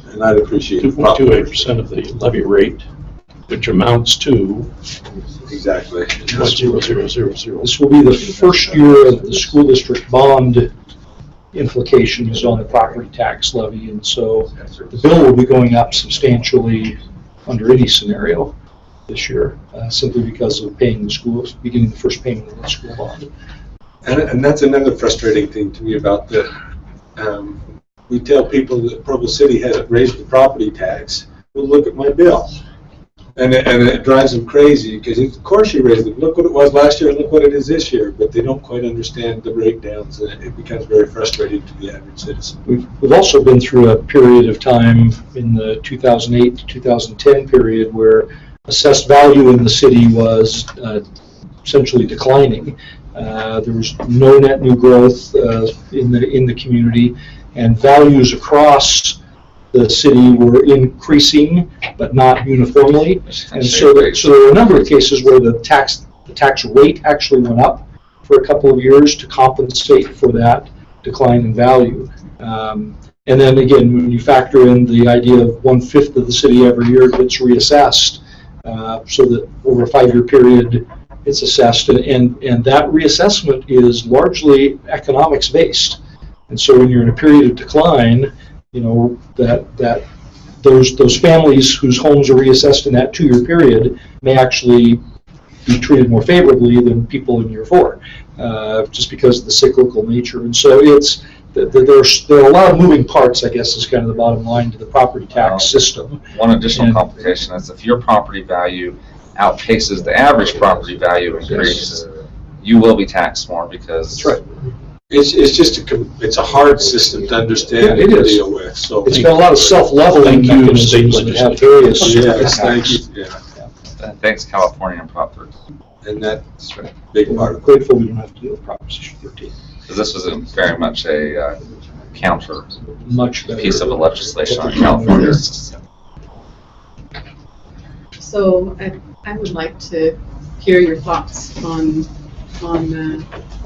And I'd appreciate 2.28% of the levy rate, which amounts to exactly 0.0000. This will be the first year of the school district bond implications on the property tax levy, and so the bill will be going up substantially under any scenario this year, simply because of beginning the first payment of the school bond. And that's another frustrating thing to me about we tell people that Provo City hasn't raised the property tax. Well, look at my bill. And it drives them crazy because of course you raised it. Look what it was last year and look what it is this year. But they don't quite understand the breakdowns, and it becomes very frustrating to the average citizen. We've also been through a period of time in the 2008 to 2010 period where assessed value in the city was essentially declining. There was no net new growth in the community, and values across the city were increasing, but not uniformly. And so there were a number of cases where the tax rate actually went up for a couple of years to compensate for that decline in value. And then again, when you factor in the idea of 1/5 of the city every year gets reassessed, so that over a 5-year period it's assessed, and that reassessment is largely economics based. And so when you're in a period of decline, that those families whose homes are reassessed in that 2-year period may actually be treated more favorably than people in year 4, just because of the cyclical nature. And so there are a lot of moving parts, I guess, is kind of the bottom line to the property tax system. One additional complication is if your property value outpaces the average property value increase, you will be taxed more because. That's right. It's just it's a hard system to understand and to deal with. So it's got a lot of self-leveling mechanisms that have various. Yes, thank you. Yeah. Thanks, California and Prop 13. And that's a big part of it. Grateful we don't have to deal with Proposition 13. Because this was very much a counter piece of legislation on California. So I would like to hear your thoughts on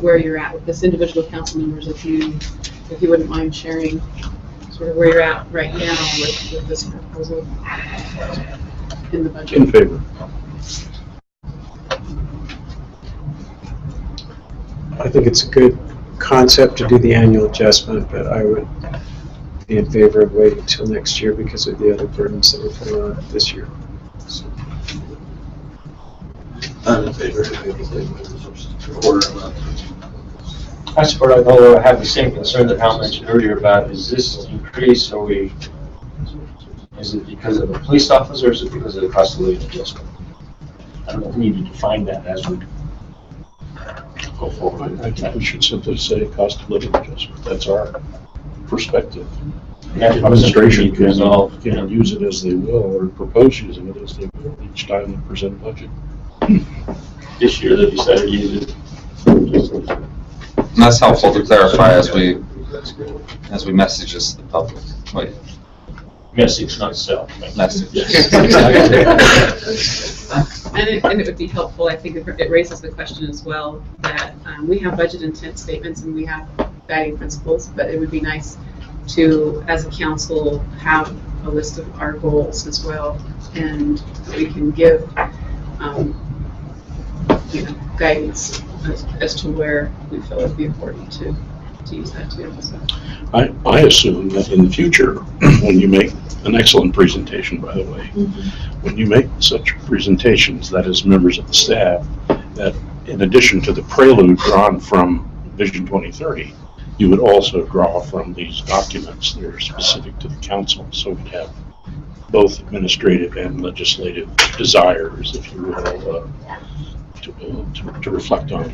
where you're at with this, individual council members, if you wouldn't mind sharing sort of where you're at right now with this proposal in the budget. In favor. I think it's a good concept to do the annual adjustment, but I would be in favor of waiting until next year because of the other burdens that we're putting on it this year. So. I'm in favor. I support, although I have the same concern that Hal mentioned earlier about, is this increase, is it because of the police officer, or is it because of the cost of living adjustment? I don't know if we need to define that as we go forward. I think we should simply say cost of living adjustment. That's our perspective. Yeah, Administration can use it as they will, or propose using it as they will each time they present a budget. This year they decided to use it. And that's helpful to clarify as we message this to the public. Wait. Message, not sell. Message. And it would be helpful, I think it raises the question as well, that we have budget intent statements and we have guiding principles, but it would be nice to, as a council, have a list of our goals as well, and we can give, guidance as to where we feel it would be important to use that too. So. I assume that in the future, when you make an excellent presentation, by the way, when you make such presentations, that is members of the staff, that in addition to the prelude drawn from Vision 2030, you would also draw from these documents that are specific to the council, so we'd have both administrative and legislative desires, if you will, to reflect on.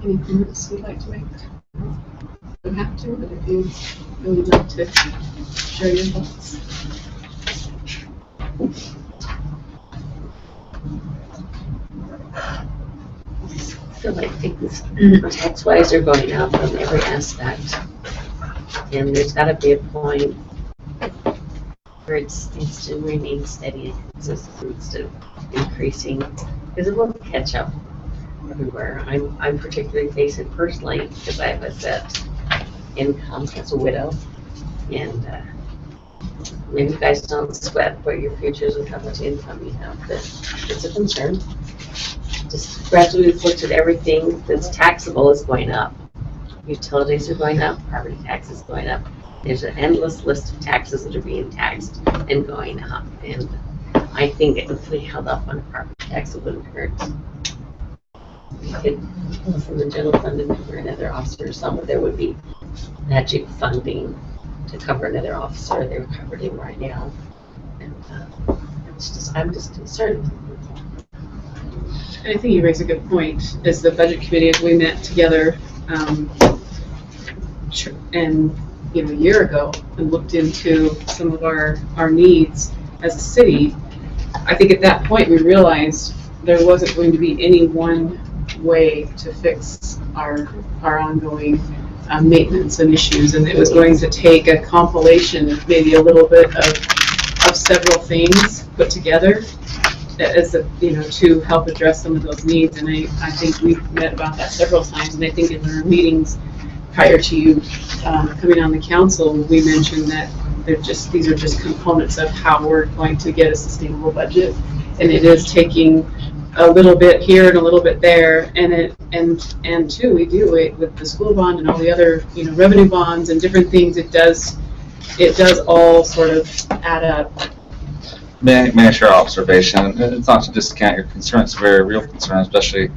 Any comments you'd like to make? You don't have to, but if you really would like to share your thoughts. I feel like things tax-wise are going up in every aspect. And there's got to be a point where it needs to remain steady and consistent instead of increasing, because it will catch up everywhere. I'm particularly facing personally because I have a set income as a widow, and maybe you guys don't sweat what your futures and how much income you have, but it's a concern. Just gradually looked at everything that's taxable is going up. Utilities are going up, property taxes going up. There's an endless list of taxes that are being taxed and going up. And I think if we held up on property tax, it wouldn't hurt. We could pull from the general fund and cover another officer. Somewhere there would be magic funding to cover another officer. They're covered in right now. And I'm just concerned. And I think you raise a good point. As the budget committee, as we met together, and a year ago, and looked into some of our needs as a city, I think at that point we realized there wasn't going to be any one way to fix our ongoing maintenance and issues, and it was going to take a compilation of maybe a little bit of several things put together as to help address some of those needs. And I think we've met about that several times, and I think in our meetings prior to you coming on the council, we mentioned that these are just components of how we're going to get a sustainable budget, and it is taking a little bit here and a little bit there, and too, we do it with the school bond and all the other revenue bonds and different things. It does all sort of add up. May I share observation? It's not to discount your concern, it's a very real concern, especially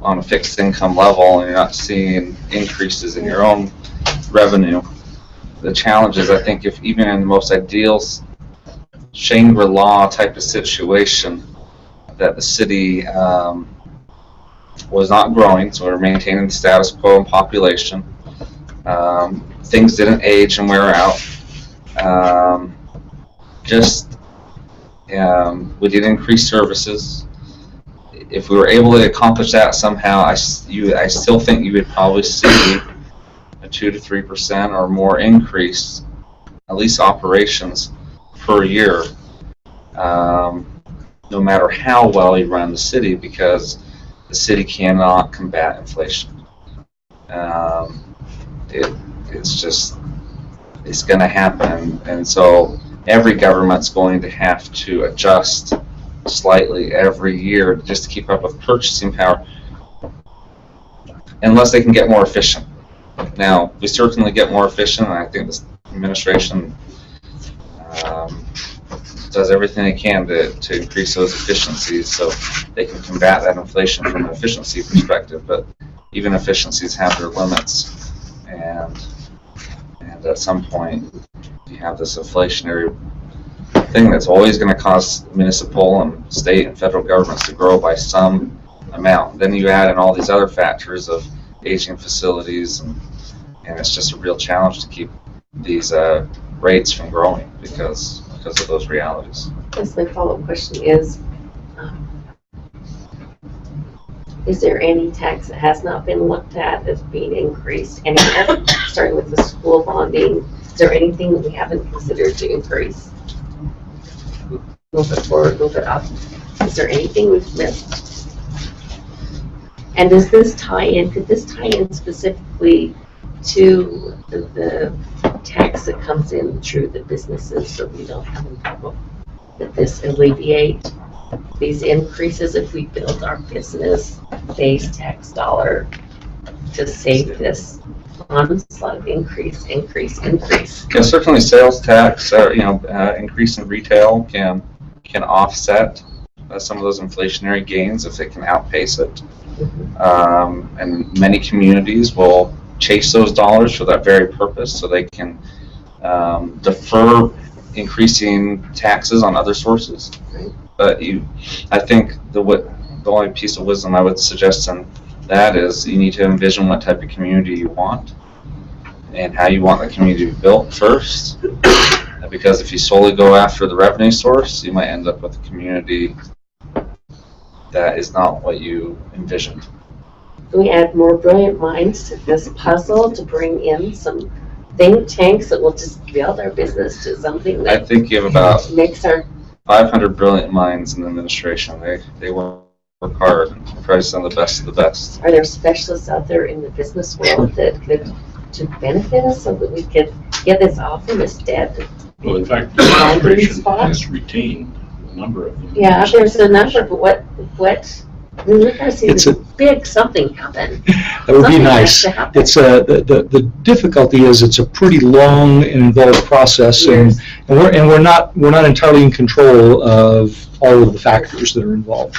on a fixed income level, and you're not seeing increases in your own revenue. The challenge is, I think, if even in the most ideal Shangri-La type of situation, that the city was not growing, so we're maintaining the status quo in population. Things didn't age and wear out. We did increase services. If we were able to accomplish that somehow, I still think you would probably see a 2 to 3% or more increase, at least operations per year, no matter how well you run the city, because the city cannot combat inflation. It's going to happen, and so every government's going to have to adjust slightly every year just to keep up with purchasing power, unless they can get more efficient. Now, we certainly get more efficient, and I think this administration does everything they can to increase those efficiencies so they can combat that inflation from an efficiency perspective. But even efficiencies have their limits, and at some point you have this inflationary thing that's always going to cause municipal and state and federal governments to grow by some amount. Then you add in all these other factors of aging facilities, and it's just a real challenge to keep these rates from growing, because because of those realities. Yes, my follow-up question is there any tax that has not been looked at as being increased anywhere, starting with the school bonding? Is there anything that we haven't considered to increase? Move it forward, move it up. Is there anything we've missed? And does this tie in, could this tie in specifically to the tax that comes in through the businesses so we don't have a problem? That this alleviate these increases if we build our business-based tax dollar to save this onslaught of increase. Yeah, certainly sales tax, increase in retail can offset some of those inflationary gains if they can outpace it. And many communities will chase those dollars for that very purpose, so they can defer increasing taxes on other sources. But I think the only piece of wisdom I would suggest in that is you need to envision what type of community you want and how you want the community to be built first. Because if you solely go after the revenue source, you might end up with a community that is not what you envisioned. Can we add more brilliant minds to this puzzle to bring in some think tanks that will just build our business to something I that think you have about makes our 500 brilliant minds in the administration. They work hard and probably some of the best of the best. Are there specialists out there in the business world that could to benefit us so that we could get this off from this debt? Well, in fact, the administration has retained a number of them. Yeah, there's a number, but what we're gonna see this big something happen. That would be Something nice. has to happen. It's the difficulty is it's a pretty long and involved process, and we're not entirely in control of all of the factors that are involved.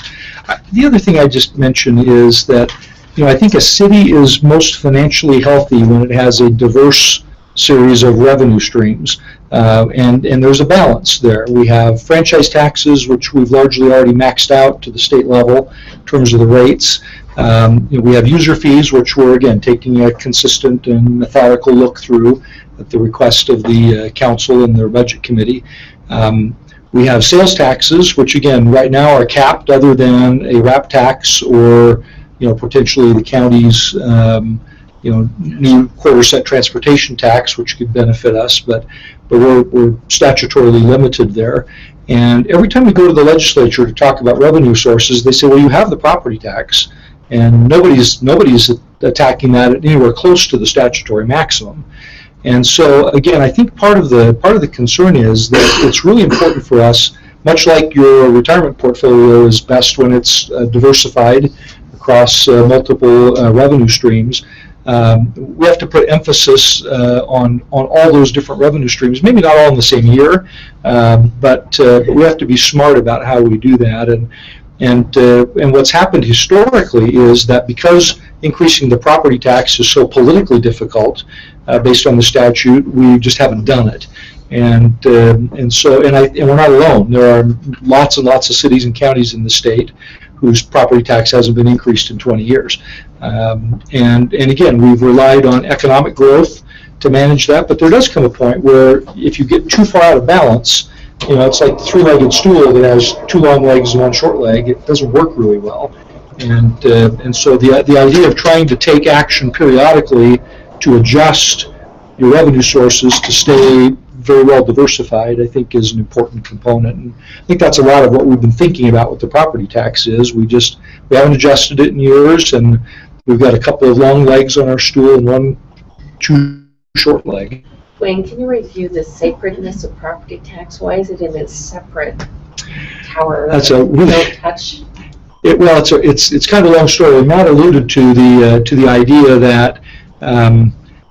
The other thing I just mentioned is that I think a city is most financially healthy when it has a diverse series of revenue streams, and there's a balance there. We have franchise taxes, which we've largely already maxed out to the state level in terms of the rates. We have user fees, which we're again taking a consistent and methodical look through at the request of the council and their budget committee. We have sales taxes, which again right now are capped, other than a RAP tax or potentially the county's new quarter set transportation tax, which could benefit us, but we're statutorily limited there. And every time we go to the legislature to talk about revenue sources, they say, well, you have the property tax, and nobody's attacking that at anywhere close to the statutory maximum. And so again, I think part of the concern is that it's really important for us, much like your retirement portfolio is best when it's diversified across multiple revenue streams. We have to put emphasis on all those different revenue streams, maybe not all in the same year, but we have to be smart about how we do that. And what's happened historically is that because increasing the property tax is so politically difficult based on the statute, we just haven't done it. And we're not alone. There are lots and lots of cities and counties in the state whose property tax hasn't been increased in 20 years. And again, we've relied on economic growth to manage that, but there does come a point where if you get too far out of balance, it's like the three-legged stool that has two long legs and one short leg. It doesn't work really well. And so the idea of trying to take action periodically to adjust your revenue sources to stay very well diversified, I think, is an important component. And I think that's a lot of what we've been thinking about with the property tax is we haven't adjusted it in years, and we've got a couple of long legs on our stool and two short leg. Wayne, can you review the sacredness of property tax? Why is it in a separate tower? That's a really don't touch. It's kind of a long story. Matt alluded to the idea that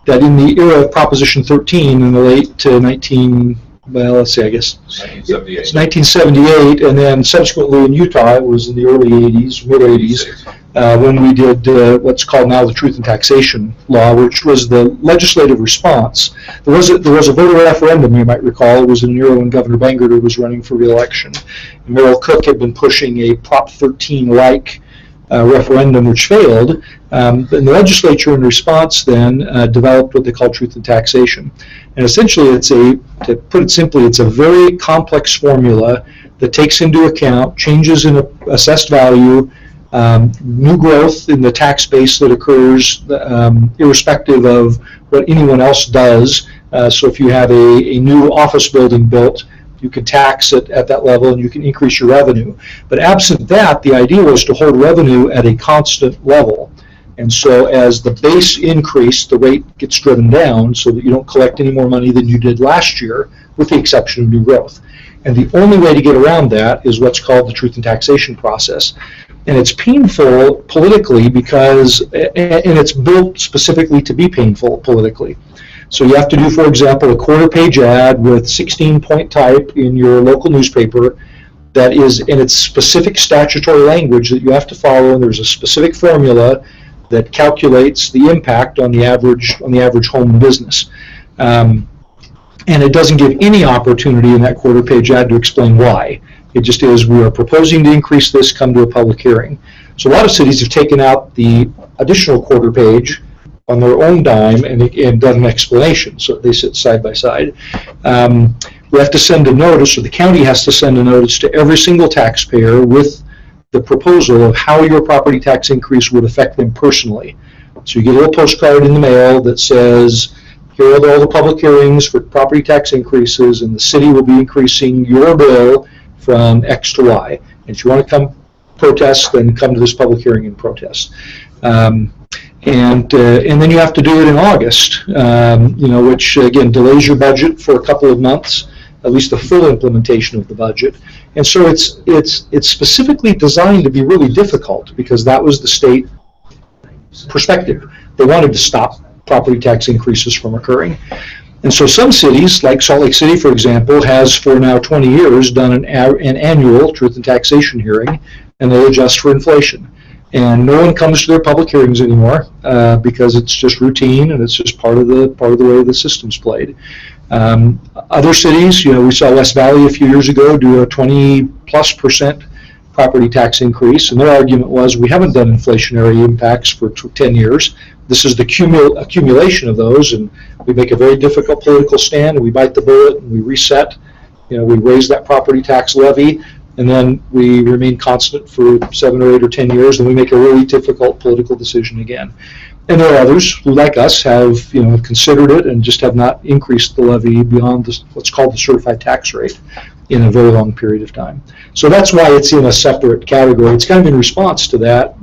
that in the era of Proposition 13 in the late 1978, and then subsequently in Utah, it was in the early 80s, mid 80s, when we did what's called now the Truth in Taxation Law, which was the legislative response. There was a voter referendum, you might recall. It was in the era when Governor Bangerter was running for re-election. And Merrill Cook had been pushing a Prop 13-like referendum, which failed. And the legislature, in response, then developed what they call truth in taxation. And essentially, to put it simply, it's a very complex formula that takes into account changes in assessed value, new growth in the tax base that occurs irrespective of what anyone else does. So if you have a new office building built, you can tax it at that level and you can increase your revenue. But absent that, the idea was to hold revenue at a constant level. And so as the base increased, the rate gets driven down so that you don't collect any more money than you did last year, with the exception of new growth. And the only way to get around that is what's called the truth in taxation process. And it's painful politically because, and it's built specifically to be painful politically. So you have to do, for example, a quarter-page ad with 16-point type in your local newspaper that is in its specific statutory language that you have to follow, and there's a specific formula that calculates the impact on the average home business. And it doesn't give any opportunity in that quarter-page ad to explain why. It just is, we are proposing to increase this, come to a public hearing. So a lot of cities have taken out the additional quarter page on their own dime and done an explanation, so they sit side by side. We have to send a notice, or the county has to send a notice to every single taxpayer with the proposal of how your property tax increase would affect them personally. So you get a little postcard in the mail that says, here are all the public hearings for property tax increases, and the city will be increasing your bill from X to Y. And if you want to come protest, then come to this public hearing and protest. And then you have to do it in August, which again delays your budget for a couple of months, at least the full implementation of the budget. And so it's specifically designed to be really difficult because that was the state perspective. They wanted to stop property tax increases from occurring. And so some cities, like Salt Lake City, for example, has for now 20 years done an annual truth and taxation hearing, and they'll adjust for inflation. And no one comes to their public hearings anymore because it's just routine and it's just part of the way the system's played. Other cities, we saw West Valley a few years ago do a 20+% property tax increase, and their argument was we haven't done inflationary impacts for 10 years. This is the accumulation of those, and we make a very difficult political stand, and we bite the bullet, and we reset. We raise that property tax levy, and then we remain constant for 7 or 8 or 10 years, and we make a really difficult political decision again. And there are others who, like us, have considered it and just have not increased the levy beyond what's called the certified tax rate in a very long period of time. So that's why it's in a separate category. It's kind of in response to that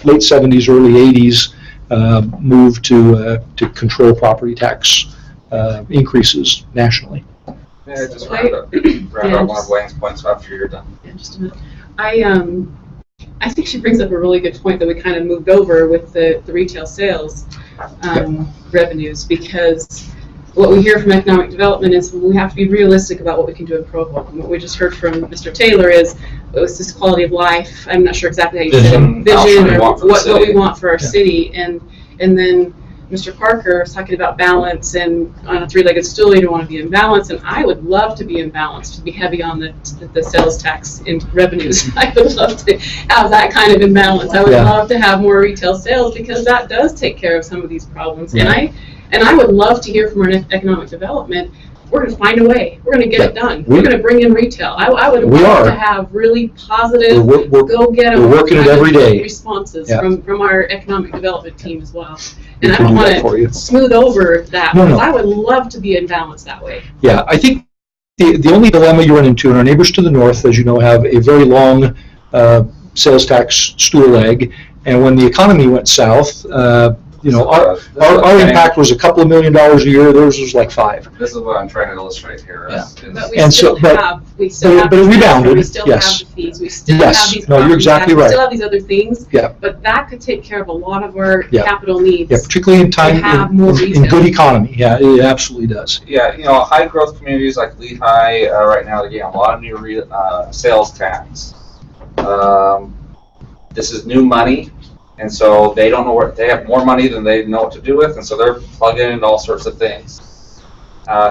late 70s, early 80s move to control property tax increases nationally. May I just round up one of Wayne's points after you're done? Yeah, just a minute. I think she brings up a really good point that we kind of moved over with the retail sales revenues, because what we hear from economic development is we have to be realistic about what we can do in Provo. And what we just heard from Mr. Taylor is it was this quality of life. I'm not sure exactly how you said it. Vision, or what we want for our city. And then Mr. Parker was talking about balance, and on a three-legged stool you don't want to be in balance, and I would love to be in balance, to be heavy on the sales tax in revenues. I would love to have that kind of imbalance. I would love to have more retail sales because that does take care of some of these problems. Yeah. And I would love to hear from our economic development, we're going to find a way. We're going to get it done. We're going to bring in retail. I would love to have really positive, go-get-em working it every day responses from our economic development team as well. And I don't want to smooth over that because I would love to be in balance that way. Yeah, I think the only dilemma you run into, and our neighbors to the north, as you know, have a very long sales tax stool leg, and when the economy went south, our impact was a couple of $1 million a year. Theirs was like $5 million. This is what I'm trying to illustrate here. But we still have it rebounded. We still have the fees. We still have these. No, you're exactly right. We still have these other things. Yeah. But that could take care of a lot of our capital needs. Yeah, particularly in time in good economy. Yeah, it absolutely does. Yeah, high growth communities like Lehigh right now, they're getting a lot of new sales tax. This is new money. And so they don't know where, they have more money than they know what to do with, and so they're plugging into all sorts of things.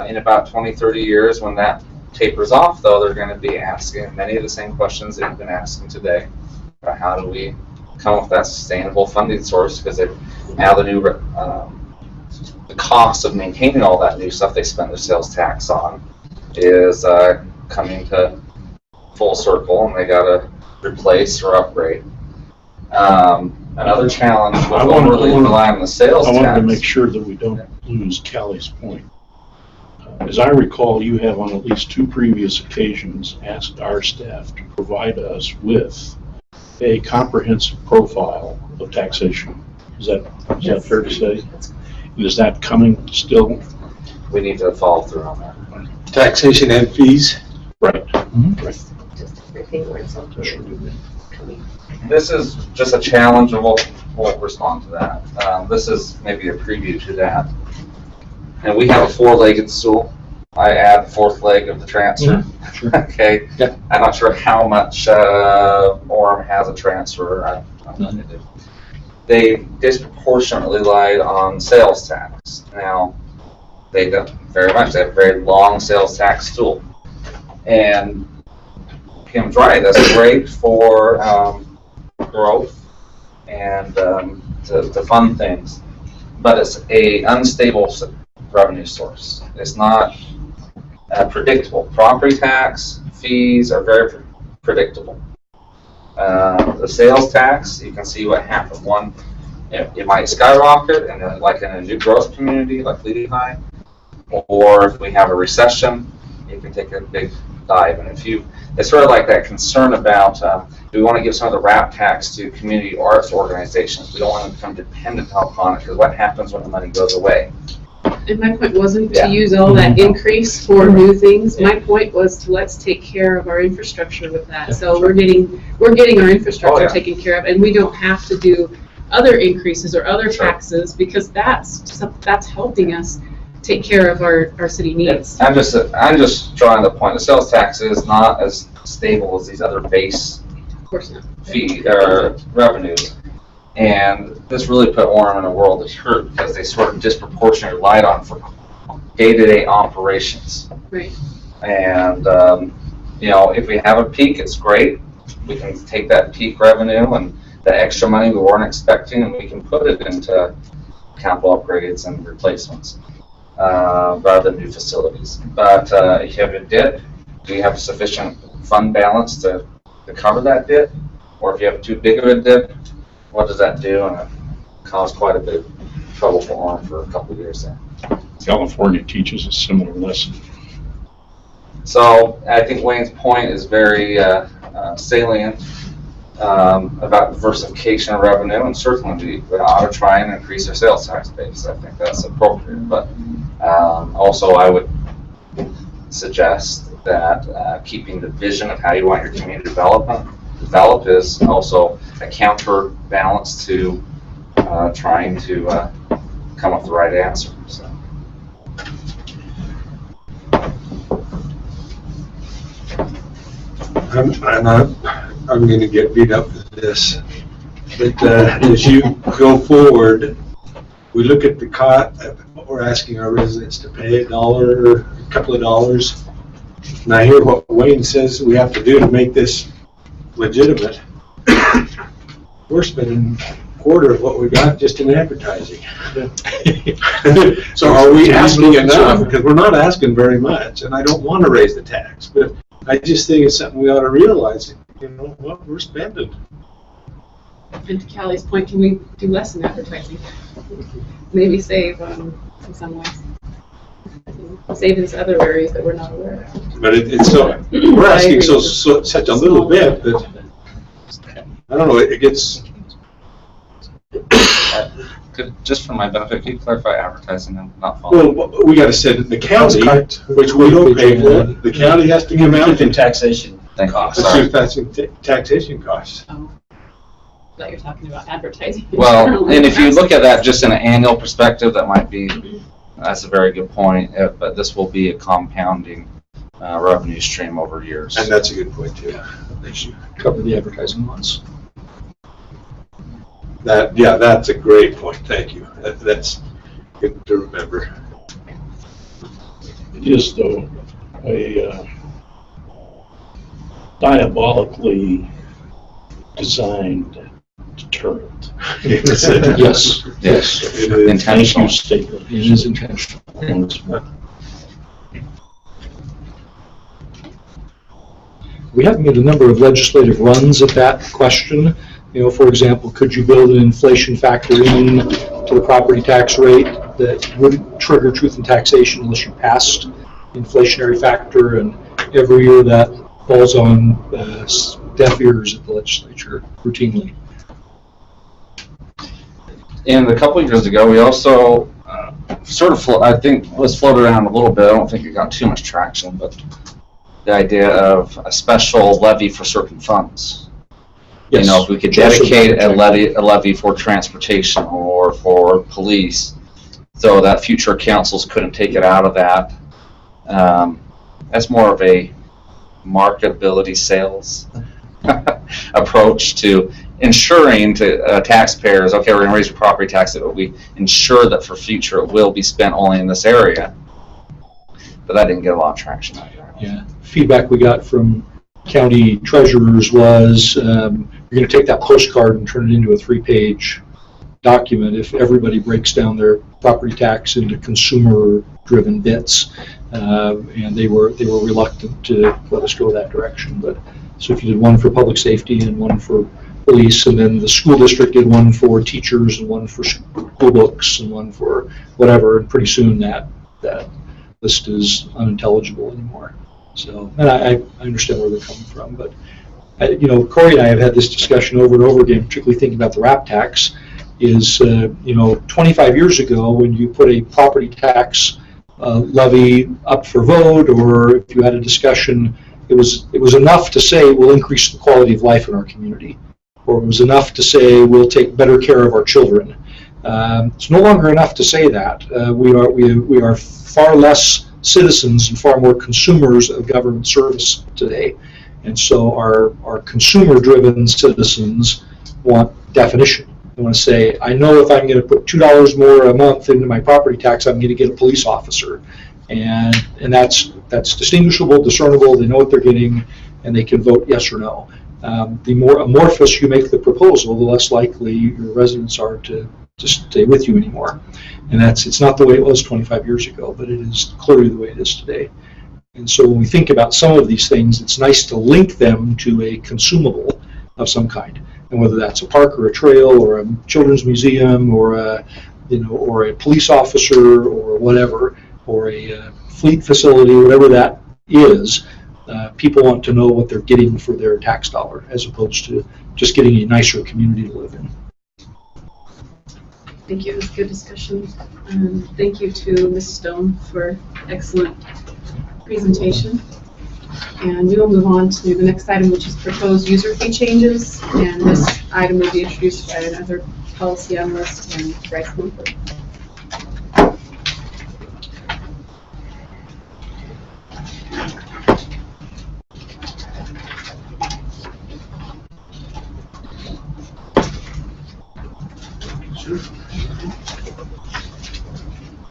In about 20, 30 years, when that tapers off, though, they're going to be asking many of the same questions that you've been asking today about how do we come up with that sustainable funding source, because now the new the cost of maintaining all that new stuff they spend their sales tax on is coming to full circle, and they got to replace or upgrade. Another challenge with overly relying on the sales tax. I wanted to make sure that we don't lose Callie's point. As I recall, you have on at least 2 previous occasions asked our staff to provide us with a comprehensive profile of taxation. Is that fair to say? And is that coming still? We need to follow through on that. Taxation and fees? Right. Right. Just everything where it's all coming. This is just a challenge, and we'll respond to that. This is maybe a preview to that. And we have a 4-legged stool. I add the 4th leg of the transfer. Sure. Okay. Yeah. I'm not sure how much Orem has a transfer. I'm not going to do. They disproportionately relied on sales tax. Now, they don't very much. They have a very long sales tax stool. And Kim's right. That's great for growth and to fund things. But it's a unstable revenue source. It's not predictable. Property tax, fees are very predictable. The sales tax, you can see what happened. One, it might skyrocket, and like in a new growth community like Lehigh, or if we have a recession, you can take a big dive. And it's sort of like that concern about, do we want to give some of the RAP tax to community arts organizations? We don't want to become dependent upon it, because what happens when the money goes away? And my point wasn't to use all that increase for new things. My point was to let's take care of our infrastructure with that. So we're getting our infrastructure taken care of, and we don't have to do other increases or other taxes, because that's helping us take care of our city needs. I'm just drawing the point. The sales tax is not as stable as these other base fee revenues. And this really put Orem in a world of hurt, because they sort of disproportionately relied on for day-to-day operations. Right. And if we have a peak, it's great. We can take that peak revenue and the extra money we weren't expecting, and we can put it into capital upgrades and replacements rather than new facilities. But if you have a dip, do you have sufficient fund balance to cover that dip? Or if you have too big of a dip, what does that do? And it caused quite a bit of trouble for Orem for a couple of years there. California teaches a similar lesson. So I think Wayne's point is very salient about diversification of revenue, and certainly we ought to try and increase our sales tax base. I think that's appropriate. But also I would suggest that keeping the vision of how you want your community develop is also a counterbalance to trying to come up with the right answer. So. I'm going to get beat up with this, but as you go forward, we look at the cost. We're asking our residents to pay $1, a couple of dollars, and I hear what Wayne says we have to do to make this legitimate. We're spending a quarter of what we got just in advertising. So are we asking enough? Because we're not asking very much, and I don't want to raise the tax, but I just think it's something we ought to realize. What we're spending. And to Callie's point, can we do less in advertising? Maybe save in some ways. Save in other areas that we're not aware of. But it's so, we're asking such a little bit that, I don't know, it gets... Just for my benefit, can you clarify advertising and not following? Well, we got to send it to the county, which we don't pay for. The county has to come out and taxation costs. That's taxation costs. Oh, I thought you're talking about advertising. Well, and if you look at that just in an annual perspective, that might be, that's a very good point, but this will be a compounding revenue stream over years. And that's a good point too. They should cover the advertising once. That's a great point. Thank you. That's good to remember. It is, though, a diabolically designed to deterrent. Yes, yes. It is Intentional. a statement. It is intentional. We have made a number of legislative runs at that question. You know, for example, could you build an inflation factor in to the property tax rate that wouldn't trigger truth in taxation unless you passed the inflationary factor? And every year that falls on deaf ears at the legislature routinely. And a couple of years ago, we also I think was floated around a little bit. I don't think it got too much traction, but the idea of a special levy for certain funds. Yes. You know, if we could dedicate a levy for transportation or for police, so that future councils couldn't take it out of that. That's more of a marketability sales approach to ensuring to taxpayers, okay, we're going to raise your property tax, but we ensure that for future it will be spent only in this area. But that didn't get a lot of traction out there. Yeah. Feedback we got from county treasurers was you're going to take that postcard and turn it into a 3-page document if everybody breaks down their property tax into consumer-driven bits, and they were reluctant to let us go that direction. But so if you did one for public safety and one for police, and then the school district did one for teachers and one for school books and one for whatever, and pretty soon that list is unintelligible anymore. So, and I understand where they're coming from, but you know, Corey and I have had this discussion over and over again, particularly thinking about the RAP tax. Is 25 years ago when you put a property tax levy up for vote, or if you had a discussion, it was enough to say we'll increase the quality of life in our community, or it was enough to say we'll take better care of our children. It's no longer enough to say that. We are far less citizens and far more consumers of government service today, and so our consumer-driven citizens want definition. They want to say, I know if I'm going to put $2 more a month into my property tax, I'm going to get a police officer, and that's distinguishable, discernible. They know what they're getting, and they can vote yes or no. The more amorphous you make the proposal, the less likely your residents are to stay with you anymore. And it's not the way it was 25 years ago, but it is clearly the way it is today. And so when we think about some of these things, it's nice to link them to a consumable of some kind. And whether that's a park or a trail or a children's museum or a police officer or whatever, or a fleet facility, whatever that is, people want to know what they're getting for their tax dollar, as opposed to just getting a nicer community to live in. Thank you. It was a good discussion. Thank you to Ms. Stone for excellent presentation. And we will move on to the next item, which is proposed user fee changes. And this item will be introduced by another policy analyst and Bryce Mumford.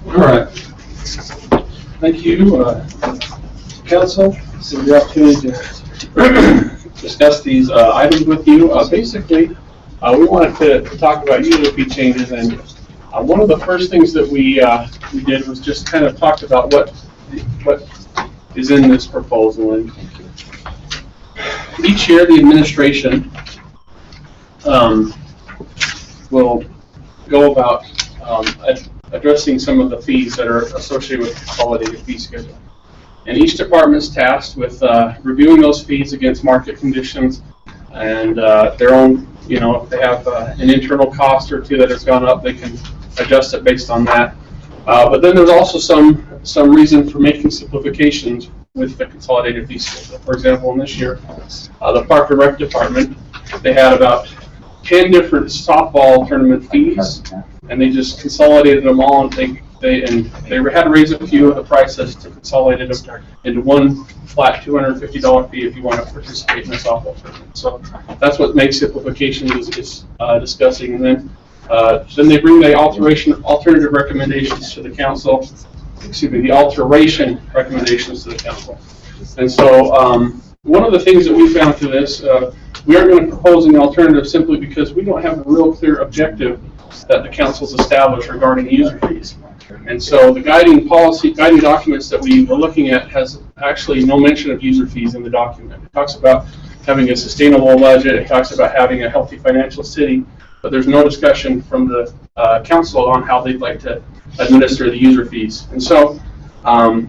All right. Thank you, Council, for the opportunity to discuss these items with you. Basically, we wanted to talk about user fee changes, and one of the first things that we did was just kind of talk about what is in this proposal. And each year, the administration will go about addressing some of the fees that are associated with the consolidated fee schedule. And each department is tasked with reviewing those fees against market conditions and their own, if they have an internal cost or two that has gone up, they can adjust it based on that. But then there's also some reason for making simplifications with the consolidated fee schedule. For example, in this year, the Park and Rec Department, they had about 10 different softball tournament fees, and they just consolidated them all, and they had to raise a few of the prices to consolidate them into one flat $250 fee if you want to participate in a softball tournament. So that's what makes simplification is discussing. And then they bring the alternative recommendations to the council. The alteration recommendations to the council. And so one of the things that we found through this, we aren't going to propose an alternative simply because we don't have a real clear objective that the council's established regarding user fees. And so the guiding documents that we were looking at has actually no mention of user fees in the document. It talks about having a sustainable budget, it talks about having a healthy financial city, but there's no discussion from the council on how they'd like to administer the user fees. And so, one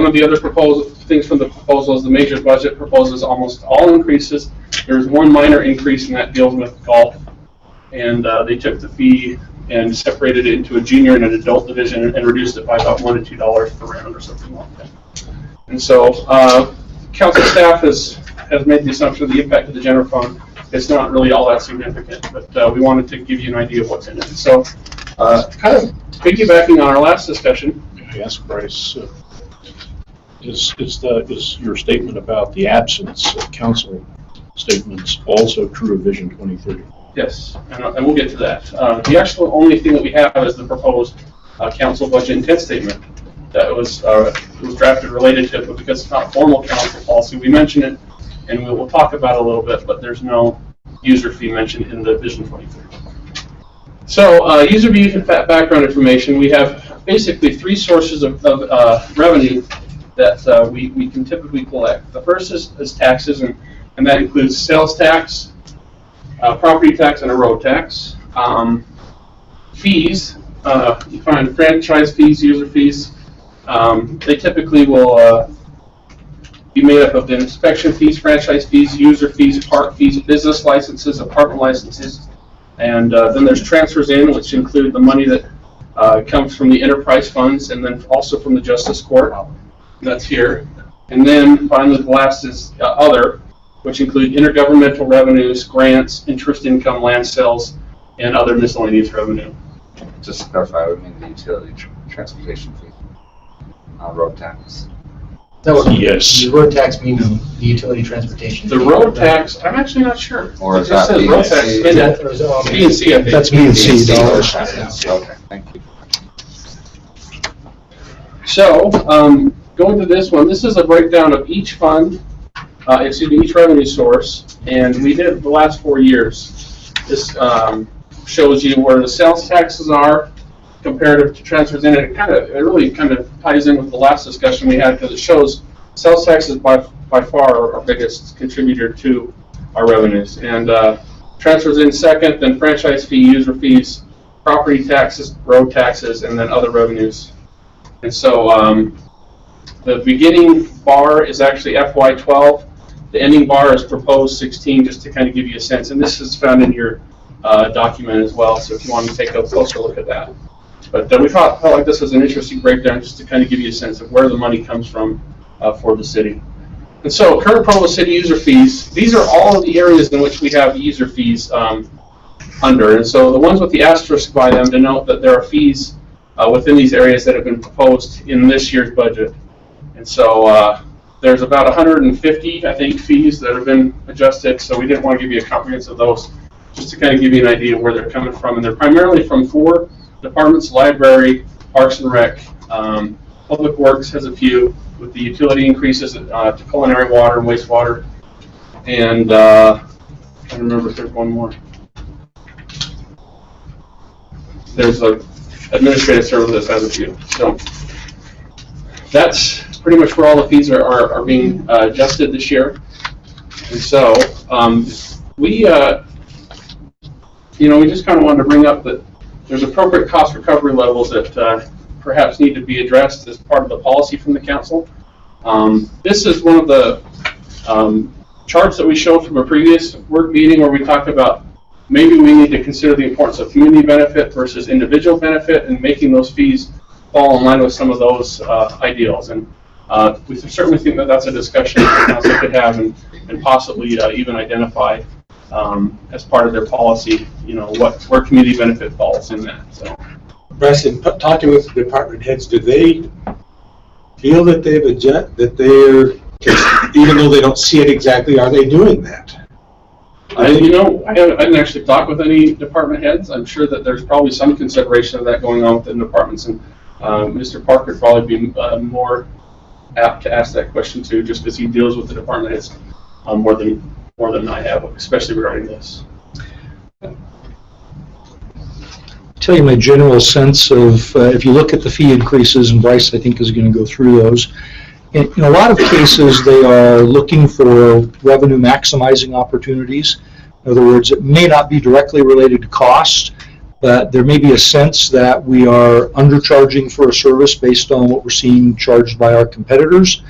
of the other things from the proposal is the major budget proposes almost all increases. There's one minor increase, and that deals with golf. And they took the fee and separated it into a junior and an adult division and reduced it by about $1 to $2 per round or something like that. And so council staff has made the assumption of the impact of the general fund. It's not really all that significant, but we wanted to give you an idea of what's in it. So kind of piggybacking on our last discussion. I ask Bryce, is your statement about the absence of council statements also true of Vision 2030? Yes, and we'll get to that. The actual only thing that we have is the proposed council budget intent statement that was drafted related to it, but because it's not formal council policy, we mention it, and we'll talk about it a little bit, but there's no user fee mentioned in the Vision 2030. So user fee and background information, we have basically three sources of revenue that we can typically collect. The first is taxes, and that includes sales tax, property tax, and a road tax. Fees, you find franchise fees, user fees. They typically will be made up of the inspection fees, franchise fees, user fees, park fees, business licenses, apartment licenses, and then there's transfers in, which include the money that comes from the enterprise funds and then also from the justice court. That's here. And then finally the last is other, which include intergovernmental revenues, grants, interest income, land sales, and other miscellaneous revenue. Just to clarify, we mean the utility transportation fee, road tax. Yes. The road tax mean the utility transportation. The road tax, I'm actually not sure. Or is it just that says road tax in it. B&C, I think. That's B&C dollars. Okay, thank you. So, going to this one, this is a breakdown of each fund, each revenue source, and we did it the last 4 years. This shows you where the sales taxes are comparative to transfers in it. It really kind of ties in with the last discussion we had because it shows sales taxes by far our biggest contributor to our revenues, and transfers in second, then franchise fee, user fees, property taxes, road taxes, and then other revenues. And so the beginning bar is actually FY12. The ending bar is proposed 16, just to kind of give you a sense. And this is found in your document as well, so if you want to take a closer look at that. But we felt like this was an interesting breakdown just to kind of give you a sense of where the money comes from for the city. And so current Provo City user fees, these are all of the areas in which we have user fees under. And so the ones with the asterisk by them denote that there are fees within these areas that have been proposed in this year's budget. And so there's about 150, I think, fees that have been adjusted, so we didn't want to give you a comprehensive of those, just to kind of give you an idea of where they're coming from. And they're primarily from 4 departments: library, parks and rec, public works has a few, with the utility increases to culinary water and wastewater. And I can't remember if there's one more. There's administrative services has a few. So that's pretty much where all the fees are being adjusted this year. And so we just kind of wanted to bring up that there's appropriate cost recovery levels that perhaps need to be addressed as part of the policy from the council. This is one of the charts that we showed from a previous work meeting where we talked about maybe we need to consider the importance of community benefit versus individual benefit and making those fees fall in line with some of those ideals. And we certainly think that that's a discussion that the council could have and possibly even identify as part of their policy, where community benefit falls in that. So, Bryson, talking with the department heads, do they feel that they're, even though they don't see it exactly, are they doing that? I didn't actually talk with any department heads. I'm sure that there's probably some consideration of that going on within departments, and Mr. Parker would probably be more apt to ask that question too, just because he deals with the department heads more than I have, especially regarding this. Tell you my general sense of, if you look at the fee increases, and Bryce I think is going to go through those, in a lot of cases they are looking for revenue maximizing opportunities. In other words, it may not be directly related to cost, but there may be a sense that we are undercharging for a service based on what we're seeing charged by our competitors.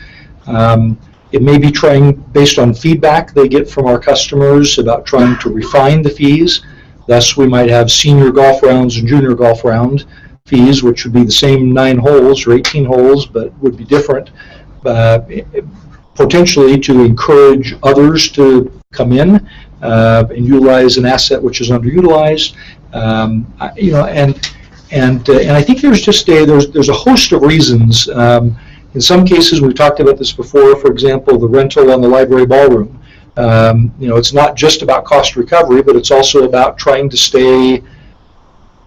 It may be trying, based on feedback they get from our customers about trying to refine the fees. Thus, we might have senior golf rounds and junior golf round fees, which would be the same 9 holes or 18 holes, but would be different, potentially to encourage others to come in and utilize an asset which is underutilized. You know, and I think there's just there's a host of reasons. In some cases, we've talked about this before. For example, the rental on the library ballroom. You know, it's not just about cost recovery, but it's also about trying to stay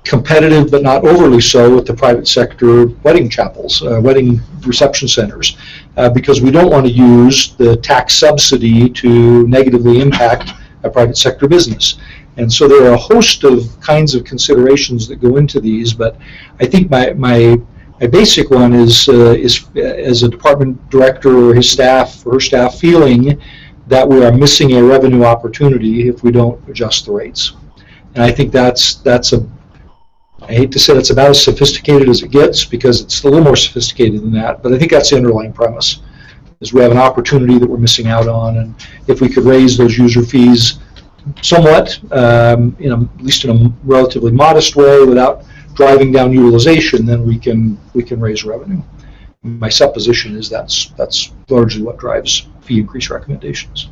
competitive, but not overly so, with the private sector wedding chapels, wedding reception centers, because we don't want to use the tax subsidy to negatively impact a private sector business. And so there are a host of kinds of considerations that go into these, but I think my basic one is as a department director or his staff or her staff feeling that we are missing a revenue opportunity if we don't adjust the rates. And I think that's I hate to say it's about as sophisticated as it gets, because it's a little more sophisticated than that, but I think that's the underlying premise, is we have an opportunity that we're missing out on, and if we could raise those user fees somewhat, at least in a relatively modest way without driving down utilization, then we can raise revenue. My supposition is that's largely what drives fee increase recommendations.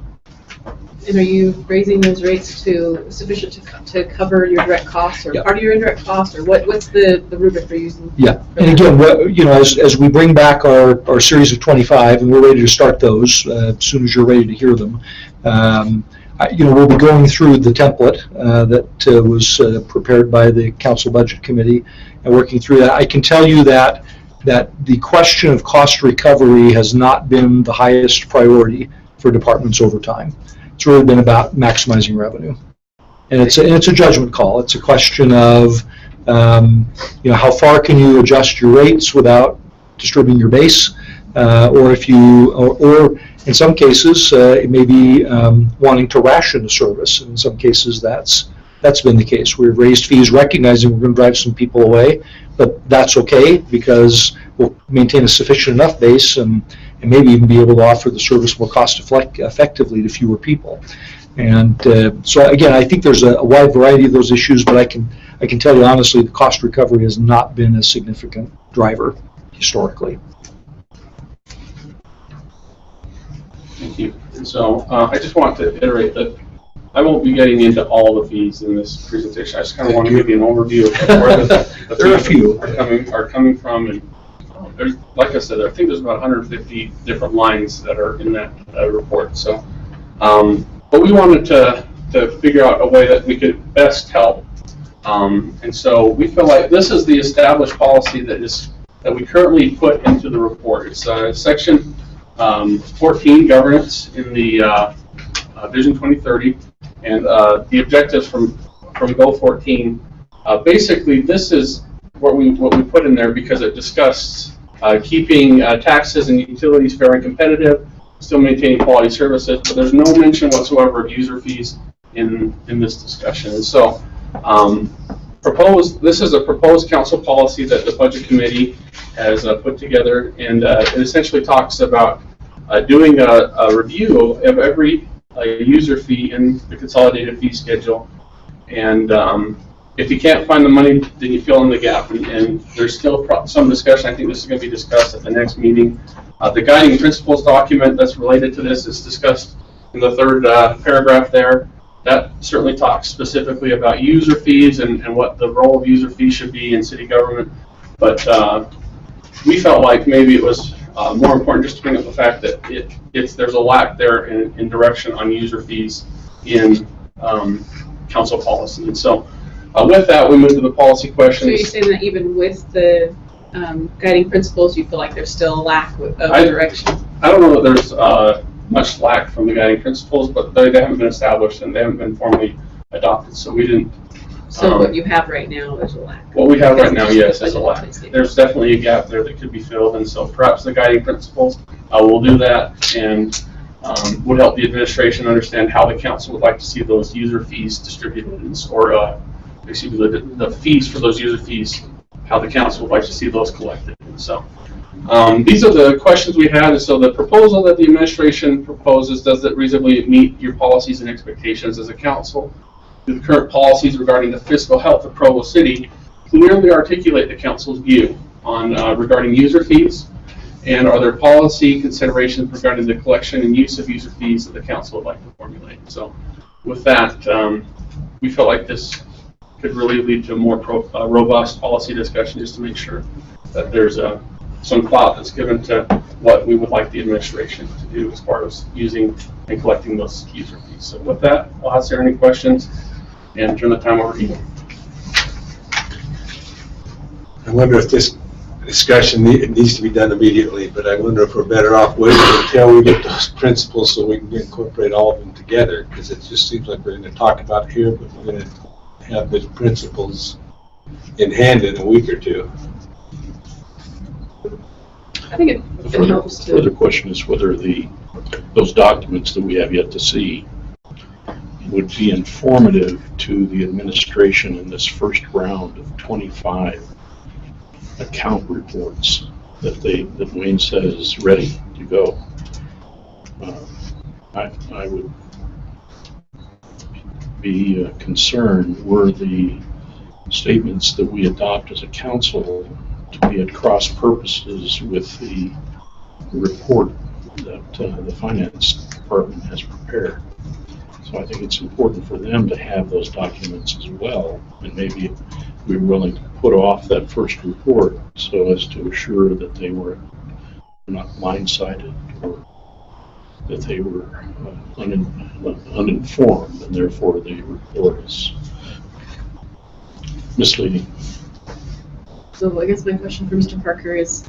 And are you raising those rates to sufficient to cover your direct costs, or part of your indirect costs, or what's the rubric you're using? Yeah, and again, as we bring back our series of 25, and we're ready to start those as soon as you're ready to hear them, we'll be going through the template that was prepared by the Council Budget Committee and working through that. I can tell you that the question of cost recovery has not been the highest priority for departments over time. It's really been about maximizing revenue, and it's a judgment call. It's a question of how far can you adjust your rates without disturbing your base, or in some cases it may be wanting to ration the service. In some cases that's been the case. We've raised fees recognizing we're going to drive some people away, but that's okay because we'll maintain a sufficient enough base and maybe even be able to offer the service more cost effectively to fewer people. And so again, I think there's a wide variety of those issues, but I can tell you honestly, the cost recovery has not been a significant driver historically. Thank you. And so I just want to iterate that I won't be getting into all the fees in this presentation. I just kind of want to give you an overview of where the there are a few are coming from, and there's, like I said, I think there's about 150 different lines that are in that report. So, but we wanted to figure out a way that we could best help, and so we feel like this is the established policy that we currently put into the report. It's section 14, governance, in the Vision 2030, and the objectives from Goal 14. Basically, this is what we put in there because it discussed keeping taxes and utilities fair and competitive, still maintaining quality services, but there's no mention whatsoever of user fees in this discussion. And so, this is a proposed council policy that the Budget Committee has put together, and it essentially talks about doing a review of every user fee in the consolidated fee schedule, and if you can't find the money, then you fill in the gap, and there's still some discussion. I think this is going to be discussed at the next meeting. The guiding principles document that's related to this is discussed in the third paragraph there. That certainly talks specifically about user fees and what the role of user fees should be in city government, but we felt like maybe it was more important just to bring up the fact that there's a lack there in direction on user fees in council policy. And so with that, we move to the policy questions. So you're saying that even with the guiding principles, you feel like there's still a lack of direction? I don't know that there's much slack from the guiding principles, but they haven't been established and they haven't been formally adopted, so we didn't. So what you have right now is a lack. What we have right now, yes, is a lack. There's definitely a gap there that could be filled, and so perhaps the guiding principles will do that and would help the administration understand how the council would like to see those user fees distributed, or excuse me, the fees for those user fees, how the council would like to see those collected. And so these are the questions we had. And so the proposal that the administration proposes, does it reasonably meet your policies and expectations as a council? The current policies regarding the fiscal health of Provo City clearly articulate the council's view on regarding user fees, and are there policy considerations regarding the collection and use of user fees that the council would like to formulate? So with that, we felt like this could really lead to a more robust policy discussion, just to make sure that there's some clout that's given to what we would like the administration to do as far as using and collecting those user fees. So with that, I'll answer any questions and turn the time over to you. I wonder if this discussion needs to be done immediately, but I wonder if we're better off waiting until we get those principles so we can incorporate all of them together, because it just seems like we're going to talk about it here, but we're going to have the principles in hand in a week or two. I think it helps to. The further question is whether those documents that we have yet to see would be informative to the administration in this first round of 25 account reports that Wayne says is ready to go. I would be concerned were the statements that we adopt as a council to be at cross purposes with the report that the finance department has prepared. So I think it's important for them to have those documents as well, and maybe we're willing to put off that first report so as to assure that they were not blindsided or that they were uninformed, and therefore the report is misleading. So I guess my question for Mr. Parker is,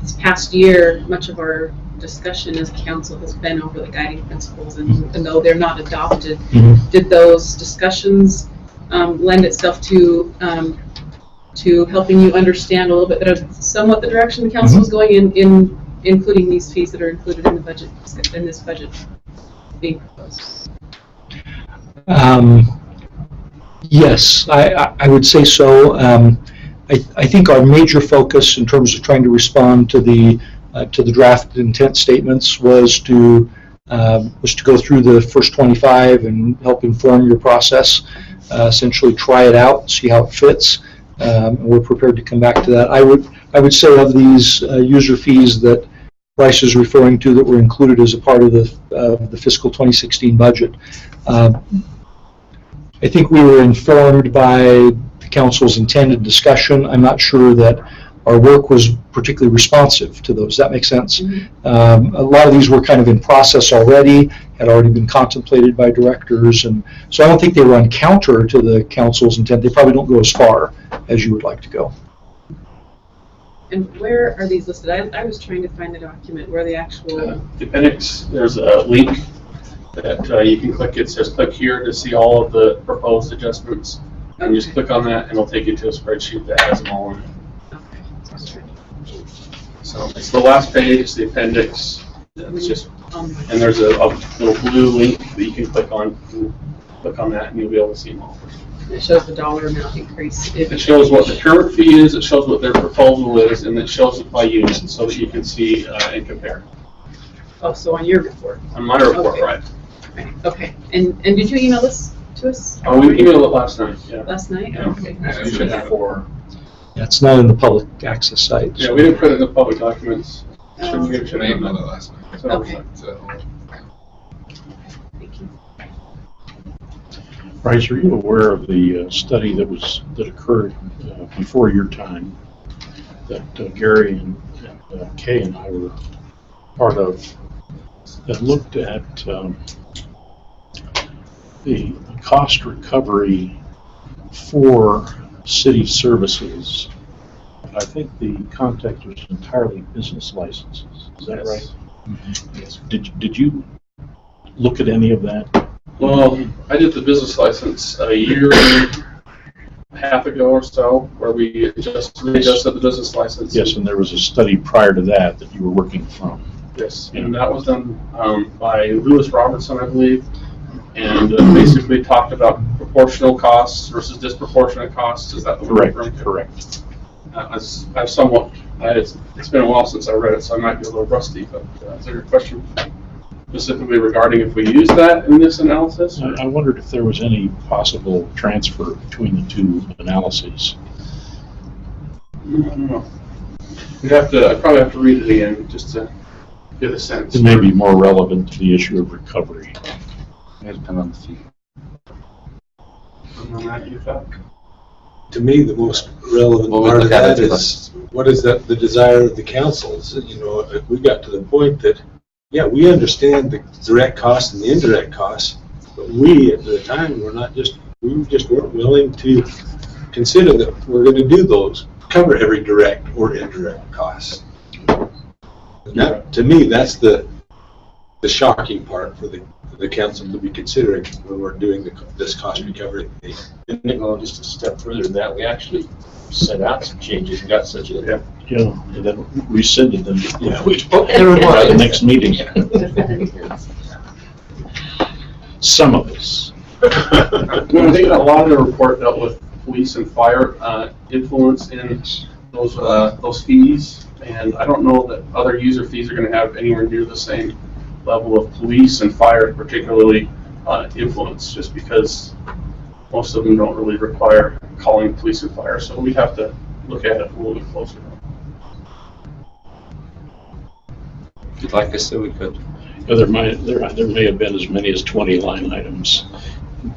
this past year, much of our discussion as a council has been over the guiding principles, and though they're not adopted, did those discussions lend itself to helping you understand a little bit better, somewhat the direction the council is going in including these fees that are included in the budget, in this budget being proposed? Yes, I would say so. I think our major focus in terms of trying to respond to the draft intent statements was to go through the first 25 and help inform your process, essentially try it out, see how it fits. We're prepared to come back to that. I would say of these user fees that Bryce is referring to that were included as a part of the fiscal 2016 budget, I think we were informed by the council's intended discussion. I'm not sure that our work was particularly responsive to those. Does that make sense? A lot of these were kind of in process already, had already been contemplated by directors, and so I don't think they run counter to the council's intent. They probably don't go as far as you would like to go. And where are these listed? I was trying to find the document where the actual... The appendix, there's a link that you can click. It says click here to see all of the proposed adjustments. And just click on that and it'll take you to a spreadsheet that has them all in it. So it's the last page, the appendix. It's just, and there's a little blue link that you can click on. Click on that and you'll be able to see them all. It shows the dollar amount increase. It shows what the current fee is, it shows what their proposal is, and it shows it by unit so that you can see and compare. Oh, so on your report? On my report, okay. Right. Okay. And did you email this to us? Oh, we emailed it last night, yeah. Last night? Yeah. Okay. Yeah, it's not in the public access site. Yeah, we didn't put it in the public documents. Shouldn't I emailed it last night. So, okay. Bryce, are you aware of the study that occurred before your time that Gary and Kay and I were part of, that looked at the cost recovery for city services? I think the context was entirely business licenses. Is that right? Did you look at any of that? Well, I did the business license a year and a half ago or so, where we adjusted the business license. Yes, and there was a study prior to that that you were working from. Yes, and that was done by Lewis Robertson, I believe, and basically talked about proportional costs versus disproportionate costs. Is that the word? Correct. I've somewhat, it's been a while since I read it, so I might be a little rusty, but is there a question specifically regarding if we use that in this analysis? I wondered if there was any possible transfer between the two analyses. I don't know. I'd probably have to read it again just to get a sense. It may be more relevant to the issue of recovery. It depends on the fee. To me, the most relevant part of that is, what is the desire of the council? You know, if we got to the point that, yeah, we understand the direct costs and the indirect costs, but we, at the time, we just weren't willing to consider that we're going to do those, cover every direct or indirect cost. And that, to me, that's the shocking part for the council to be considering when we're doing this cost recovery thing. Didn't it go just a step further than that? We actually set out some changes and got such a... Yeah, and then rescinded them. Yeah, At the next meeting. Some of us. I think a lot of the report dealt with police and fire influence in those fees, and I don't know that other user fees are going to have anywhere near the same level of police and fire, particularly influence, just because most of them don't really require calling police and fire. So we have to look at it a little bit closer. If you'd like us to, we could. Yeah, there may have been as many as 20 line items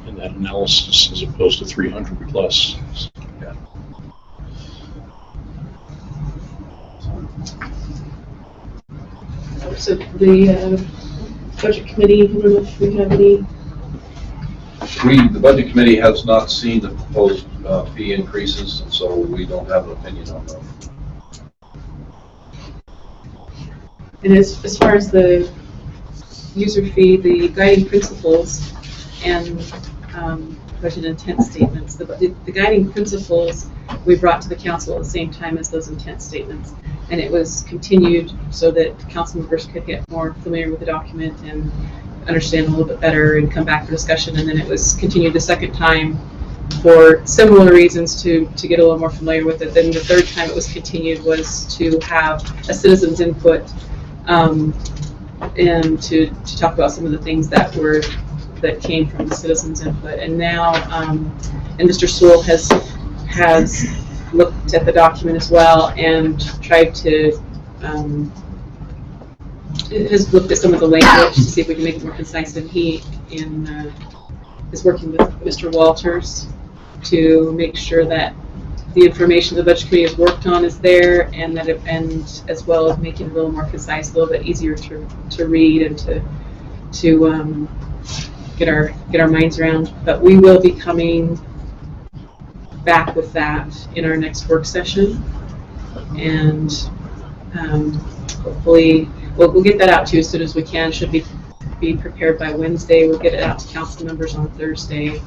in that analysis as opposed to 300 plus. Yeah. So the budget committee, I don't know if we have any. The budget committee has not seen the proposed fee increases, and so we don't have an opinion on them. And as far as the user fee, the guiding principles and budget intent statements, the guiding principles we brought to the council at the same time as those intent statements. And it was continued so that council members could get more familiar with the document and understand a little bit better and come back for discussion. And then it was continued the second time for similar reasons to get a little more familiar with it. Then the third time it was continued was to have a citizen's input and to talk about some of the things that came from the citizens' input. And now, and Mr. Sewell has looked at the document as well and tried to has looked at some of the language to see if we can make it more concise. And he is working with Mr. Walters to make sure that the information the budget committee has worked on is there, and and as well as making it a little more concise, a little bit easier to read and to get our minds around. But we will be coming back with that in our next work session, and hopefully we'll get that out to you as soon as we can. Should be prepared by Wednesday. We'll get it out to council members on Thursday,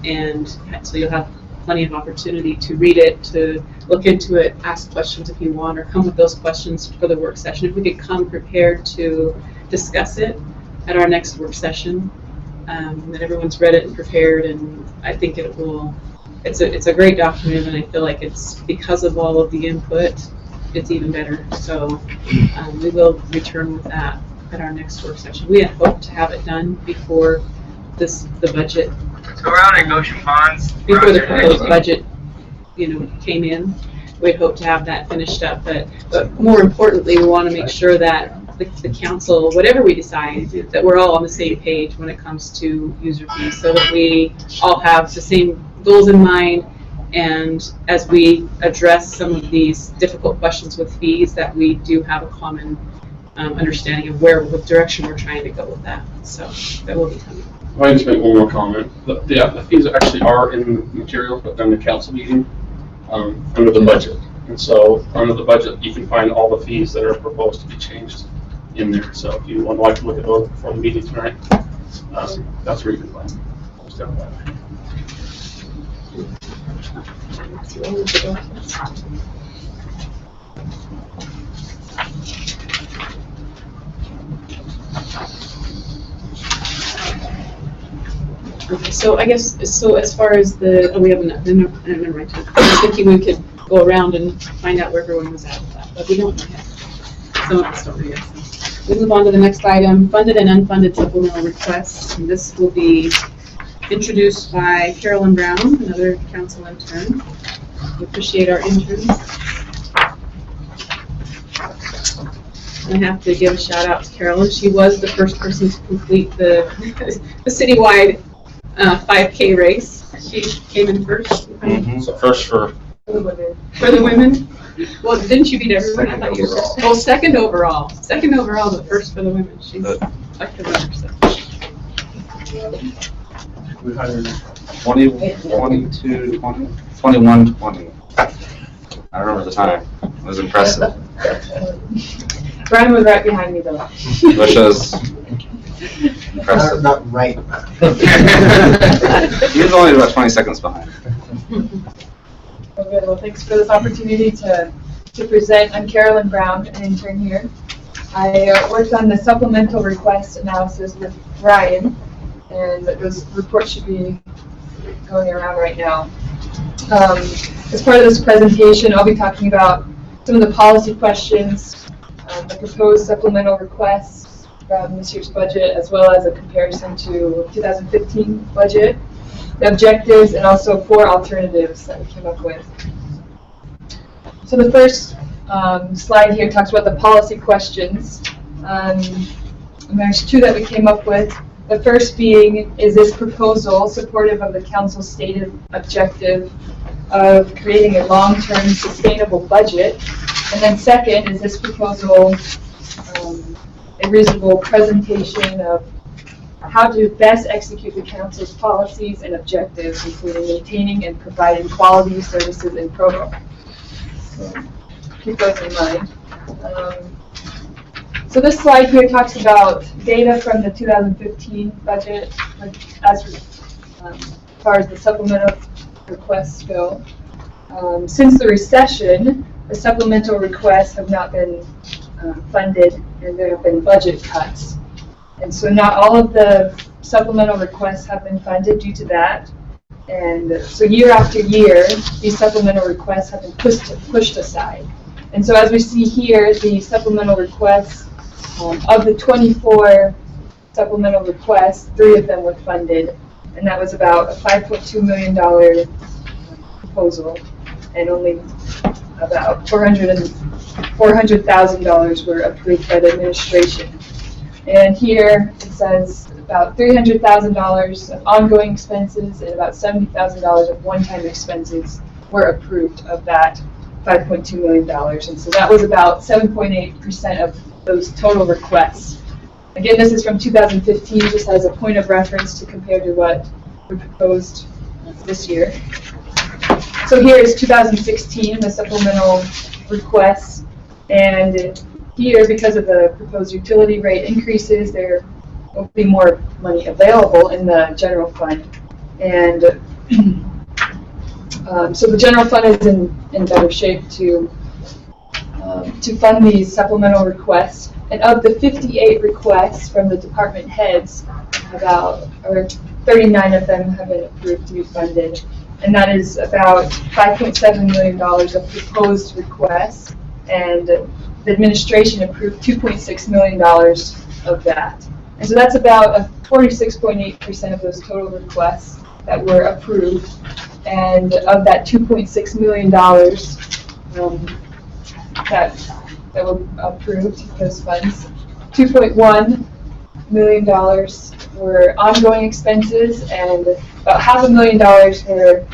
and so you'll have plenty of opportunity to read it, to look into it, ask questions if you want, or come with those questions for the work session. If we could come prepared to discuss it at our next work session, that everyone's read it and prepared, and I think it will. It's a great document, and I feel like it's because of all of the input, it's even better. So we will return with that at our next work session. We had hoped to have it done before the budget. Let's go around and Goshen Ponds. Before the proposed budget, came in. We'd hoped to have that finished up, but more importantly, we want to make sure that the council, whatever we decide, that we're all on the same page when it comes to user fees, so that we all have the same goals in mind, and as we address some of these difficult questions with fees, that we do have a common understanding of what direction we're trying to go with that. So that will be coming. I just make one more comment. The fees actually are in the materials, but then the council meeting under the budget. And so under the budget, you can find all the fees that are proposed to be changed. in there. So if you would like to look at those before the meeting tonight, that's where you can find them. Okay, so I guess, so as far as the, we have enough, never mind. I was thinking we could go around and find out where everyone was at with that, but we don't know yet. Some of us don't know yet. So we move on to the next item, funded and unfunded supplemental requests. And this will be introduced by Carolyn Brown, another council intern. We appreciate our interns. I have to give a shout out to Carolyn. She was the first person to complete the citywide 5K race. She came in first. So first for For the women? Well, didn't you beat everyone? I thought you were. Oh, second overall. Second overall, but first for the women. She's like the winner, so. We hired 20, 22, 20, 21, 20. I remember the time. It was impressive. Brian was right behind me though. Which was impressive. Not right. He was only about 20 seconds behind. Okay, well, thanks for this opportunity to present. I'm Carolyn Brown, an intern here. I worked on the supplemental request analysis with Ryan, and those reports should be going around right now. As part of this presentation, I'll be talking about some of the policy questions, the proposed supplemental requests from this year's budget, as well as a comparison to 2015 budget, the objectives, and also 4 alternatives that we came up with. So the first slide here talks about the policy questions. And there's 2 that we came up with. The first being, is this proposal supportive of the council's stated objective of creating a long-term sustainable budget? And then second, is this proposal a reasonable presentation of how to best execute the council's policies and objectives, including maintaining and providing quality services in Provo? So keep those in mind. So this slide here talks about data from the 2015 budget, as far as the supplemental requests go. Since the recession, the supplemental requests have not been funded, and there have been budget cuts. And so not all of the supplemental requests have been funded due to that. And so year after year, these supplemental requests have been pushed aside. And so as we see here, the supplemental requests, of the 24 supplemental requests, 3 of them were funded. And that was about a $5.2 million proposal. And only about $400,000 were approved by the administration. And here it says about $300,000 of ongoing expenses and about $70,000 of one-time expenses were approved of that $5.2 million. And so that was about 7.8% of those total requests. Again, this is from 2015, just as a point of reference to compare to what we proposed this year. So here is 2016, the supplemental requests. And here, because of the proposed utility rate increases, there will be more money available in the general fund. And so the general fund is in better shape to fund these supplemental requests. And of the 58 requests from the department heads, about 39 of them have been approved to be funded. And that is about $5.7 million of proposed requests. And the administration approved $2.6 million of that. And so that's about a 46.8% of those total requests that were approved. And of that $2.6 million that were approved, those funds, $2.1 million were ongoing expenses, and about $500,000 were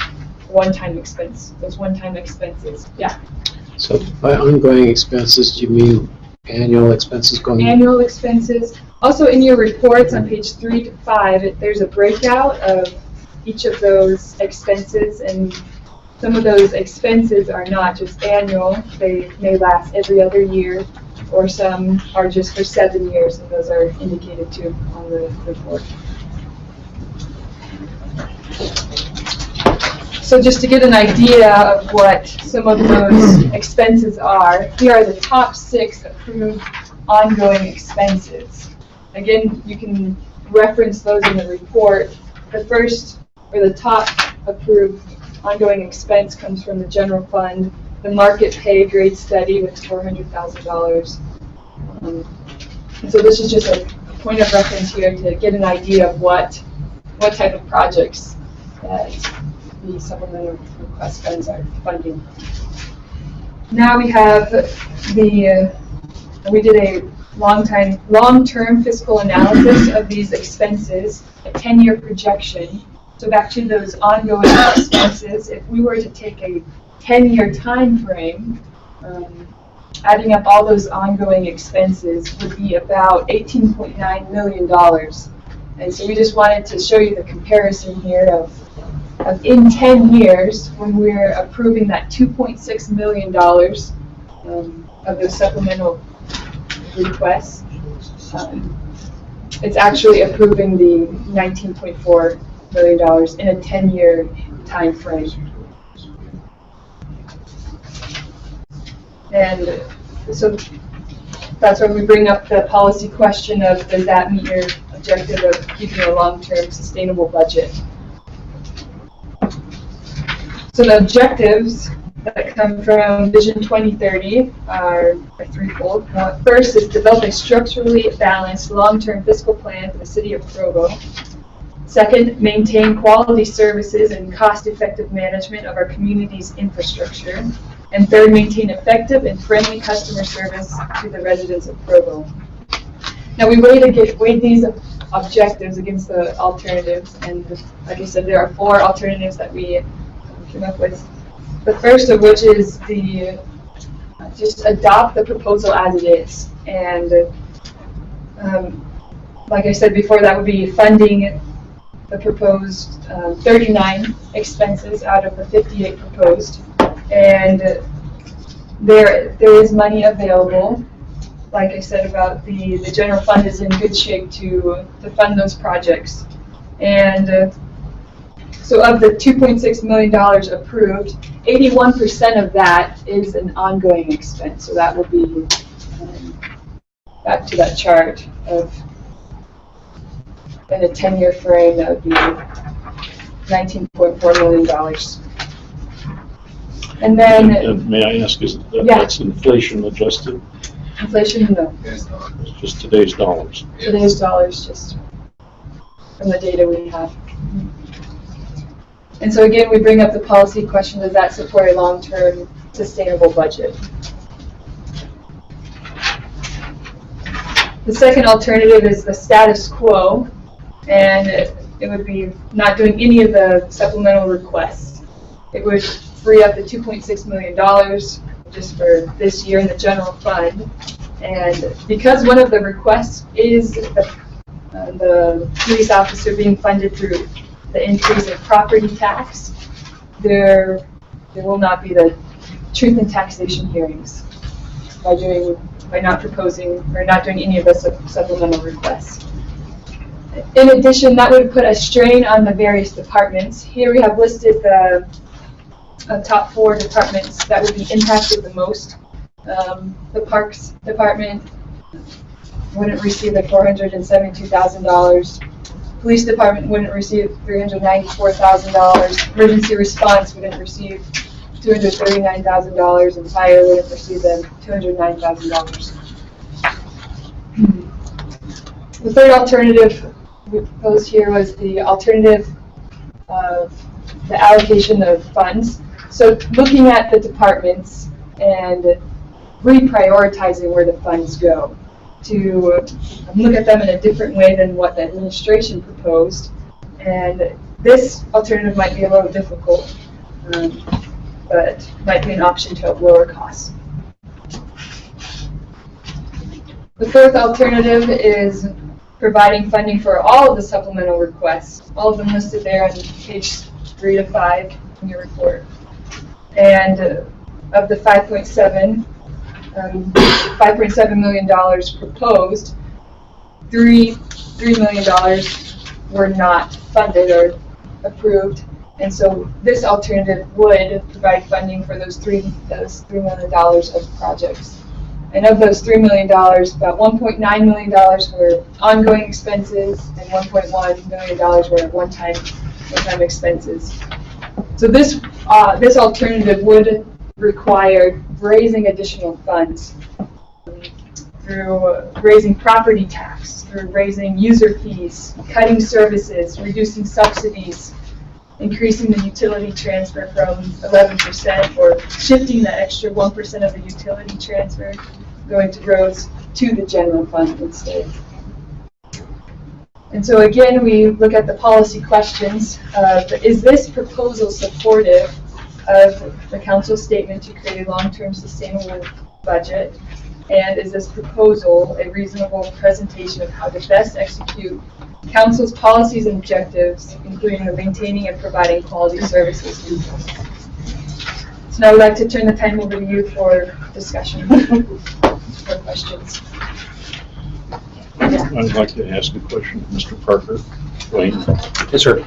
one-time expense. Those one-time expenses. Yeah. So by ongoing expenses, do you mean annual expenses going? Annual expenses. Also in your reports on page 3 to 5, there's a breakout of each of those expenses, and some of those expenses are not just annual. They may last every other year. or some are just for 7 years, and those are indicated too on the report. So just to get an idea of what some of those expenses are, here are the top 6 approved ongoing expenses. Again, you can reference those in the report. The first, or the top approved ongoing expense, comes from the general fund, the market pay grade study with $400,000. And so this is just a point of reference here to get an idea of what type of projects that the supplemental request funds are funding. Now we have we did a long-term fiscal analysis of these expenses, a 10-year projection. So back to those ongoing expenses, if we were to take a 10-year time frame, adding up all those ongoing expenses would be about $18.9 million. And so we just wanted to show you the comparison here of in 10 years, when we're approving that $2.6 million of those supplemental requests, it's actually approving the $19.4 million in a 10-year time frame. And so that's where we bring up the policy question of, does that meet your objective of keeping a long-term sustainable budget? So the objectives that come from Vision 2030 are threefold. First is develop a structurally balanced long-term fiscal plan for the city of Provo. Second, maintain quality services and cost-effective management of our community's infrastructure. And third, maintain effective and friendly customer service to the residents of Provo. Now we weighed these objectives against the alternatives, and like I said, there are 4 alternatives that we came up with. The first of which is just adopt the proposal as it is. And like I said before, that would be funding the proposed 39 expenses out of the 58 proposed. And there is money available. Like I said about the general fund is in good shape to fund those projects. And so of the $2.6 million approved, 81% of that is an ongoing expense. So that will be back to that chart of, in a 10-year frame, that would be $19.4 million. And then, may I ask, that's inflation adjusted? Inflation, no. It's just today's dollars. Today's dollars, just from the data we have. And so again, we bring up the policy question, does that support a long-term sustainable budget? The second alternative is the status quo, and it would be not doing any of the supplemental requests. It would free up the $2.6 million just for this year in the general fund. And because one of the requests is the police officer being funded through the increase in property tax, there will not be the truth and taxation hearings by not proposing or not doing any of the supplemental requests. In addition, that would put a strain on the various departments. Here we have listed the top 4 departments that would be impacted the most. The Parks Department wouldn't receive the $472,000. Police Department wouldn't receive $394,000. Emergency Response wouldn't receive $239,000, and Fire wouldn't receive them $209,000. The third alternative we proposed here was the alternative of the allocation of funds. So looking at the departments and reprioritizing where the funds go, to look at them in a different way than what the administration proposed. And this alternative might be a little difficult, but might be an option to help lower costs. The fourth alternative is providing funding for all of the supplemental requests, all of them listed there on page 3 to 5 in your report. And of the 5.7, $5.7 million proposed, $3 million were not funded or approved. And so this alternative would provide funding for those $3 million of projects. And of those $3 million, about $1.9 million were ongoing expenses and $1.1 million were one-time expenses. So this alternative would require raising additional funds through raising property tax, through raising user fees, cutting services, reducing subsidies, increasing the utility transfer from 11% or shifting the extra 1% of the utility transfer going to roads to the general fund instead. And so again, we look at the policy questions. Is this proposal supportive of the council statement to create a long-term sustainable budget? And is this proposal a reasonable presentation of how to best execute council's policies and objectives, including maintaining and providing quality services? So now I'd like to turn the time over to you for discussion or questions. I'd like to ask a question, Mr. Parker. Wayne? Yes, sir.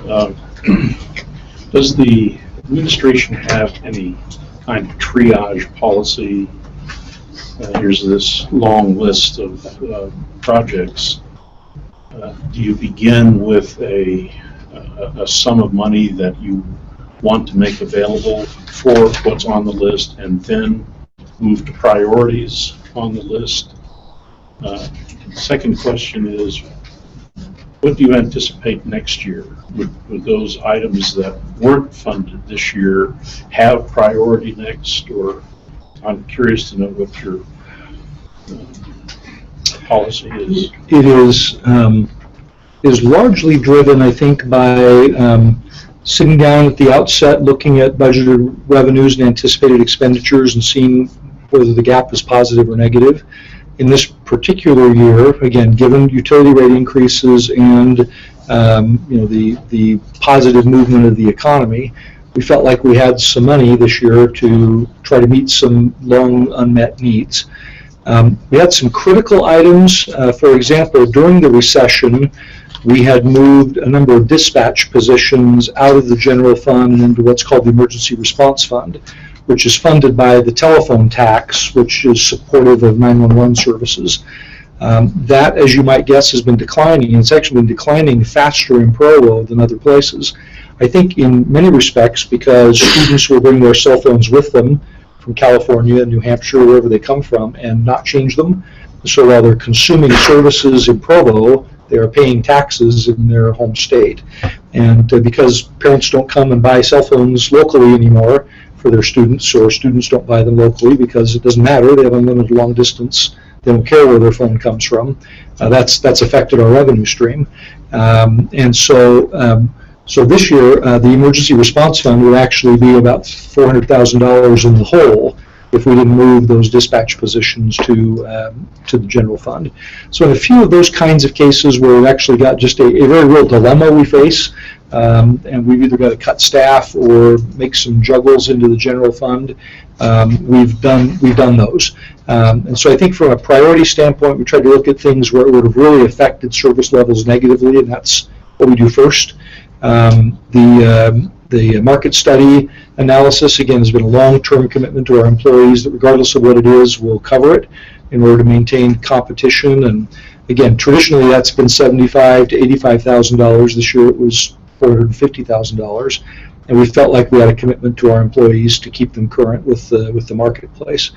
Does the administration have any kind of triage policy? Here's this long list of projects. Do you begin with a sum of money that you want to make available for what's on the list and then move to priorities on the list? Second question is, what do you anticipate next year? Would those items that weren't funded this year have priority next? Or I'm curious to know what your policy is. It is largely driven, I think, by sitting down at the outset, looking at budgeted revenues and anticipated expenditures and seeing whether the gap is positive or negative. In this particular year, again, given utility rate increases and the positive movement of the economy, we felt like we had some money this year to try to meet some long unmet needs. We had some critical items. For example, during the recession, we had moved a number of dispatch positions out of the general fund and into what's called the Emergency Response Fund, which is funded by the telephone tax, which is supportive of 911 services. That, as you might guess, has been declining, and it's actually been declining faster in Provo than other places. I think in many respects because students will bring their cell phones with them from California, New Hampshire, wherever they come from, and not change them. So while they're consuming services in Provo, they are paying taxes in their home state. And because parents don't come and buy cell phones locally anymore for their students, or students don't buy them locally because it doesn't matter, they have unlimited long distance, they don't care where their phone comes from, that's affected our revenue stream. So this year, the Emergency Response Fund would actually be about $400,000 in the hole if we didn't move those dispatch positions to the general fund. So in a few of those kinds of cases where we've actually got just a very real dilemma we face, and we've either got to cut staff or make some juggles into the general fund, we've done those. And so I think from a priority standpoint, we tried to look at things where it would have really affected service levels negatively, and that's what we do first. The market study analysis, again, has been a long-term commitment to our employees that regardless of what it is, we'll cover it in order to maintain competition. And again, traditionally that's been $75,000 to $85,000. This year it was $450,000. And we felt like we had a commitment to our employees to keep them current with the marketplace.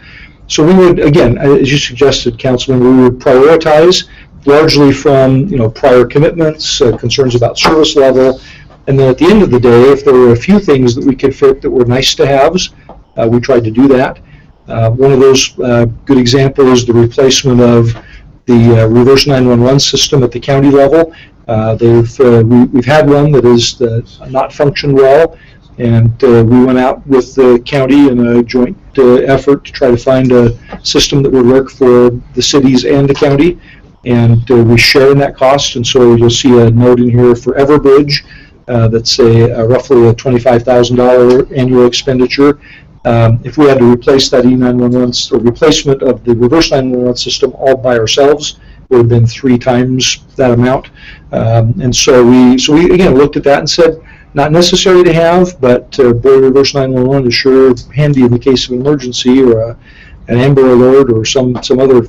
So we would, again, as you suggested, Councilman, we would prioritize largely from prior commitments, concerns about service level, and then at the end of the day, if there were a few things that we could fit that were nice to haves, we tried to do that. One of those good examples is the replacement of the reverse 911 system at the county level. We've had one that has not functioned well, and we went out with the county in a joint effort to try to find a system that would work for the cities and the county, and we share in that cost. And so you'll see a note in here for Everbridge that's roughly a $25,000 annual expenditure, If we had to replace that E911 or replacement of the reverse 911 system all by ourselves, would have been 3 times that amount. And so we again looked at that and said, not necessary to have, but boy, reverse 911 is sure handy in the case of an emergency or an Amber Alert or some other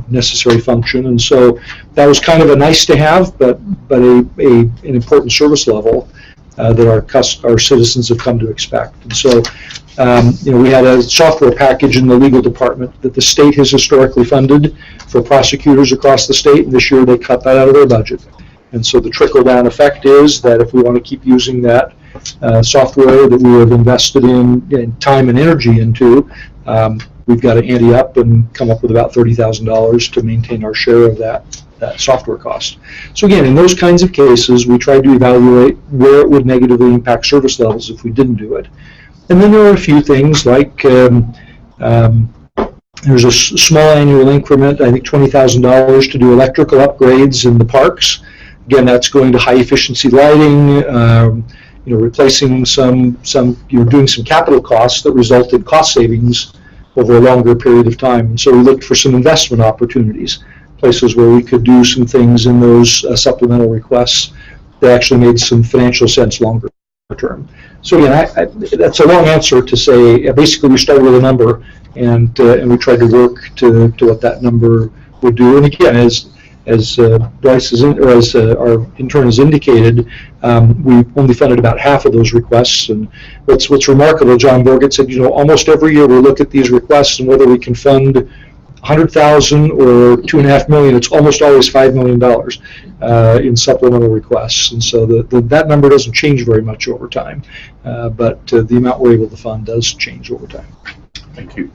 necessary function. And so that was kind of a nice to have, but an important service level that our citizens have come to expect. And so we had a software package in the legal department that the state has historically funded for prosecutors across the state, and this year they cut that out of their budget. And so the trickle-down effect is that if we want to keep using that software that we have invested in time and energy into, we've got to ante up and come up with about $30,000 to maintain our share of that software cost. So again, in those kinds of cases, we tried to evaluate where it would negatively impact service levels if we didn't do it. And then there are a few things like there's a small annual increment, I think $20,000 to do electrical upgrades in the parks. Again, that's going to high efficiency lighting, replacing doing some capital costs that result in cost savings over a longer period of time. And so we looked for some investment opportunities, places where we could do some things in those supplemental requests that actually made some financial sense longer term. So again, that's a long answer to say, basically we started with a number and we tried to work to what that number would do. And again, as Bryce as our intern has indicated, we've only funded about half of those requests. And what's remarkable, John Borgett said, almost every year we look at these requests and whether we can fund $100,000 or $2.5 million, it's almost always $5 million in supplemental requests. And so that number doesn't change very much over time, but the amount we're able to fund does change over time. Thank you.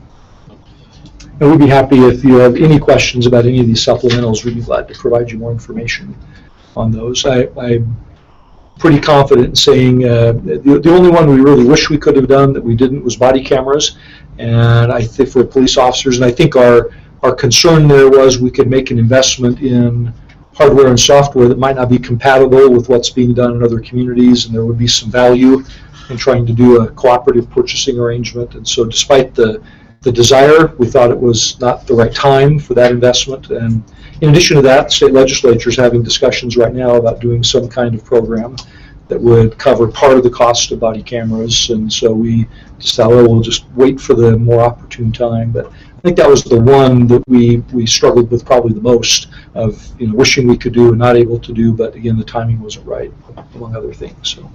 And we'd be happy if you have any questions about any of these supplementals. We'd be glad to provide you more information on those. I'm pretty confident in saying the only one we really wish we could have done that we didn't was body cameras. And I think for police officers, and I think our concern there was we could make an investment in hardware and software that might not be compatible with what's being done in other communities, and there would be some value in trying to do a cooperative purchasing arrangement. And so despite the desire, we thought it was not the right time for that investment. And in addition to that, state legislature is having discussions right now about doing some kind of program that would cover part of the cost of body cameras. And so we just thought, well, we'll just wait for the more opportune time. But I think that was the one that we struggled with probably the most of, wishing we could do and not able to do. But again, the timing wasn't right, among other things. So.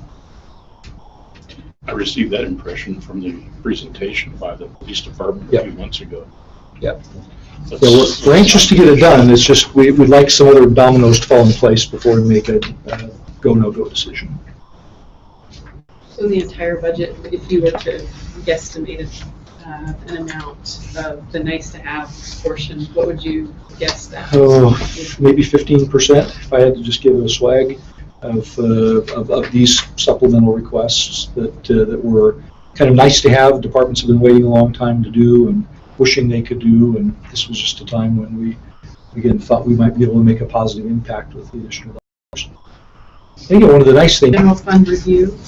I received that impression from the presentation by the police department a few months ago. Yep. Yeah, we're anxious to get it done. It's just we'd like some other dominoes to fall in place before we make a go no-go decision. So the entire budget, if you were to guesstimate an amount of the nice-to-have portion, what would you guess that? Oh, maybe 15%, if I had to just give it a swag. Of these supplemental requests that were kind of nice to have. Departments have been waiting a long time to do and wishing they could do, and this was just a time when we again thought we might be able to make a positive impact with the additional dollars. I think one of the nice things. General fund review.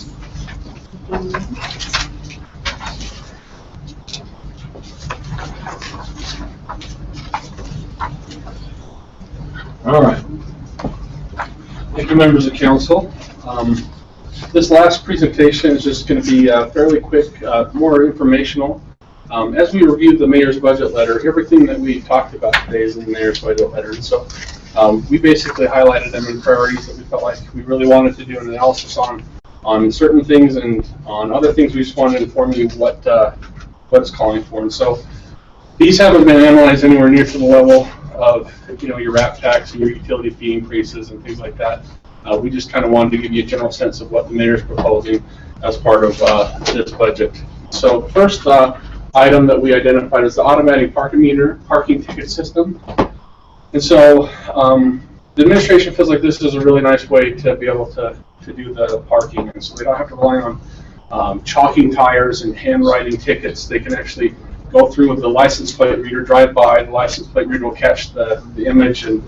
All right. Thank you, members of council. This last presentation is just going to be fairly quick, more informational. As we reviewed the mayor's budget letter, everything that we talked about today is in the mayor's budget letter. And so we basically highlighted them in priorities that we felt like we really wanted to do an analysis on certain things, and on other things we just wanted to inform you what it's calling for. And so these haven't been analyzed anywhere near to the level of your RAP tax and your utility fee increases and things like that. We just kind of wanted to give you a general sense of what the mayor's proposing as part of this budget. So first item that we identified is the automatic parking ticket system. And so the administration feels like this is a really nice way to be able to do the parking, and so they don't have to rely on chalking tires and handwriting tickets. They can actually go through with the license plate reader, drive by, the license plate reader will catch the image, and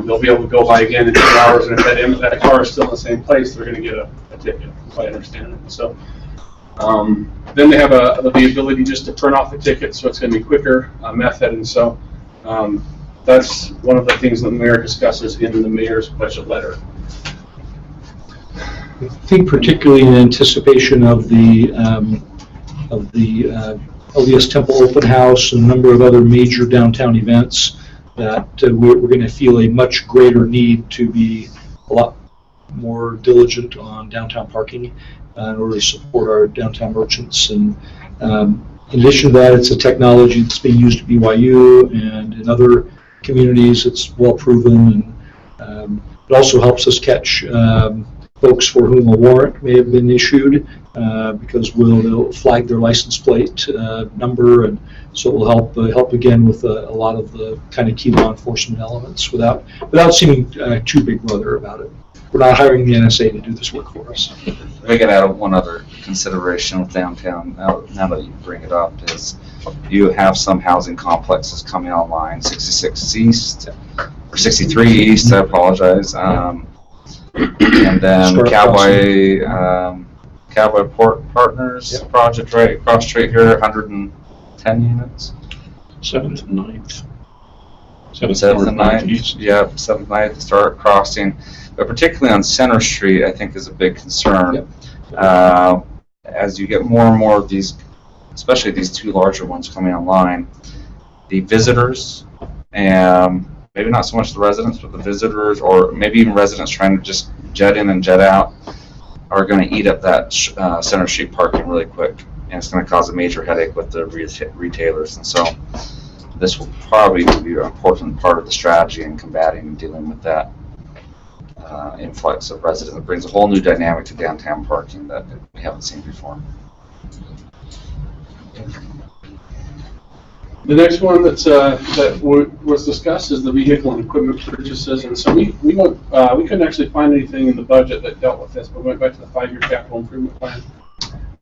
they'll be able to go by again in 2 hours, and if that car is still in the same place, they're going to get a ticket, if I understand it. So Then they have the ability just to print off the ticket, so it's going to be quicker method. And so that's one of the things that the mayor discusses in the mayor's budget letter. I think particularly in anticipation of the LDS Temple Open House and a number of other major downtown events, that we're going to feel a much greater need to be a lot more diligent on downtown parking in order to support our downtown merchants. And in addition to that, it's a technology that's being used at BYU and in other communities. It's well proven, and it also helps us catch folks for whom a warrant may have been issued because they'll flag their license plate number, and so it will help again with a lot of the kind of key law enforcement elements without seeming too big brother about it. We're not hiring the NSA to do this work for us. I could add one other consideration with downtown, now that you bring it up, is you have some housing complexes coming online, 66 East, or 63 East, I apologize, and then Cowboy Port Partners project right across the street here, 110 units. 7th and 9th. 7th and 9th, yeah, 7th and 9th, start crossing. But particularly on Center Street, I think is a big concern. As you get more and more of these, especially these two larger ones coming online, the visitors, and maybe not so much the residents, but the visitors, or maybe even residents trying to just jet in and jet out, are going to eat up that Center Street parking really quick, and it's going to cause a major headache with the retailers. And so this will probably be an important part of the strategy in combating and dealing with that influx of residents. It brings a whole new dynamic to downtown parking that we haven't seen before. The next one that was discussed is the vehicle and equipment purchases, and so we couldn't actually find anything in the budget that dealt with this, but we went back to the 5-year capital improvement plan,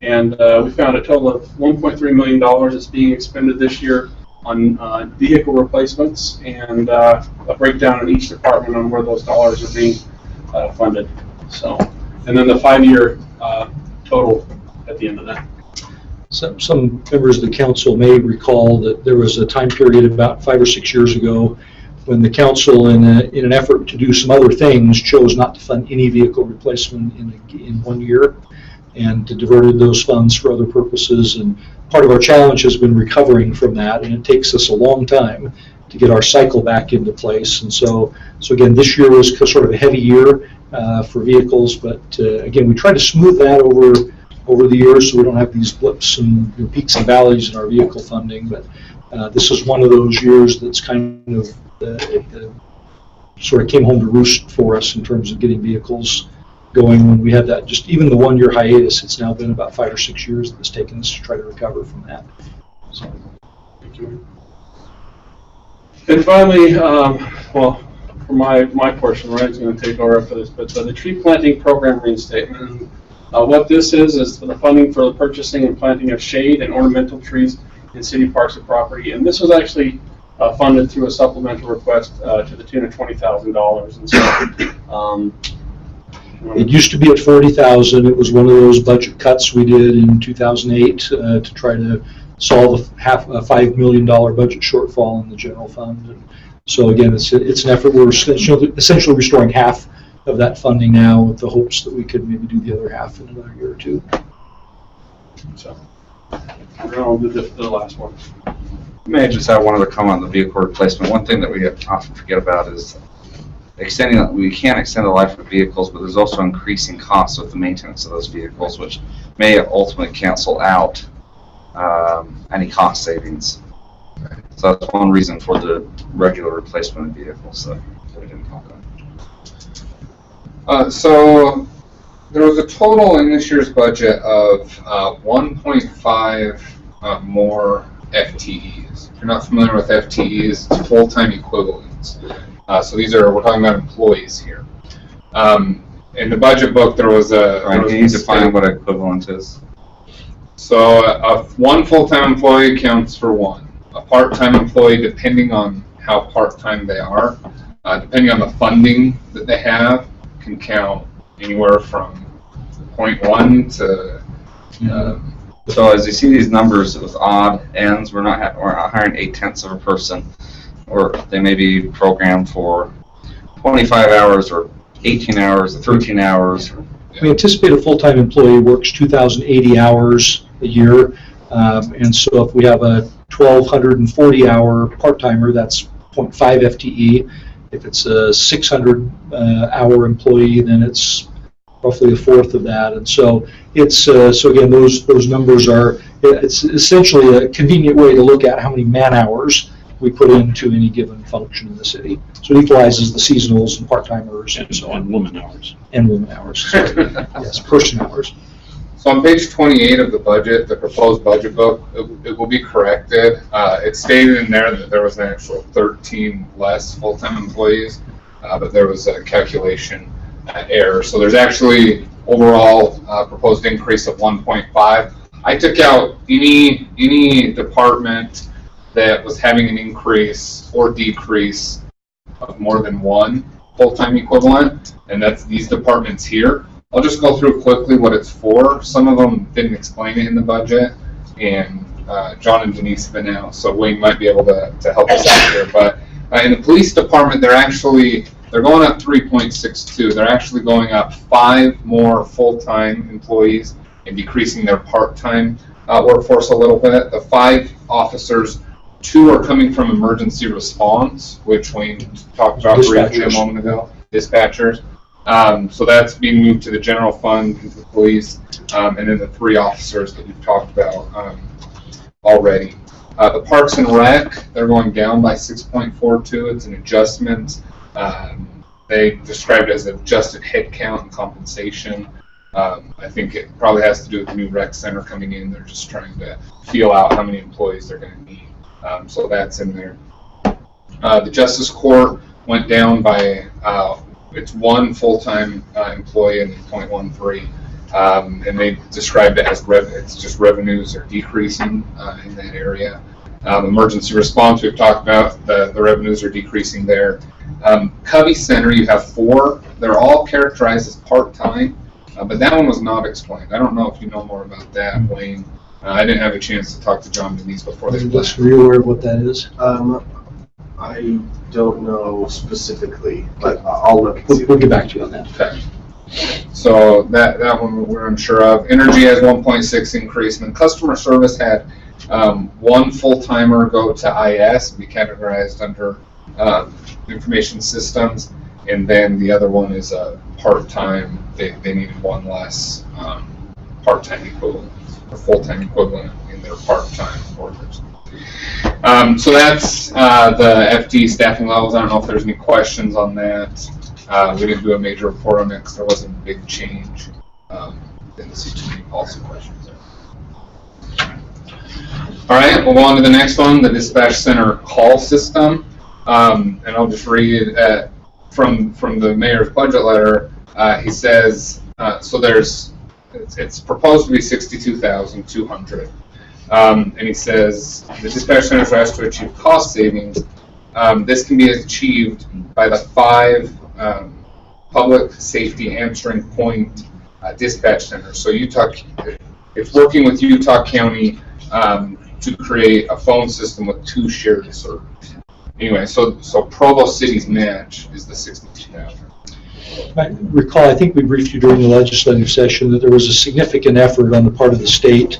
and we found a total of $1.3 million that's being expended this year on vehicle replacements, and a breakdown in each department on where those dollars are being funded. So, and then the 5-year total at the end of that. Some members of the council may recall that there was a time period about 5 or 6 years ago when the council, in an effort to do some other things, chose not to fund any vehicle replacement in 1 year, and diverted those funds for other purposes. And part of our challenge has been recovering from that, and it takes us a long time to get our cycle back into place. And so again, this year was sort of a heavy year for vehicles, but again, we try to smooth that over the years so we don't have these blips and peaks and valleys in our vehicle funding. But this is one of those years that's kind of sort of came home to roost for us in terms of getting vehicles going. When we had that, just even the 1-year hiatus, it's now been about 5 or 6 years that it's taken us to try to recover from that. So. Thank you. And finally, well, for my portion, Ryan's going to take over for this, but the tree planting program reinstatement. What this is the funding for the purchasing and planting of shade and ornamental trees in city parks and property. And this was actually funded through a supplemental request to the tune of $20,000. And so, it used to be at $40,000. It was one of those budget cuts we did in 2008 to try to solve a $5 million budget shortfall in the general fund. And so again, it's an effort. We're essentially restoring half of that funding now, with the hopes that we could maybe do the other half in another year or two. So we're going to do the last one. May I just have one other comment on the vehicle replacement? One thing that we often forget about is extending. We can't extend the life of vehicles, but there's also increasing costs with the maintenance of those vehicles, which may ultimately cancel out any cost savings. So that's one reason for the regular replacement of vehicles that we didn't talk about. So there was a total in this year's budget of 1.5 more FTEs. If you're not familiar with FTEs, it's full-time equivalents. So we're talking about employees here. In the budget book, there was a... Right, can you define what equivalent is? So one full-time employee counts for one. A part-time employee, depending on how part-time they are, depending on the funding that they have, can count anywhere from 0.1 to So as you see these numbers with odd ends, we're not hiring 8/10 of a person, or they may be programmed for 25 hours or 18 hours or 13 hours. We anticipate a full-time employee works 2,080 hours a year, and so if we have a 1,240-hour part-timer, that's 0.5 FTE. If it's a 600-hour employee, then it's roughly a fourth of that. And so it's so again, those numbers are, it's essentially a convenient way to look at how many man-hours we put into any given function in the city. So it equalizes the seasonals and part-timers and so on. And woman hours. And woman hours. Yes, person hours. So on page 28 of the budget, the proposed budget book, it will be corrected. It stated in there that there was an actual 13 less full-time employees, but there was a calculation error. So there's actually overall proposed increase of 1.5. I took out any department that was having an increase or decrease of more than one full-time equivalent, and that's these departments here. I'll just go through quickly what it's for. Some of them didn't explain it in the budget, and John and Denise have been out, so Wayne might be able to help us out here. But in the police department, they're going up 3.62. They're actually going up 5 more full-time employees and decreasing their part-time workforce a little bit. The 5 officers, 2 are coming from emergency response, which Wayne talked about briefly a moment ago, dispatchers. So that's being moved to the general fund, into the police, and then the 3 officers that we've talked about already. The Parks and Rec, they're going down by 6.42. It's an adjustment. They described it as adjusted headcount and compensation. I think it probably has to do with the new rec center coming in. They're just trying to feel out how many employees they're going to need. So that's in there. The Justice Court went down by it's 1 full-time employee and 0.13, and they described it as it's just revenues are decreasing in that area. Emergency response, we've talked about the revenues are decreasing there. Covey Center, you have 4. They're all characterized as part-time, but that one was not explained. I don't know if you know more about that, Wayne. I didn't have a chance to talk to John and Denise before they left. Are you aware of what that is? I don't know specifically, but I'll look and see. We'll get back to you on that. Okay. So that one we're unsure of. Energy has 1.6 increase, and then customer service had 1 full-timer go to IS, be categorized under information systems, and then the other one is a part-time. They needed 1 less part-time equivalent or full-time equivalent in their part-time workers. So that's the FD staffing levels. I don't know if there's any questions on that. We didn't do a major report on it because there wasn't a big change. Didn't see too many policy questions there. All right, we'll go on to the next one, the dispatch center call system. And I'll just read from the mayor's budget letter. He says, so it's proposed to be $62,200. And he says, the dispatch centers are asked to achieve cost savings. This can be achieved by the 5 public safety answering point dispatch centers. So it's working with Utah County to create a phone system with 2 shared servers. Anyway, so Provo City's match is the $62,000. I recall, I think we briefed you during the legislative session that there was a significant effort on the part of the state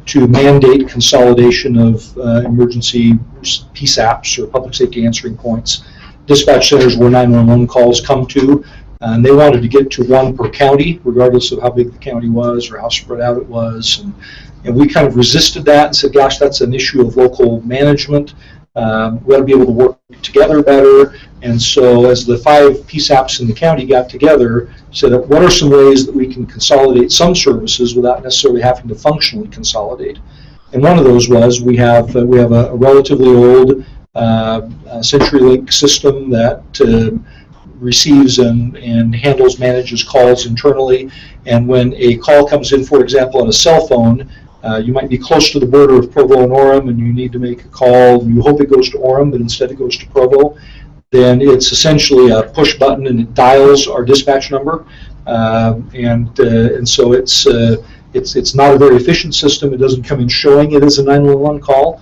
to mandate consolidation of emergency PSAPs, or public safety answering points, dispatch centers where 911 calls come to, and they wanted to get to 1 per county, regardless of how big the county was or how spread out it was. And we kind of resisted that and said, gosh, that's an issue of local management. We ought to be able to work together better. And so as the 5 PSAPs in the county got together, said, what are some ways that we can consolidate some services without necessarily having to functionally consolidate? And one of those was we have a relatively old CenturyLink system that receives and handles, manages calls internally. And when a call comes in, for example, on a cell phone, you might be close to the border of Provo and Orem, and you need to make a call, and you hope it goes to Orem, but instead it goes to Provo. Then it's essentially a push button, and it dials our dispatch number, and so it's it's not a very efficient system. It doesn't come in showing it as a 911 call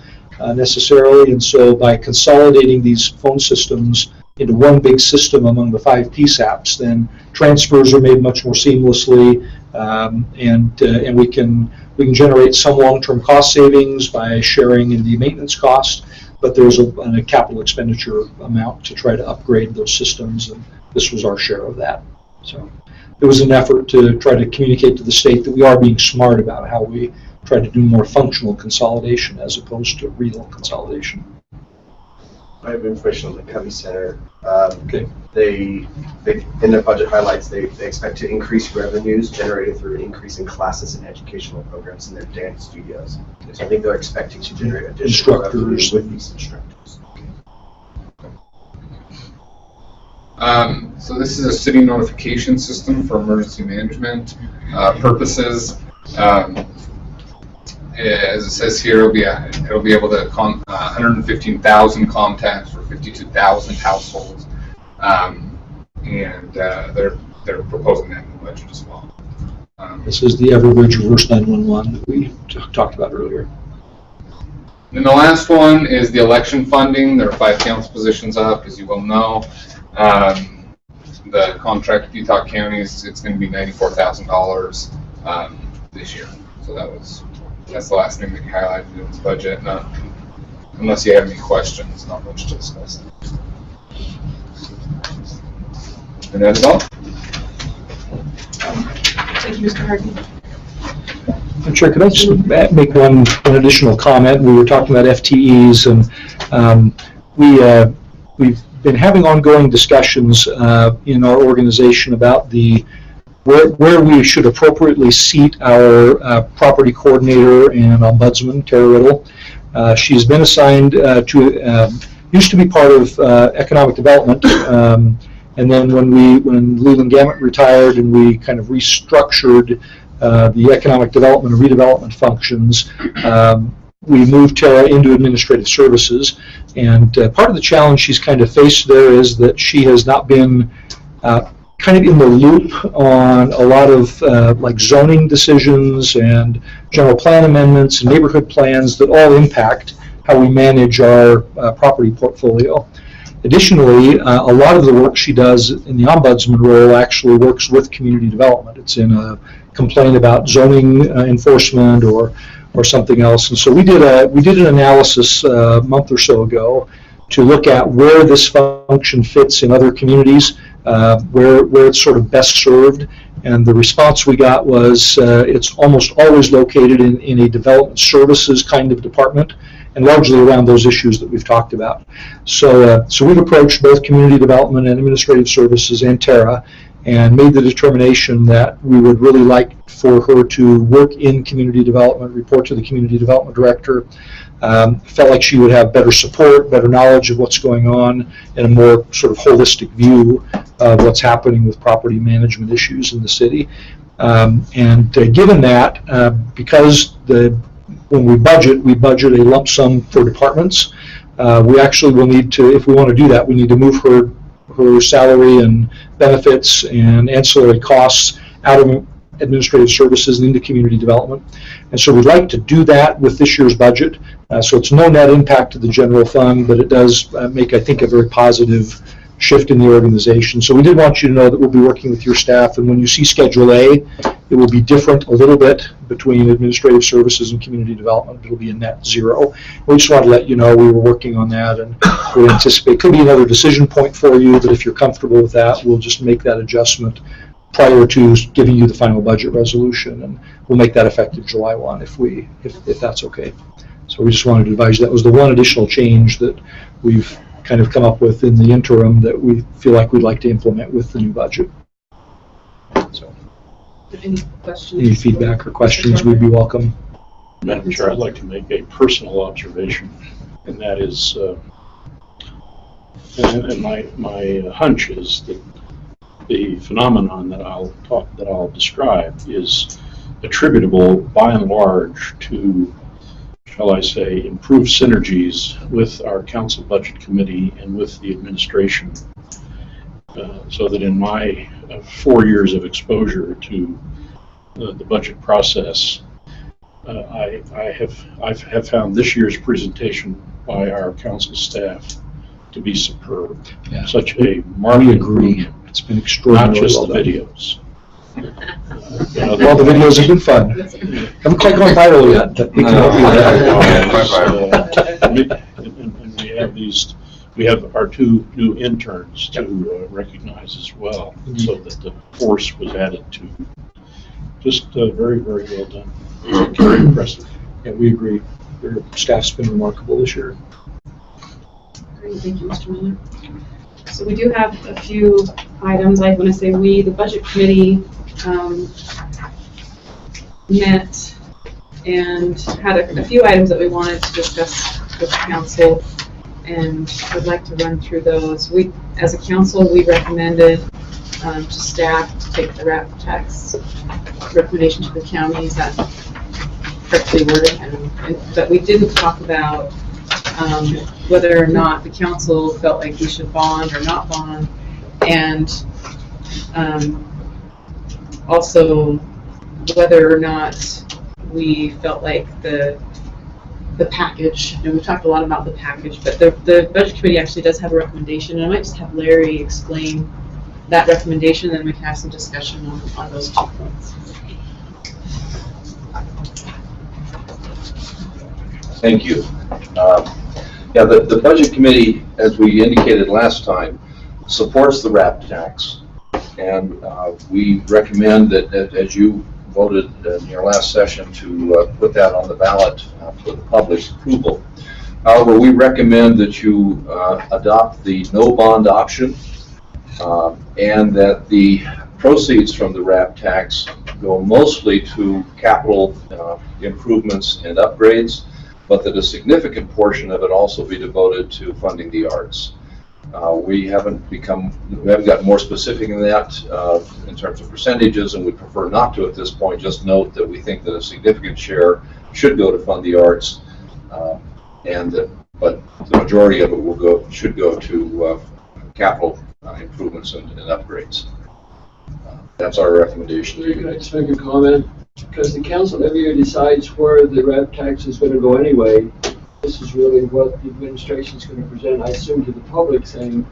necessarily, and so by consolidating these phone systems into one big system among the 5 PSAPs, then transfers are made much more seamlessly, and we can generate some long-term cost savings by sharing in the maintenance cost, but there's a capital expenditure amount to try to upgrade those systems, and this was our share of that. So it was an effort to try to communicate to the state that we are being smart about how we try to do more functional consolidation as opposed to real consolidation. I have information on the Covey Center. They in their budget highlights, they expect to increase revenues generated through an increase in classes and educational programs in their dance studios. So I think they're expecting to generate additional revenue with these instructors. So this is a city notification system for emergency management purposes. As it says here, it'll be able to 115,000 contacts for 52,000 households, and they're proposing that in the budget as well. This is the Everbridge Reverse 911 that we talked about earlier. And the last one is the election funding. There are 5 council positions up, as you well know. The contract with Utah counties, it's going to be $94,000 this year. So that's the last thing that you highlighted in this budget. Unless you have any questions, not much to discuss. And that's all. Thank you, Mr. Hardy. Chair, could I just make one additional comment? We were talking about FTEs, and we've been having ongoing discussions in our organization about where we should appropriately seat our property coordinator and ombudsman, Tara Riddle. She's been assigned used to be part of economic development, and then when Leland Gamet retired and we kind of restructured the economic development and redevelopment functions, we moved Tara into administrative services. And part of the challenge she's kind of faced there is that she has not been kind of in the loop on a lot of like zoning decisions and general plan amendments and neighborhood plans that all impact how we manage our property portfolio. Additionally, a lot of the work she does in the ombudsman role actually works with community development. It's in a complaint about zoning enforcement or something else. And so we did an analysis a month or so ago to look at where this function fits in other communities, where it's sort of best served. And the response we got was it's almost always located in a development services kind of department, and largely around those issues that we've talked about. So we've approached both community development and administrative services and Tara, and made the determination that we would really like for her to work in community development, report to the community development director. Felt like she would have better support, better knowledge of what's going on, and a more sort of holistic view of what's happening with property management issues in the city. Given that, because when we budget a lump sum for departments, we actually will need to, if we want to do that, we need to move her salary and benefits and ancillary costs out of administrative services and into community development. And so we'd like to do that with this year's budget. So it's no net impact to the general fund, but it does make, I think, a very positive shift in the organization. So we did want you to know that we'll be working with your staff, and when you see Schedule A, it will be different a little bit between administrative services and community development. It'll be a net zero. We just wanted to let you know we were working on that, and we anticipate could be another decision point for you, but if you're comfortable with that, we'll just make that adjustment prior to giving you the final budget resolution, and we'll make that effective July 1 if that's okay. So we just wanted to advise you that was the one additional change that we've kind of come up with in the interim that we feel like we'd like to implement with the new budget. So, any questions? Any feedback or questions, we'd be welcome. Madam Chair, I'd like to make a personal observation, and that is, and my hunch is that the phenomenon that I'll describe is attributable by and large to, shall I say, improved synergies with our council budget committee and with the administration, so that in my 4 years of exposure to the budget process, I have found this year's presentation by our council staff to be superb. Yeah. Such a marked improvement. It's been extraordinarily Not just well the done. videos. Well, the videos have been fun. Haven't quite gone viral yet, but we can help you with that. And we have our 2 new interns to recognize as well, so that the force was added to. Just very, very well done. Very impressive. Yeah, we agree. Your staff's been remarkable this year. Great, thank you, Mr. Miller. So we do have a few items. I want to say we, the budget committee, met and had a few items that we wanted to discuss with the council, and I'd like to run through those. We, as a council, we recommended to staff to take the RAP tax recommendation to the county. Is that correctly worded? But we didn't talk about whether or not the council felt like we should bond or not bond, and also whether or not we felt like the package, and we've talked a lot about the package, but the budget committee actually does have a recommendation, and I might just have Larry explain that recommendation, and then we can have some discussion on those 2 points. Thank you. Yeah, the Budget Committee, as we indicated last time, supports the RAP tax. And we recommend that, as you voted in your last session, to put that on the ballot for the public's approval. However, we recommend that you adopt the no bond option and that the proceeds from the RAP tax go mostly to capital improvements and upgrades, but that a significant portion of it also be devoted to funding the arts. We haven't gotten more specific than that in terms of percentages, and we prefer not to at this point. Just note that we think that a significant share should go to fund the arts, but the majority of it should go to capital improvements and upgrades. That's our recommendation. Can I just make a comment? Because the council every year decides where the RAP tax is going to go anyway. This is really what the administration is going to present, I assume, to the public, saying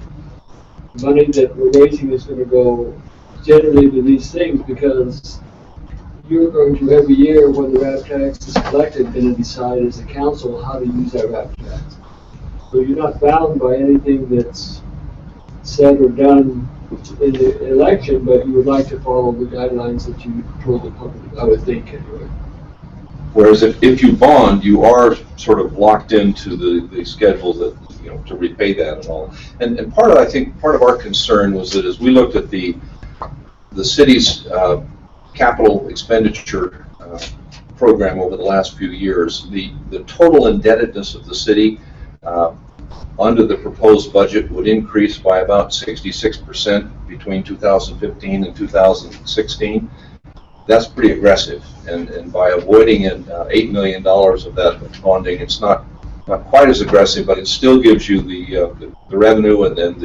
the money that we're raising is going to go generally to these things, because you're going to every year when the RAP tax is collected going to decide as a council how to use that RAP tax. So you're not bound by anything that's said or done in the election, but you would like to follow the guidelines that you told the public, I would think, anyway. Whereas if you bond, you are sort of locked into the schedule that, to repay that and all. And I think part of our concern was that as we looked at the city's capital expenditure program over the last few years, the total indebtedness of the city under the proposed budget would increase by about 66% between 2015 and 2016. That's pretty aggressive, and by avoiding $8 million of that bonding, it's not quite as aggressive, but it still gives you the revenue and then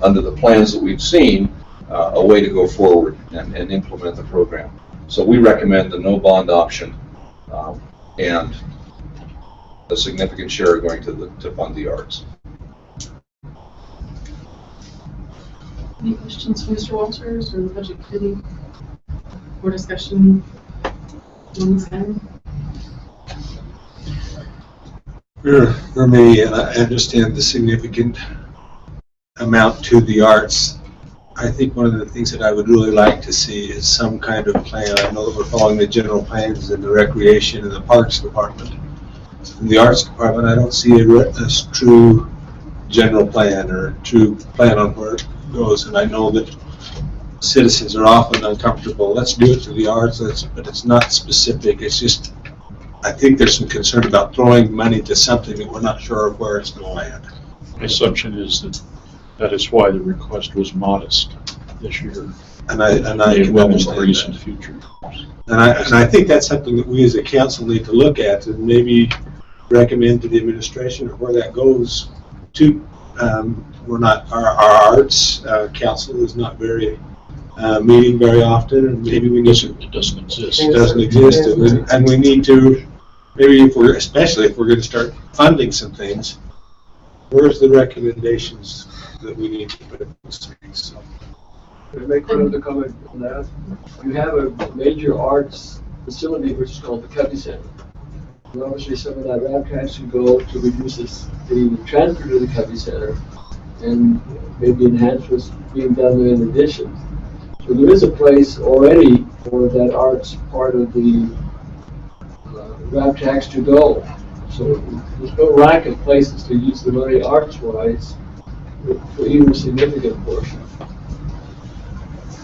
under the plans that we've seen, a way to go forward and implement the program. So we recommend the no bond option and a significant share going to fund the arts. Any questions from Mr. Walters or the budget committee? More discussion on this item? For me, and I understand the significant amount to the arts, I think one of the things that I would really like to see is some kind of plan. I know that we're following the general plans in the recreation and the parks department. In the arts department, I don't see a true general plan or a true plan on where it goes, and I know that citizens are often uncomfortable. Let's do it to the arts, but it's not specific. It's just, I think there's some concern about throwing money to something that we're not sure of where it's going to land. My assumption is that is why the request was modest this year. And I can understand increase in the future. And I think that's something that we as a council need to look at and maybe recommend to the administration of where that goes to. Our arts council is not very meeting very often, and maybe we need to. It doesn't exist. It doesn't exist, and we need to, maybe especially if we're going to start funding some things, where's the recommendations that we need to put in place? So, Can I make one other comment on that? You have a major arts facility which is called the Covey Center. And obviously some of that RAB tax would go to reduce the transfer to the Covey Center and maybe enhance what's being done there in addition. So there is a place already for that arts part of the RAB tax to go. So there's no lack of places to use the money arts-wise for even a significant portion.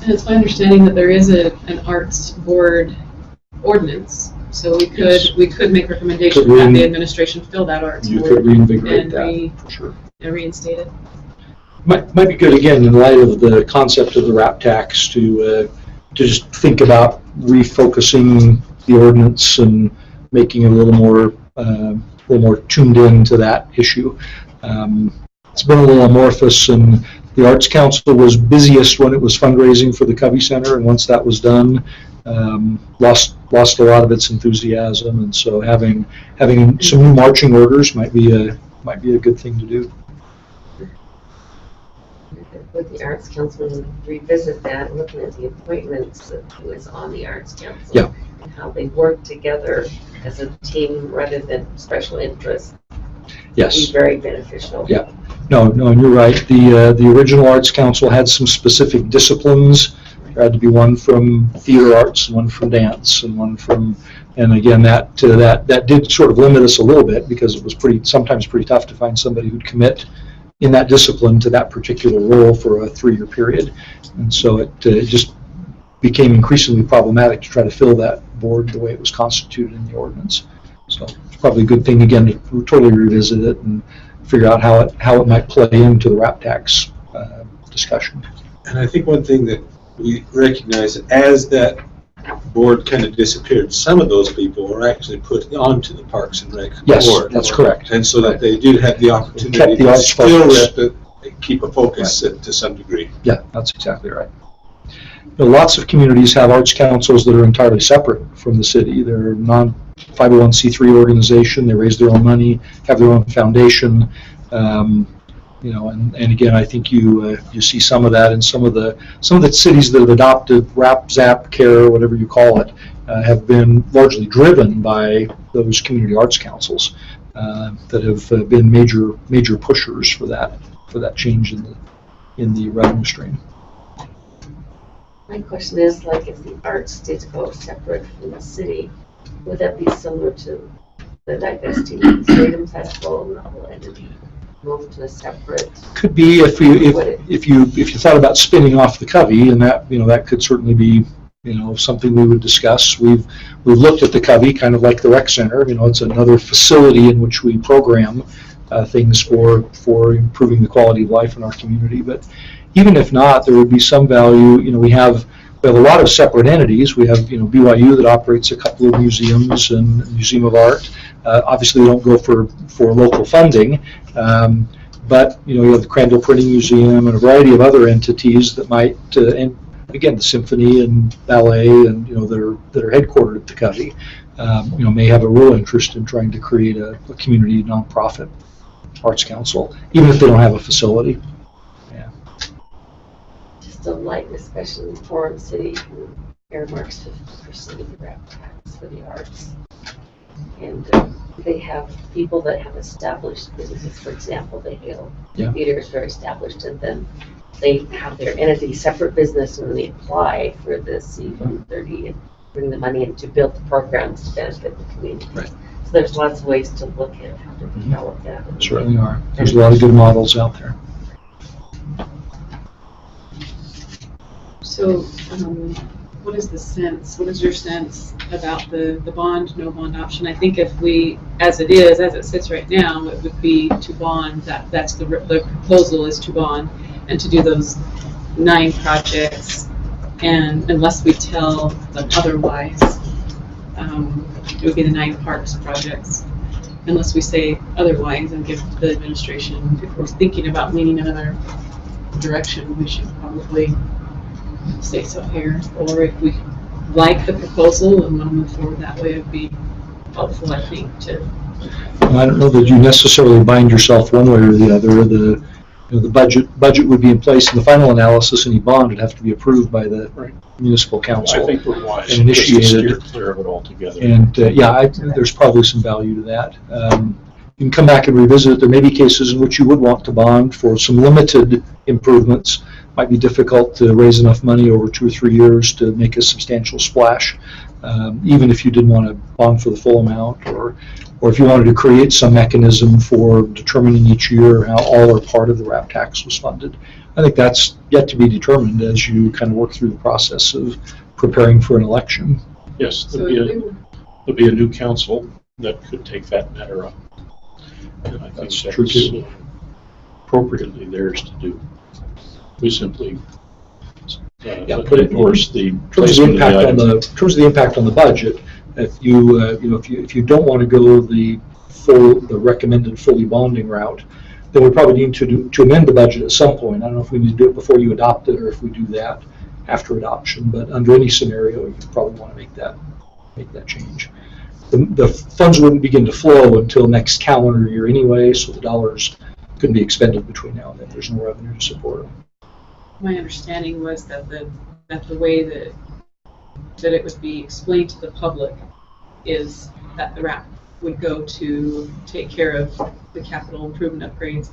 And it's my understanding that there is an arts board ordinance, so we could make recommendations that the administration fill that arts board. You could reinvigorate that, for sure. And reinstate it. Might be good, again, in light of the concept of the RAP tax, to just think about refocusing the ordinance and making it a little more tuned in to that issue. It's been a little amorphous, and the Arts Council was busiest when it was fundraising for the Covey Center, and once that was done, lost a lot of its enthusiasm, and so having some new marching orders might be a good thing to do. With the Arts Council, revisit that, looking at the appointments of who is on the Arts Council. Yeah. And how they work together as a team rather than special interests. Yes. Would be very beneficial. Yeah. No, and you're right. The original Arts Council had some specific disciplines. There had to be one from theater arts, and one from dance, and one from, and again, that did sort of limit us a little bit, because it was sometimes pretty tough to find somebody who'd commit in that discipline to that particular role for a 3-year period. And so it just became increasingly problematic to try to fill that board the way it was constituted in the ordinance. So it's probably a good thing, again, to totally revisit it and figure out how it might play into the RAP tax discussion. And I think one thing that we recognize, that as that board kind of disappeared, some of those people were actually put onto the Parks and Rec Yes, board. that's correct. And so that they did have the opportunity to still keep a focus to some degree. Yeah, that's exactly right. Lots of communities have arts councils that are entirely separate from the city. They're non-501c3 organization. They raise their own money, have their own foundation. And again, I think you see some of that in some of the cities that have adopted RAP, ZAP, CARE, whatever you call it, have been largely driven by those community arts councils that have been major pushers for that change in the revenue stream. My question is, like, if the arts did go separate from the city, would that be similar to the divesting of the Freedom Festival and the whole entity moved to a separate? Could be if you thought about spinning off the Covey, and that could certainly be something we would discuss. We've looked at the Covey kind of like the rec center. It's another facility in which we program things for improving the quality of life in our community. But even if not, there would be some value. We have a lot of separate entities. We have BYU that operates a couple of museums and Museum of Art. Obviously, they don't go for local funding, but you have the Crandall Printing Museum and a variety of other entities that might, and again, the symphony and ballet, and that are headquartered at the Covey, may have a real interest in trying to create a community nonprofit arts council, even if they don't have a facility. A light discussion in Forum City who earmarks 50% of the RAP tax for the arts. And they have people that have established businesses. For example, the Hill Theater is very established, and then they have their entity separate business, and they apply for the C-130 and bring the money in to build the programs to benefit the community. Right. So there's lots of ways to look at how to develop that. Certainly are. There's a lot of good models out there. So, what is your sense about the bond, no bond option? I think if we, as it sits right now, it would be to bond, that's the proposal is to bond, and to do those 9 projects, and unless we tell them otherwise, it would be the 9 parks projects, unless we say otherwise and give the administration, if we're thinking about leaning another direction, we should probably say so here, or if we like the proposal and want to move forward that way, it'd be helpful, I think, to. I don't know that you necessarily bind yourself one way or the other. The budget would be in place, and the final analysis, any bond would have to be approved by the municipal council. I think we're wise and just to initiated. steer clear of it altogether. And there's probably some value to that. You can come back and revisit it. There may be cases in which you would want to bond for some limited improvements. Might be difficult to raise enough money over 2 or 3 years to make a substantial splash, even if you didn't want to bond for the full amount, or if you wanted to create some mechanism for determining each year how all or part of the RAP tax was funded. I think that's yet to be determined as you kind of work through the process of preparing for an election. Yes, there'll be a new council that could take that matter up. And I think That's that's true, too. appropriately theirs to do. We simply But endorse the in terms of the impact on the budget, if you if you don't want to go the recommended fully bonding route, then we probably need to amend the budget at some point. I don't know if we need to do it before you adopt it or if we do that after adoption, but under any scenario, you probably want to make that change. The funds wouldn't begin to flow until next calendar year anyway, so the dollars couldn't be expended between now and then. There's no revenue to support them. My understanding was that the way that it would be explained to the public is that the RAP would go to take care of the capital improvement upgrades,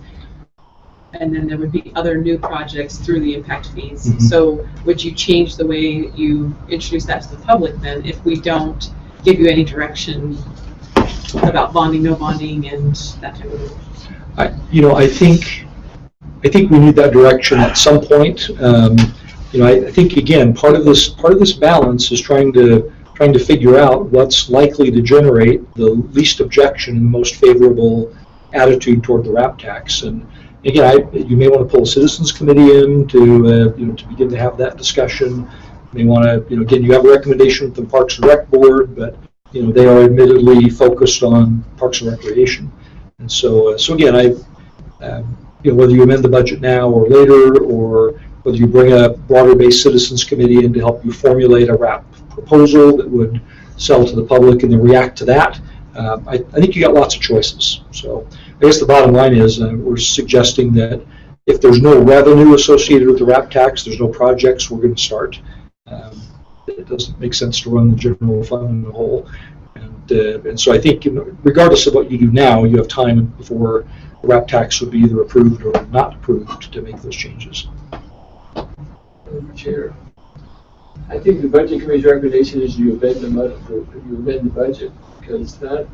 and then there would be other new projects through the impact fees. Mm-hmm. So would you change the way you introduce that to the public then if we don't give you any direction about bonding, no bonding, and that type of thing? I think we need that direction at some point. I think again, part of this balance is trying to figure out what's likely to generate the least objection and the most favorable attitude toward the RAP tax. And again, you may want to pull a citizens committee in to begin to have that discussion. You may want to, again, you have a recommendation from the Parks and Rec Board, but they are admittedly focused on Parks and Recreation. And so again, whether you amend the budget now or later, or whether you bring a broader-based citizens committee in to help you formulate a RAP proposal that would sell to the public and then react to that, I think you got lots of choices. So I guess the bottom line is we're suggesting that if there's no revenue associated with the RAP tax, there's no projects we're going to start. It doesn't make sense to run the general fund in the whole. And so I think regardless of what you do now, you have time before the RAP tax would be either approved or not approved to make those changes. Chair, I think the budget committee's recommendation is you amend the budget, because that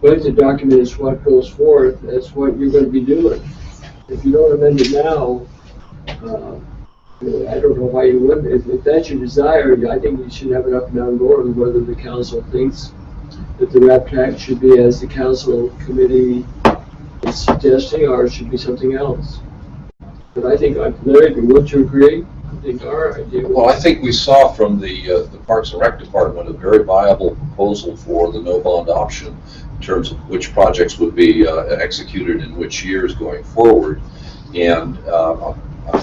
budget document is what goes forth. That's what you're going to be doing. If you don't amend it now, I don't know why you wouldn't. If that's your desire, I think you should have an up and down vote on whether the council thinks that the RAP tax should be as the council committee is suggesting, or it should be something else. But I think, Larry, would you agree? I think our idea. Well, I think we saw from the Parks and Rec Department a very viable proposal for the no bond option in terms of which projects would be executed in which years going forward, and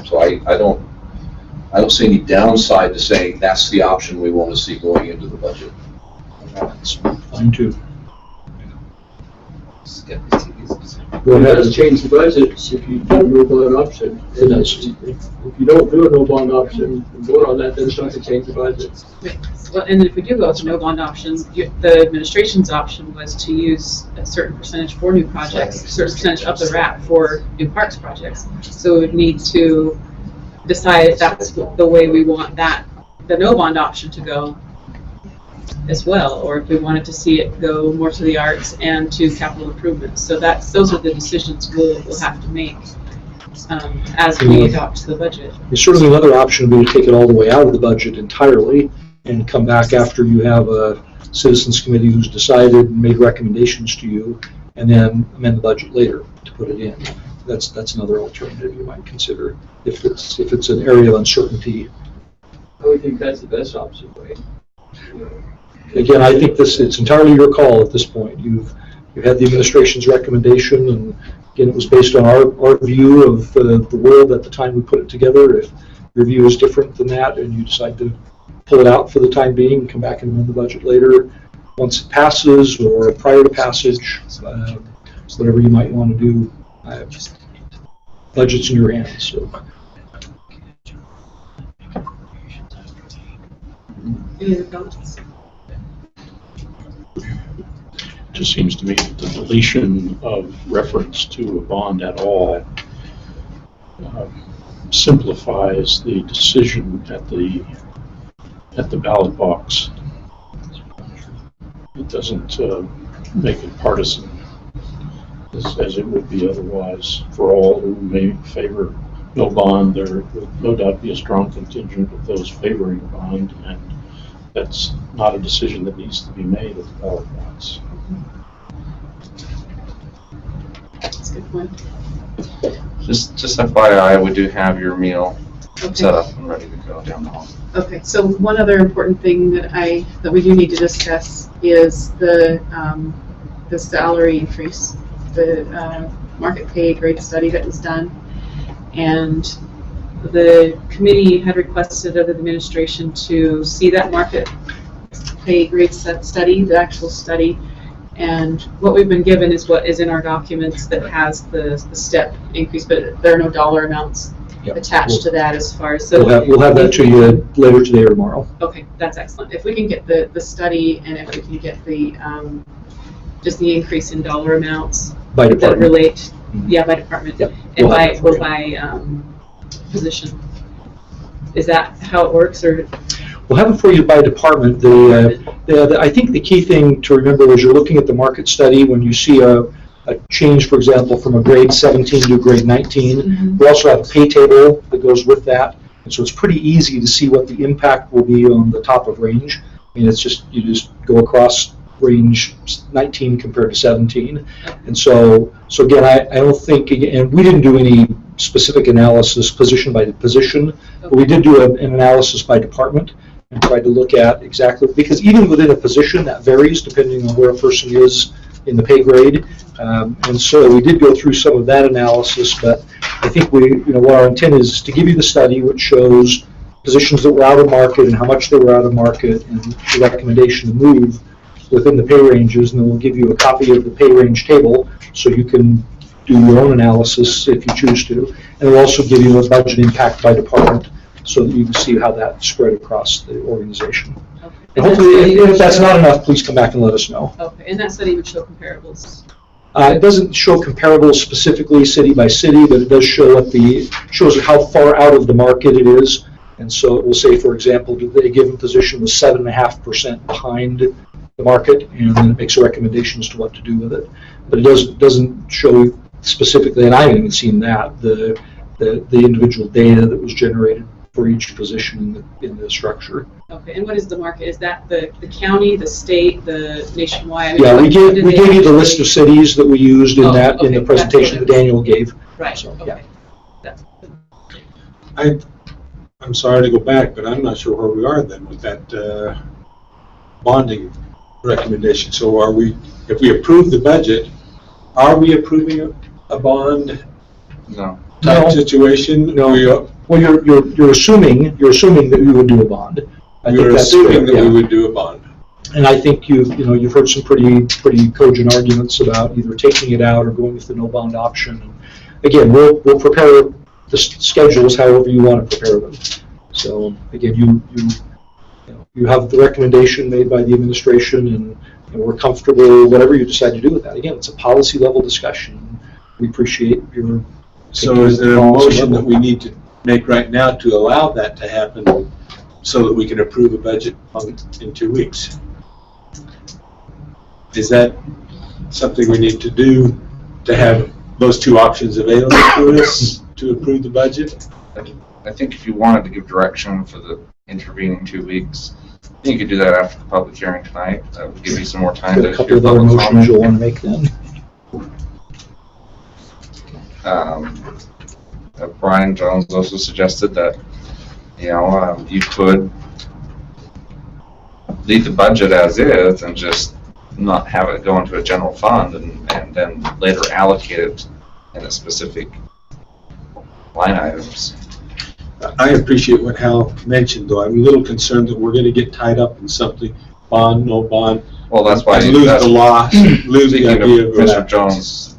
so I don't see any downside to saying that's the option we want to see going into the budget. That's fine too. Well, it does change the budget if you do a no bond option. It does. If you don't do a no bond option and vote on that, then it's not going to change the budget. Well, and if we do go to no bond option, the administration's option was to use a certain percentage for new projects, a certain percentage of the RAP for new parks projects. So we would need to decide if that's the way we want the no bond option to go as well, or if we wanted to see it go more to the arts and to capital improvements. So those are the decisions we'll have to make as we adopt the budget. Certainly another option would be to take it all the way out of the budget entirely and come back after you have a citizens committee who's decided and made recommendations to you, and then amend the budget later to put it in. That's another alternative you might consider if it's an area of uncertainty. I would think that's the best option, right? Again, I think it's entirely your call at this point. You've had the administration's recommendation, and again, it was based on our view of the world at the time we put it together. If your view is different than that and you decide to pull it out for the time being and come back and amend the budget later once it passes or prior to passage, whatever you might want to do. Budget's in your hands. So. Any other comments? It just seems to me that the deletion of reference to a bond at all simplifies the decision at the ballot box. It doesn't make it partisan as it would be otherwise. For all who may favor no bond, there will no doubt be a strong contingent of those favoring a bond, and that's not a decision that needs to be made at the ballot box. That's a good point. Just FYI, we do have your meal Okay. set up and ready to go down the hall. Okay, so one other important thing that we do need to discuss is the salary increase, the market pay grade study that was done. And the committee had requested of the administration to see that market pay grade study, the actual study. And what we've been given is what is in our documents that has the step increase, but there are no dollar amounts attached to that as far as. So we'll have that to you later today or tomorrow. Okay, that's excellent. If we can get the study and if we can get the just the increase in dollar amounts by that department. relate, by department, Yep. and We'll by position. Is that how it works, or? We'll have it for you by department. I think the key thing to remember is you're looking at the market study when you see a change, for example, from a grade 17 to grade 19. Mm-hmm. We also have a pay table that goes with that. And so it's pretty easy to see what the impact will be on the top of range. I mean, you just go across range 19 compared to 17. And so again, I don't think, and we didn't do any specific analysis position by position, but we did do an analysis by department and tried to look at exactly, because even within a position that varies depending on where a person is in the pay grade. And so we did go through some of that analysis, but I think what our intent is to give you the study which shows positions that were out of market and how much they were out of market and the recommendation to move within the pay ranges, and then we'll give you a copy of the pay range table so you can do your own analysis if you choose to. And we'll also give you a budget impact by department so that you can see how that's spread across the organization. Okay. And hopefully, if that's not enough, please come back and let us know. Okay, and that study would show comparables. It doesn't show comparables specifically city by city, but it does show shows how far out of the market it is. And so it will say, for example, a given position was 7.5% behind the market, and then it makes a recommendation as to what to do with it. But it doesn't show specifically, and I haven't even seen that, the individual data that was generated for each position in the structure. Okay, and what is the market? Is that the county, the state, the nationwide? I mean, Yeah, we what gave do they you the actually- list of cities that we used in okay, in the presentation that Daniel gave. Right, So, okay. yeah. That's good. I'm sorry to go back, but I'm not sure where we are then with that bonding recommendation. So if we approve the budget, are we approving a bond No. type No. situation? No. Well, you're assuming that we would do a bond. I think We're that's assuming fair, that yeah. we would do a bond. And I think you've heard some pretty cogent arguments about either taking it out or going with the no bond option. And again, we'll prepare the schedules however you want to prepare them. So again, you have the recommendation made by the administration, and we're comfortable whatever you decide to do with that. Again, it's a policy level discussion. We appreciate your. So is there a motion that we need to make right now to allow that to happen so that we can approve a budget in 2 weeks? Is that something we need to do to have those two options available to us to approve the budget? I think if you wanted to give direction for the intervening 2 weeks, you could do that after the public hearing tonight. That would give you some more time Got to a couple hear of other public motions comment. you'll want to make then. Brian Jones also suggested that, you could leave the budget as is and just not have it go into a general fund and then later allocate it in a specific line items. I appreciate what Hal mentioned, though. I'm a little concerned that we're going to get tied up in something, bond, no bond. Well, that's why. And lose the law, lose the idea of Mr. that. Jones'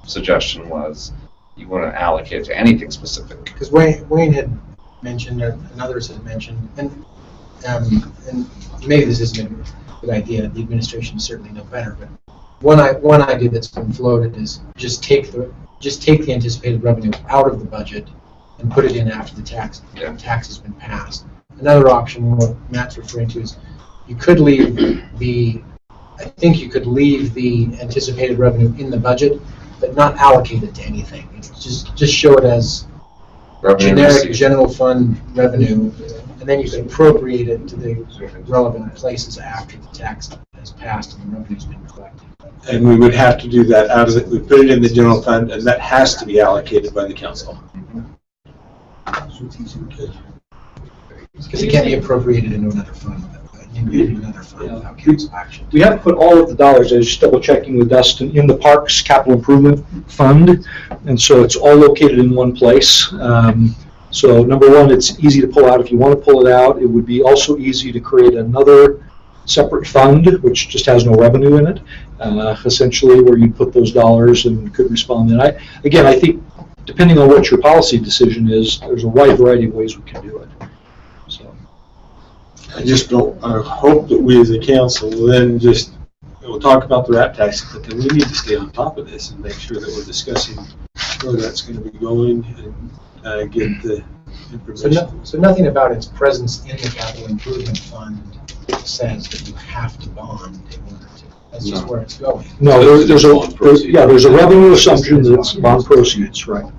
suggestion was you wouldn't allocate it to anything specific. Because Wayne had mentioned, and others had mentioned, and maybe this isn't a good idea, the administration certainly know better, but one idea that's been floated is just take the anticipated revenue out of the budget and put it in after the tax has been passed. Another option, what Matt's referring to, is you could leave the anticipated revenue in the budget, but not allocate it to anything. Just show it as Revenue generic received. general fund revenue, and then you can appropriate it to the relevant places after the tax has passed and the revenue's been collected. And we would have to do that out of it. We put it in the general fund, and that has to be allocated by the council. Because it can't be appropriated into another fund. Without council action. We have put all of the dollars, I was just double checking with Dustin, in the Parks Capital Improvement Fund, and so it's all located in one place. So number one, it's easy to pull out if you want to pull it out. It would be also easy to create another separate fund, which just has no revenue in it, essentially, where you put those dollars and could respond. And I think depending on what your policy decision is, there's a wide variety of ways we can do it. I just don't, I hope that we as a council will then we'll talk about the RAP tax, but then we need to stay on top of this and make sure that we're discussing where that's going to be going and get the information. So nothing about its presence in the capital improvement fund says that you have to bond in order to. That's just where it's going. No, there's a revenue assumption that's bond proceeds, right?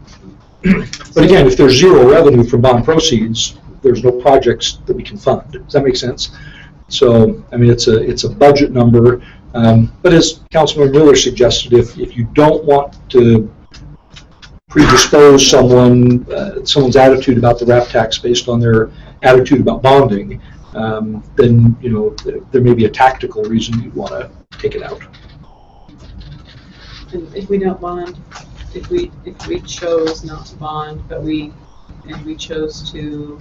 But again, if there's zero revenue from bond proceeds, there's no projects that we can fund. Does that make sense? So, I mean, it's a budget number, but as Councilman Miller suggested, if you don't want to predispose someone's attitude about the RAP tax based on their attitude about bonding, then there may be a tactical reason you'd want to take it out. And if we don't bond, if we chose not to bond, but we chose to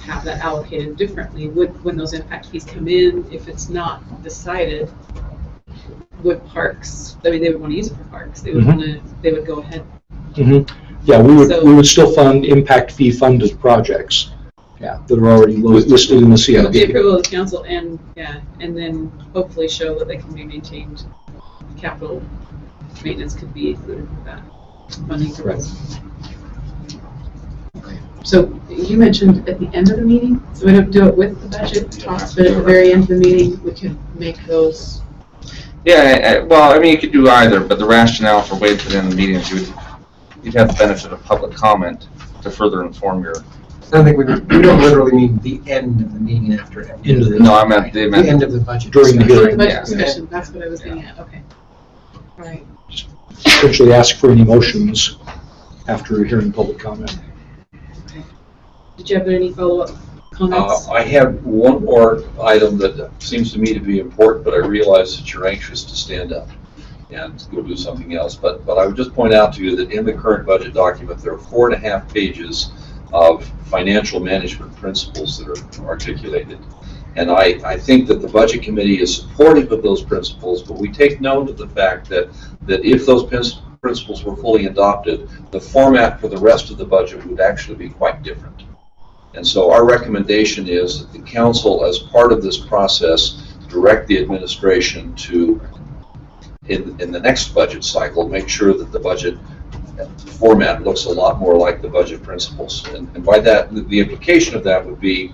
have that allocated differently, when those impact fees come in, if it's not decided, would parks, I mean, they would want to use it for parks. They would they would go ahead. Yeah, we would still fund impact fee funded projects. Yeah, that are already listed in the CIP. The approval of the council, and then hopefully show that they can be maintained. Capital maintenance could be included with that funding. Right. So you mentioned at the end of the meeting, so we don't do it with the budget talks, but at the very end of the meeting, we could make those. Yeah, well, I mean, you could do either, but the rationale for waiting to the end of the meeting is you'd have the benefit of public comment to further inform your. I don't think we don't literally mean the end of the meeting after every. No, I meant the end of the budget during the hearing. During budget discussion, that's what I was getting at. Okay. All right. Essentially, ask for any motions after hearing public comment. Did you have any follow-up comments? I have one more item that seems to me to be important, but I realize that you're anxious to stand up and go do something else. But I would just point out to you that in the current budget document, there are 4.5 pages of financial management principles that are articulated. And I think that the Budget Committee is supportive of those principles, but we take note of the fact that if those principles were fully adopted, the format for the rest of the budget would actually be quite different. And so our recommendation is that the council, as part of this process, direct the administration to, in the next budget cycle, make sure that the budget format looks a lot more like the budget principles. And by that, the implication of that would be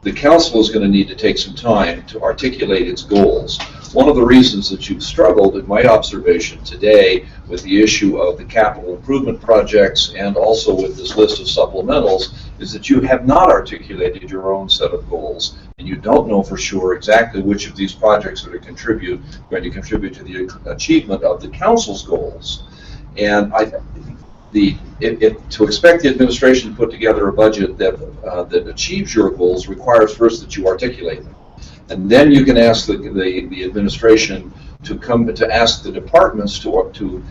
the council is going to need to take some time to articulate its goals. One of the reasons that you've struggled, in my observation today, with the issue of the capital improvement projects and also with this list of supplementals is that you have not articulated your own set of goals, and you don't know for sure exactly which of these projects are going to contribute to the achievement of the council's goals. And to expect the administration to put together a budget that achieves your goals requires first that you articulate them. And then you can ask the administration to ask the departments to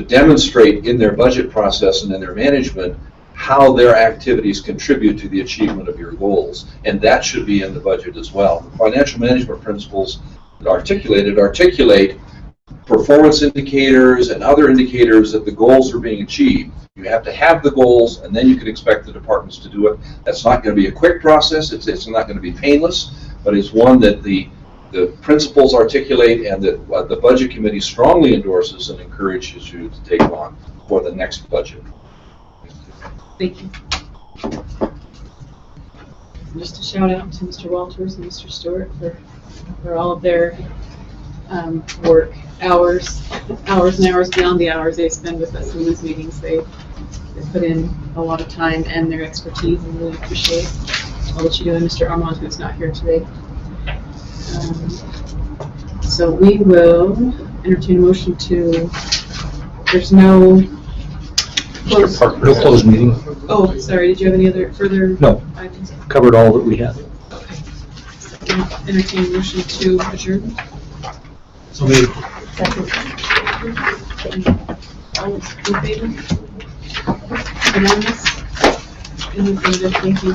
demonstrate in their budget process and in their management how their activities contribute to the achievement of your goals. And that should be in the budget as well. The financial management principles that articulate performance indicators and other indicators that the goals are being achieved. You have to have the goals, and then you can expect the departments to do it. That's not going to be a quick process. It's not going to be painless, but it's one that the principles articulate and that the budget committee strongly endorses and encourages you to take on for the next budget. Thank you. Just a shout out to Mr. Walters and Mr. Stewart for all of their work, hours and hours beyond the hours they spend with us in these meetings. They put in a lot of time and their expertise, and really appreciate all that you do. And Mr. Armand, who's not here today. So we will entertain a motion to, there's no close. No closed meeting. Oh, sorry, did you have any other further? No. Items? Covered all that we had. Okay. So entertain a motion to adjourn. So maybe. All in favor? Unanimous? Anything that thank you.